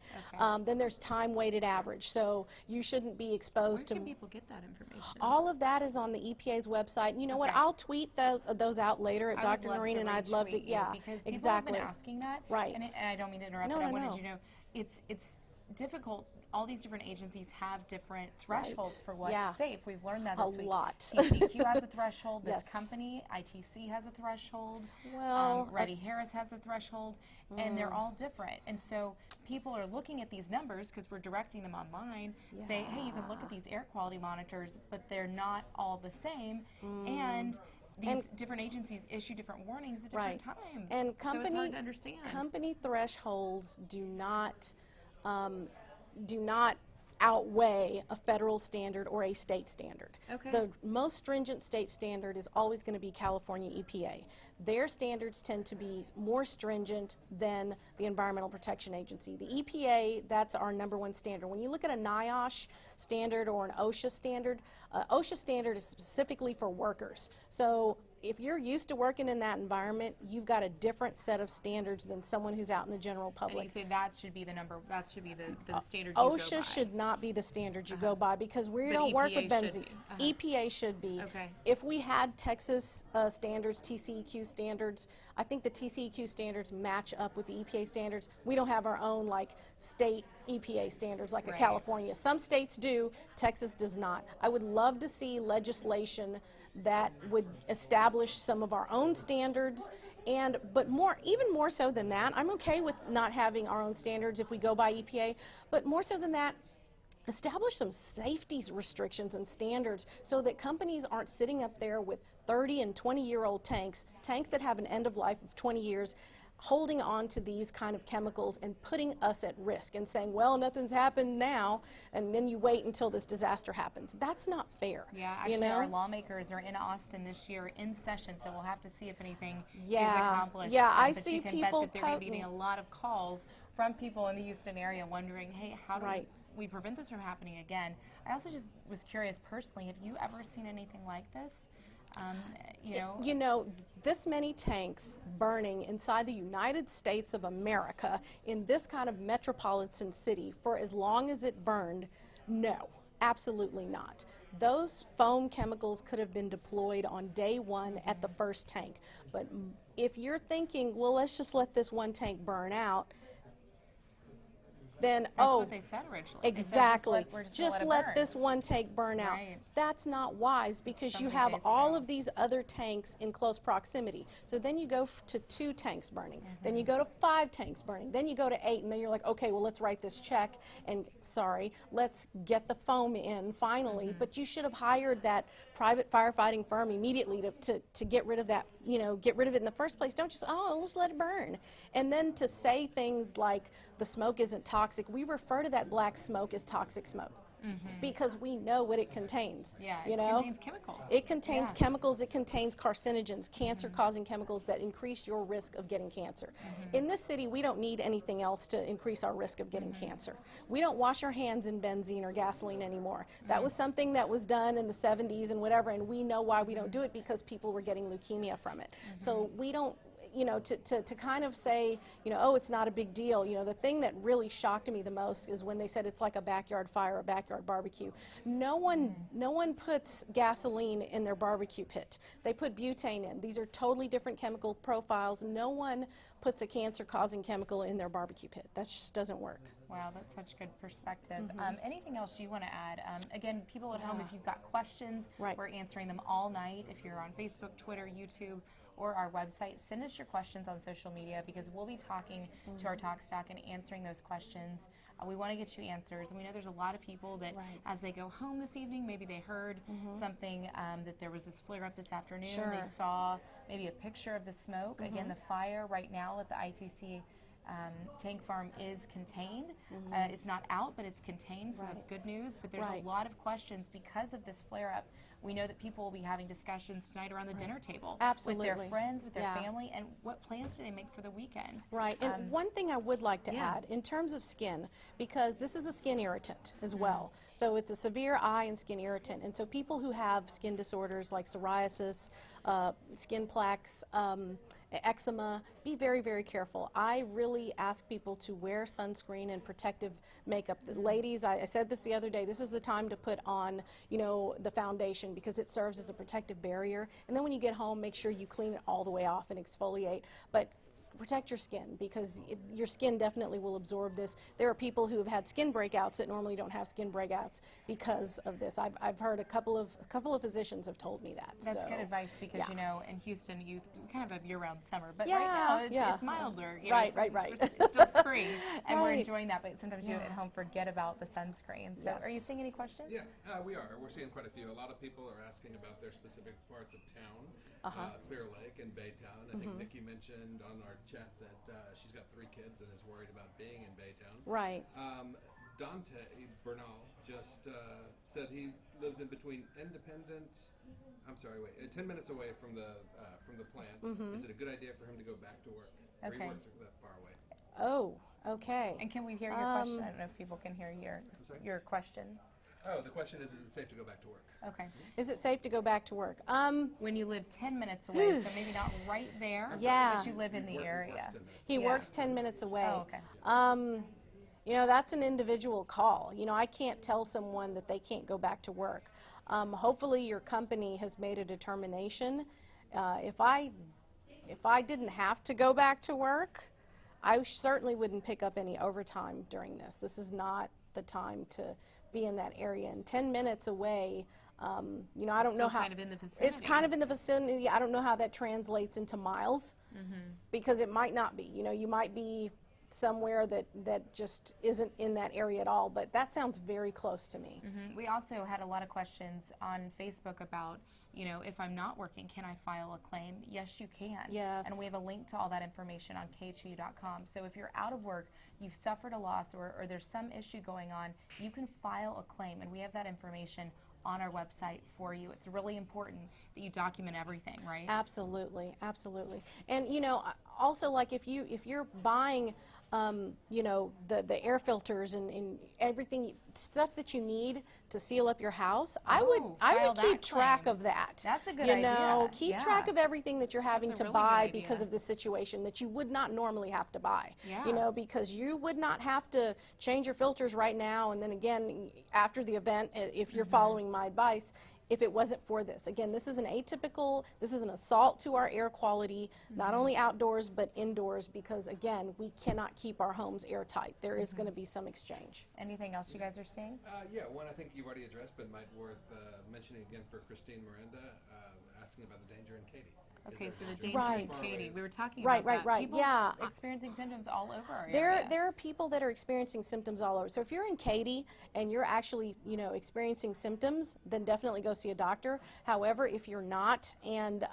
Then there's time-weighted average. So you shouldn't be exposed to. Where can people get that information? All of that is on the EPA's website. You know what? I'll tweet those out later at Dr. Noreen, and I'd love to. Because Exactly. People have been asking that. Right. And I don't mean to interrupt, but I wanted you to know it's difficult. All these different agencies have different thresholds for what's safe. We've learned that this week. A lot. TCQ has a threshold. This company, ITC, has a threshold. Well, Reddy Harris has a threshold, and they're all different. And so people are looking at these numbers because we're directing them online, saying, hey, you can look at these air quality monitors, but they're not all the same. And these different agencies issue different warnings at different times. And so it's hard to understand. Company thresholds do not outweigh a federal standard or a state standard. Okay. The most stringent state standard is always going to be California EPA. Their standards tend to be more stringent than the Environmental Protection Agency. The EPA, that's our #1 standard. When you look at a NIOSH standard or an OSHA standard is specifically for workers. So if you're used to working in that environment, you've got a different set of standards than someone who's out in the general public. And you say that should be the standard you OSHA go by. should not be the standard you go by because we don't work with benzene. EPA should be. Okay. If we had Texas standards, TCEQ standards, I think the TCEQ standards match up with the EPA standards. We don't have our own state EPA standards like a California. Some states do, Texas does not. I would love to see legislation that would establish some of our own standards, but even more so than that, I'm okay with not having our own standards if we go by EPA, but more so than that, establish some safety restrictions and standards so that companies aren't sitting up there with 30 and 20-year-old tanks that have an end of life of 20 years, holding on to these kind of chemicals and putting us at risk and saying, well, nothing's happened now, and then you wait until this disaster happens. That's not fair. Yeah, actually, our lawmakers are in Austin this year in session, so we'll have to see if anything is accomplished. Yeah, I but see you can people bet that they're getting a lot of calls from people in the Houston area wondering, hey, how do we prevent this from happening again? I also just was curious personally, have you ever seen anything like this? You know, this many tanks burning inside the United States of America in this kind of metropolitan city for as long as it burned, no, absolutely not. Those foam chemicals could have been deployed on day one at the first tank. But if you're thinking, well, let's just let this one tank burn out, then that's what they said originally. Exactly. Just let this one tank burn out. That's not wise because you have all of these other tanks in close proximity. So then you go to 2 tanks burning, then you go to 5 tanks burning, then you go to 8, and then you're like, okay, well, let's write this check, and let's get the foam in finally. But you should have hired that private firefighting firm immediately to get rid of that, get rid of it in the first place. Don't just, let's let it burn. And then to say things like the smoke isn't toxic, we refer to that black smoke as toxic smoke. Because we know what it contains. Yeah, it contains chemicals. It contains chemicals, it contains carcinogens, cancer-causing chemicals that increase your risk of getting cancer. In this city, we don't need anything else to increase our risk of getting cancer. We don't wash our hands in benzene or gasoline anymore. That was something that was done in the 70s and whatever, and we know why we don't do it because people were getting leukemia from it. So we don't, to kind of say, oh, it's not a big deal. The thing that really shocked me the most is when they said it's like a backyard fire, a backyard barbecue. No one puts gasoline in their barbecue pit. They put butane in. These are totally different chemical profiles. No one puts a cancer-causing chemical in their barbecue pit. That just doesn't work. Wow, that's such good perspective. Anything else you want to add? Again, people at home, if you've got questions, we're answering them all night. If you're on Facebook, Twitter, YouTube, or our website, send us your questions on social media because we'll be talking to our talk stack and answering those questions. We want to get you answers. We know there's a lot of people that as they go home this evening, maybe they heard something that there was this flare up this afternoon. They saw maybe a picture of the smoke. Again, the fire right now at the ITC tank farm is contained. It's not out, but it's contained, so that's good news. But there's a lot of questions because of this flare-up. We know that people will be having discussions tonight around the dinner table with their friends, with their family, and what plans do they make for the weekend? Right, and one thing I would like to add, in terms of skin, because this is a skin irritant as well. So it's a severe eye and skin irritant, and so people who have skin disorders like psoriasis, skin plaques, eczema, be very, very careful. I really ask people to wear sunscreen and protective makeup. The ladies, I said this the other day, this is the time to put on, the foundation because it serves as a protective barrier. And then when you get home, make sure you clean it all the way off and exfoliate. But protect your skin, because your skin definitely will absorb this. There are people who have had skin breakouts that normally don't have skin breakouts because of this. I've heard a couple of physicians have told me that. That's so, good advice, because yeah. you know, in Houston you kind of have year-round summer, but Yeah, right now it's milder. You know, right. It's still spring, and we're Right. enjoying that. But sometimes you at home forget about the sunscreen. So, Yes. are you seeing any questions? Yeah, we are. We're seeing quite a few. A lot of people are asking about their specific parts of town, Clear Lake and Baytown. I think Nikki mentioned on our chat that she's got 3 kids and is worried about being in Baytown. Right. Dante Bernal just said he lives in between Independent. I'm sorry, wait, 10 minutes away from the plant. Is it a good idea for him to go back to work? Or he works that far away? Oh, okay. And can we hear your question? I don't know if people can hear your question. Oh, the question is it safe to go back to work? Okay. Is it safe to go back to work? When you live 10 minutes away, so maybe not right there, but you live in the area. He works 10 minutes away. Oh, okay. You know, that's an individual call. You know, I can't tell someone that they can't go back to work. Hopefully your company has made a determination. If I didn't have to go back to work, I certainly wouldn't pick up any overtime during this. This is not the time to be in that area. And 10 minutes away, you know, I don't know how. Kind of in the vicinity. It's kind of in the vicinity. I don't know how that translates into miles, because it might not be. You know, you might be somewhere that just isn't in that area at all, but that sounds very close to me. We also had a lot of questions on Facebook about, you know, if I'm not working, can I file a claim? Yes, you can. Yes. And we have a link to all that information on KHU.com. So if you're out of work, you've suffered a loss, or there's some issue going on, you can file a claim, and we have that information on our website for you. It's really important that you document everything, right? Absolutely, absolutely. And you know, also, like if you're buying you know, the air filters and everything, stuff that you need to seal up your house, I would keep track of that. That's a good idea. idea. You know, keep track of everything that you're having That's to a really buy good idea. because of the situation that you would not normally have to buy. Yeah. You know, because you would not have to change your filters right now, and then again after the event, if you're following my advice, if it wasn't for this. Again, this is an assault to our air quality, not only outdoors but indoors, because again, we cannot keep our homes airtight. There is going to be some exchange. Anything else you guys are seeing? Yeah, one I think you've already addressed, but might worth mentioning again for Christine Miranda, asking about the danger in Katy. Okay, so the danger in Katy. We were talking about that. Right. People yeah. experiencing symptoms all over our area. There are people that are experiencing symptoms all over. So if you're in Katy and you're actually, you know, experiencing symptoms, then definitely go see a doctor. However, if you're not and,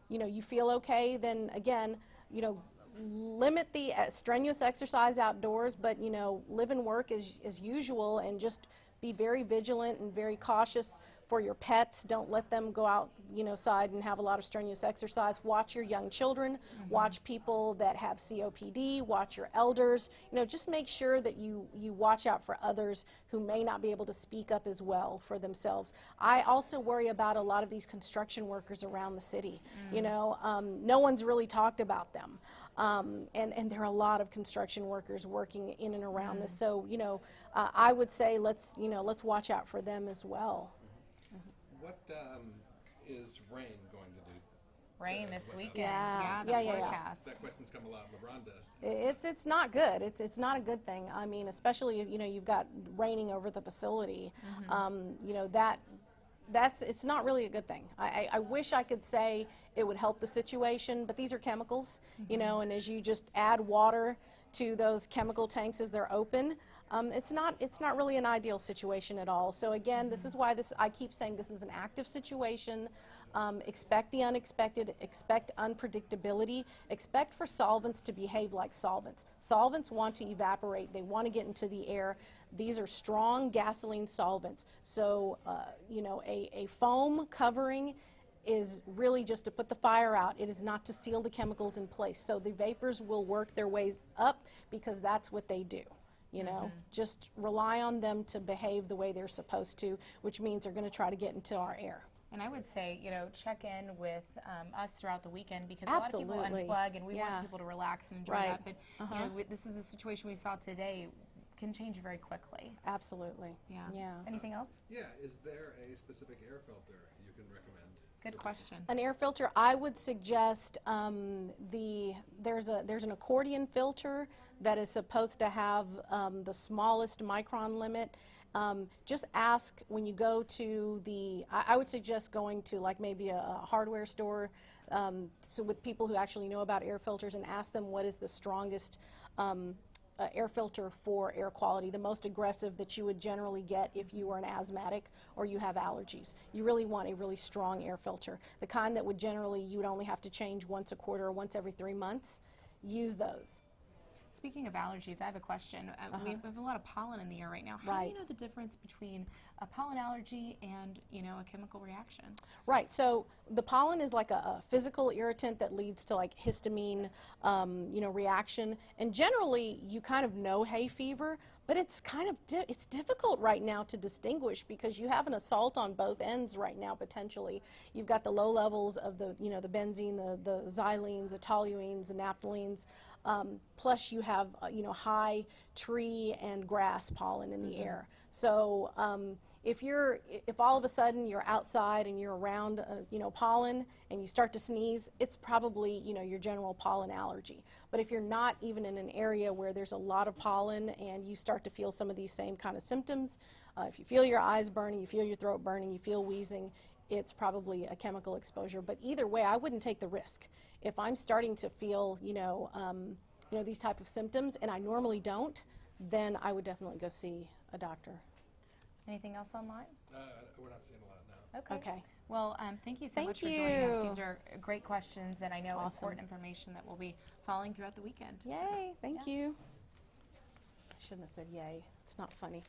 you know, you feel okay, then again, you know, limit the strenuous exercise outdoors, but, you know, live and work as usual, and just be very vigilant and very cautious for your pets. Don't let them go out, you know, side and have a lot of strenuous exercise. Watch your young children, watch people that have COPD, watch your elders. You know, just make sure that you watch out for others who may not be able to speak up as well for themselves. I also worry about a lot of these construction workers around the city. You know, no one's really talked about them. And there are a lot of construction workers working in and around this. So, you know, I would say let's watch out for them as well. What is rain going to do? Rain this weekend. Yeah. The forecast. That question's come a lot, LeBronda. It's not good. It's not a good thing. I mean, especially if, you know, you've got raining over the facility. You know, it's not really a good thing. I wish I could say it would help the situation, but these are chemicals, you know, and as you just add water to those chemical tanks as they're open, it's not really an ideal situation at all. So again, this is why I keep saying this is an active situation. Expect the unexpected, expect unpredictability, expect for solvents to behave like solvents. Solvents want to evaporate, they want to get into the air. These are strong gasoline solvents. So, you know, a foam covering is really just to put the fire out. It is not to seal the chemicals in place. So the vapors will work their ways up because that's what they do. You know, just rely on them to behave the way they're supposed to, which means they're going to try to get into our air. And I would say, you know, check in with us throughout the weekend, because a lot of people unplug, and we want people to relax and enjoy that. But you know, this is a situation we saw today can change very quickly. Absolutely. Yeah. Anything else? Yeah. Is there a specific air filter you can recommend? Good question. An air filter, I would suggest there's an accordion filter that is supposed to have the smallest micron limit. Just ask when you go to I would suggest going to like maybe a hardware store so with people who actually know about air filters, and ask them what is the strongest air filter for air quality, the most aggressive that you would generally get if you were an asthmatic or you have allergies. You really want a really strong air filter, the kind that would generally you would only have to change once a quarter or once every 3 months. Use those. Speaking of allergies, I have a question. We have a lot of pollen in the air right now. How do you know the difference between a pollen allergy and, a chemical reaction? Right. So the pollen is like a physical irritant that leads to like histamine, reaction. And generally, you kind of know hay fever, but it's kind of it's difficult right now to distinguish because you have an assault on both ends right now potentially. You've got the low levels of the the benzene, the xylenes, the toluenes, the naphthalines. Plus you have high tree and grass pollen in the air. So if all of a sudden you're outside and you're around pollen and you start to sneeze, it's probably your general pollen allergy. But if you're not even in an area where there's a lot of pollen and you start to feel some of these same kind of symptoms, if you feel your eyes burning, you feel your throat burning, you feel wheezing, it's probably a chemical exposure. But either way, I wouldn't take the risk. If I'm starting to feel, these type of symptoms, and I normally don't, then I would definitely go see a doctor. Anything else online? We're not seeing a lot now. Okay. Well, thank you so much for joining us. These are great questions, and I know important information that we'll be following throughout the weekend. Yay! Thank you. I shouldn't have said yay. It's not funny.